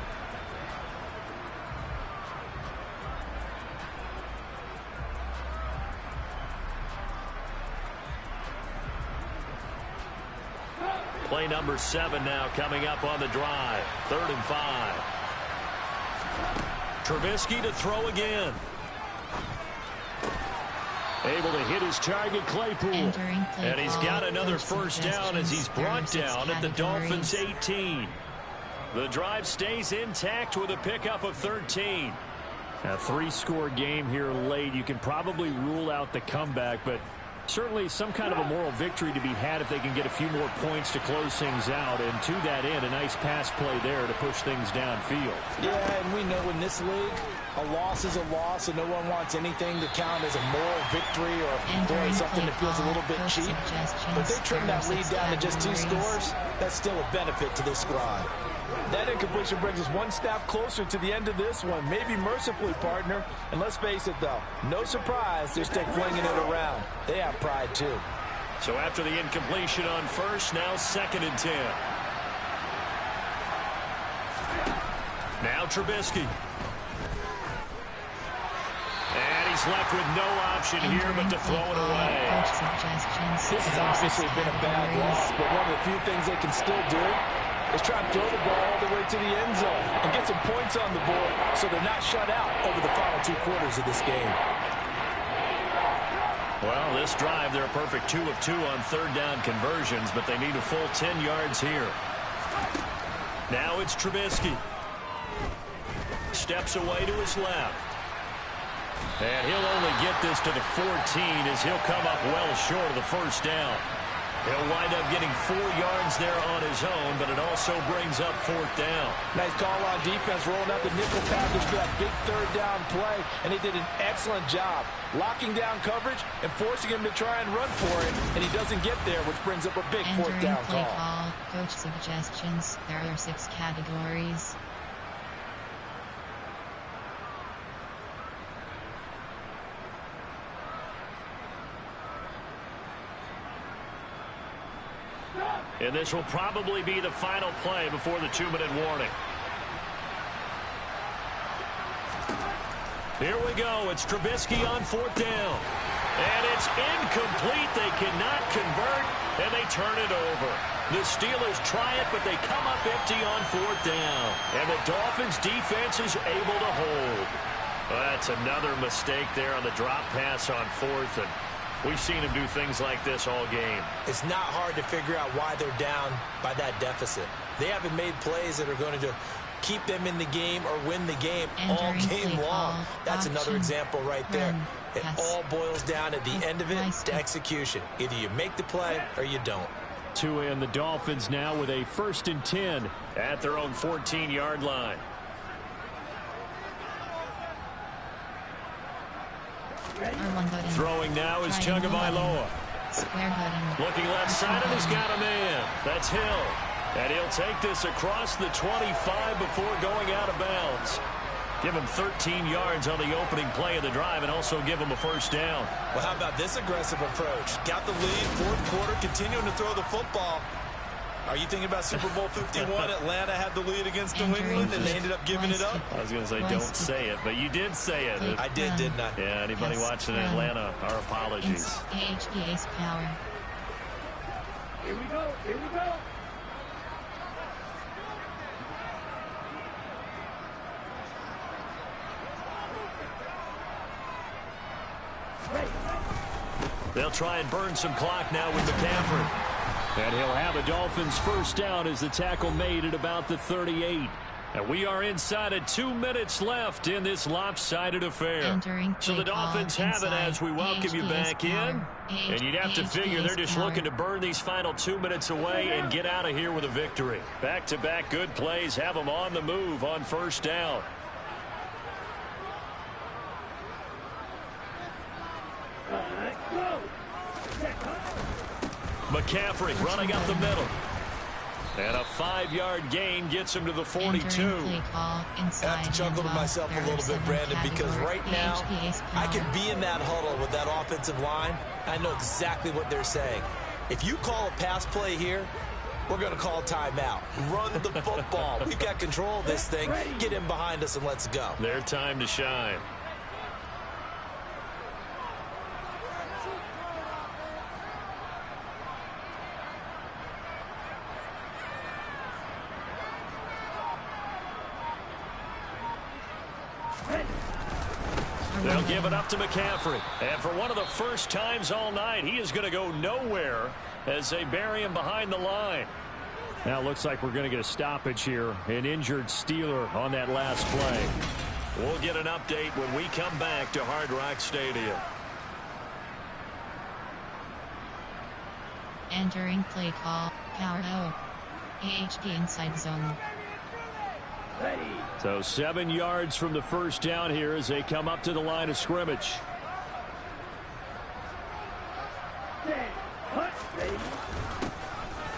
Play number 7 now coming up on the drive. 3rd and 5. Trubisky to throw again. Able to hit his target, Claypool. And he's got another first down as he's brought down at the Dolphins' 18. The drive stays intact with a pickup of 13. A 3-score game here late. You can probably rule out the comeback, but certainly some kind of a moral victory to be had if they can get a few more points to close things out. And to that end, a nice pass play there to push things downfield. Yeah, and we know in this league, a loss is a loss, and no one wants anything to count as a moral victory or something that feels a little bit cheap. But they trim that lead down to just 2 scores. That's still a benefit to this squad. That incompletion brings us one step closer to the end of this one. Maybe mercifully, partner. And let's face it, though, no surprise they're still flinging it around. They have pride, too. So after the incompletion on first, now 2nd and 10. Now Trubisky. And he's left with no option here but to throw it away. This has obviously been a bad loss, but one of the few things they can still do is try and throw the ball all the way to the end zone and get some points on the board so they're not shut out over the final 2 quarters of this game. Well, this drive, they're a perfect 2 of 2 on 3rd down conversions, but they need a full 10 yards here. Now it's Trubisky. Steps away to his left. And he'll only get this to the 14 as he'll come up well short of the first down. He'll wind up getting 4 yards there on his own, but it also brings up 4th down. Nice call on defense, rolling out the nickel package for that big 3rd down play, and he did an excellent job locking down coverage and forcing him to try and run for it, and he doesn't get there, which brings up a big 4th down play call. Coach suggestions. There are 6 categories. And this will probably be the final play before the 2-minute warning. Here we go. It's Trubisky on 4th down. And it's incomplete. They cannot convert, and they turn it over. The Steelers try it, but they come up empty on 4th down. And the Dolphins defense is able to hold. Well, that's another mistake there on the drop pass on 4th, and we've seen him do things like this all game. It's not hard to figure out why they're down by that deficit. They haven't made plays that are going to keep them in the game or win the game all game long. That's another example right there. It all boils down at the end of it to execution. Either you make the play or you don't. Tua and the Dolphins now with a 1st and 10 at their own 14-yard line. Throwing now is Tagovailoa. Looking left side, and he's got a man. That's Hill. And he'll take this across the 25 before going out of bounds. Give him 13 yards on the opening play of the drive and also give him a 1st down. Well, how about this aggressive approach? Got the lead, 4th quarter, continuing to throw the football. Are you thinking about Super Bowl 51? Atlanta had the lead against New England, and they ended up giving it up? I was going to say don't say it, but you did say it. I did, didn't I? Yeah, anybody watching Atlanta, our apologies. HBA's power. Here we go. Here we go. They'll try and burn some clock now with McCaffrey. And he'll have a Dolphins 1st down as the tackle made at about the 38. And we are inside of 2 minutes left in this lopsided affair. So the Dolphins have it as we welcome you back in. And you'd have to figure they're just looking to burn these final 2 minutes away and get out of here with a victory. Back-to-back good plays have them on the move on 1st down. McCaffrey running up the middle. And a 5-yard gain gets him to the 42. I have to chuckle to myself a little bit, Brandon, because right now I can be in that huddle with that offensive line. I know exactly what they're saying. If you call a pass play here, we're going to call timeout. Run the football. We've got control of this thing. Get in behind us and let's go. Their time to shine. They'll give it up to McCaffrey. And for one of the first times all night, he is going to go nowhere as they bury him behind the line. Now it looks like we're going to get a stoppage here. An injured Steeler on that last play. We'll get an update when we come back to Hard Rock Stadium. Entering play call. Power O. AHP inside zone. So 7 yards from the 1st down here as they come up to the line of scrimmage.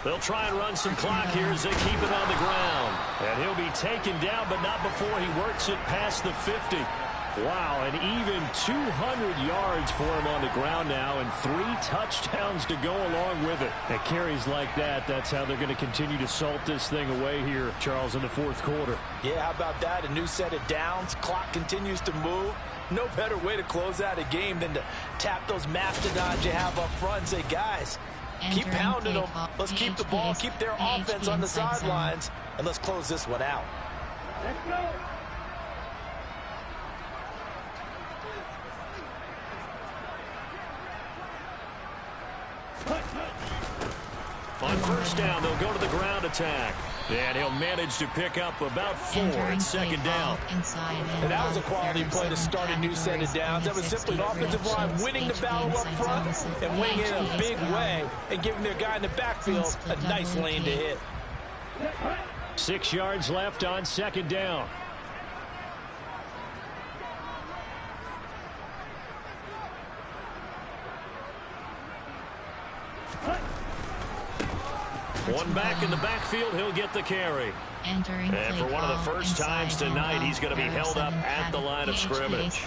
They'll try and run some clock here as they keep it on the ground. And he'll be taken down, but not before he works it past the 50. Wow, and even 200 yards for him on the ground now and 3 touchdowns to go along with it. At carries like that, that's how they're going to continue to salt this thing away here, Charles, in the 4th quarter. Yeah, how about that? A new set of downs. Clock continues to move. No better way to close out a game than to tap those mastodons you have up front and say, guys, keep pounding them. Let's keep the ball, keep their offense on the sidelines, and let's close this one out. Let's go. On 1st down, they'll go to the ground attack. And he'll manage to pick up about 4 at second down. And that was a quality play to start a new set of downs. That was simply an offensive line winning the battle up front and winning it in a big way and giving their guy in the backfield a nice lane to hit. 6 yards left on second down. One back in the backfield, he'll get the carry. And for one of the first times tonight, he's going to be held up at the line of scrimmage.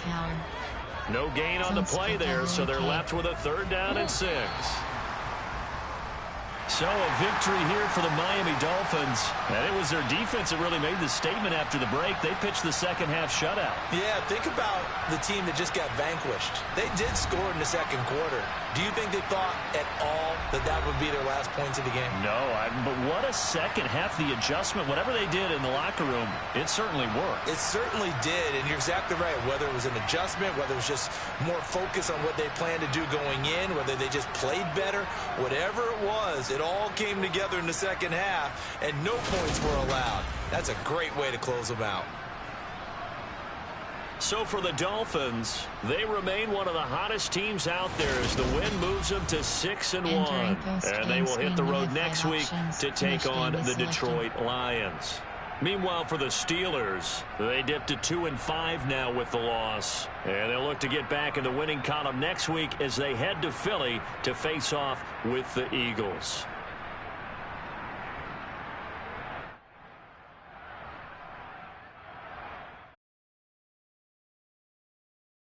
No gain on the play there, so they're left with a 3rd down and 6. So a victory here for the Miami Dolphins. And it was their defense that really made the statement after the break. They pitched the second half shutout. Yeah, think about the team that just got vanquished. They did score in the second quarter. Do you think they thought at all that that would be their last points of the game? No, but what a second half. The adjustment, whatever they did in the locker room, it certainly worked. It certainly did, and you're exactly right. Whether it was an adjustment, whether it was just more focus on what they planned to do going in, whether they just played better, whatever it was, it all came together in the second half, and no points were allowed. That's a great way to close them out. So for the Dolphins, they remain one of the hottest teams out there as the win moves them to 6-1. And they will hit the road next week to take on the Detroit Lions. Meanwhile, for the Steelers, they dipped to 2-5 now with the loss. And they'll look to get back in the winning column next week as they head to Philly to face off with the Eagles.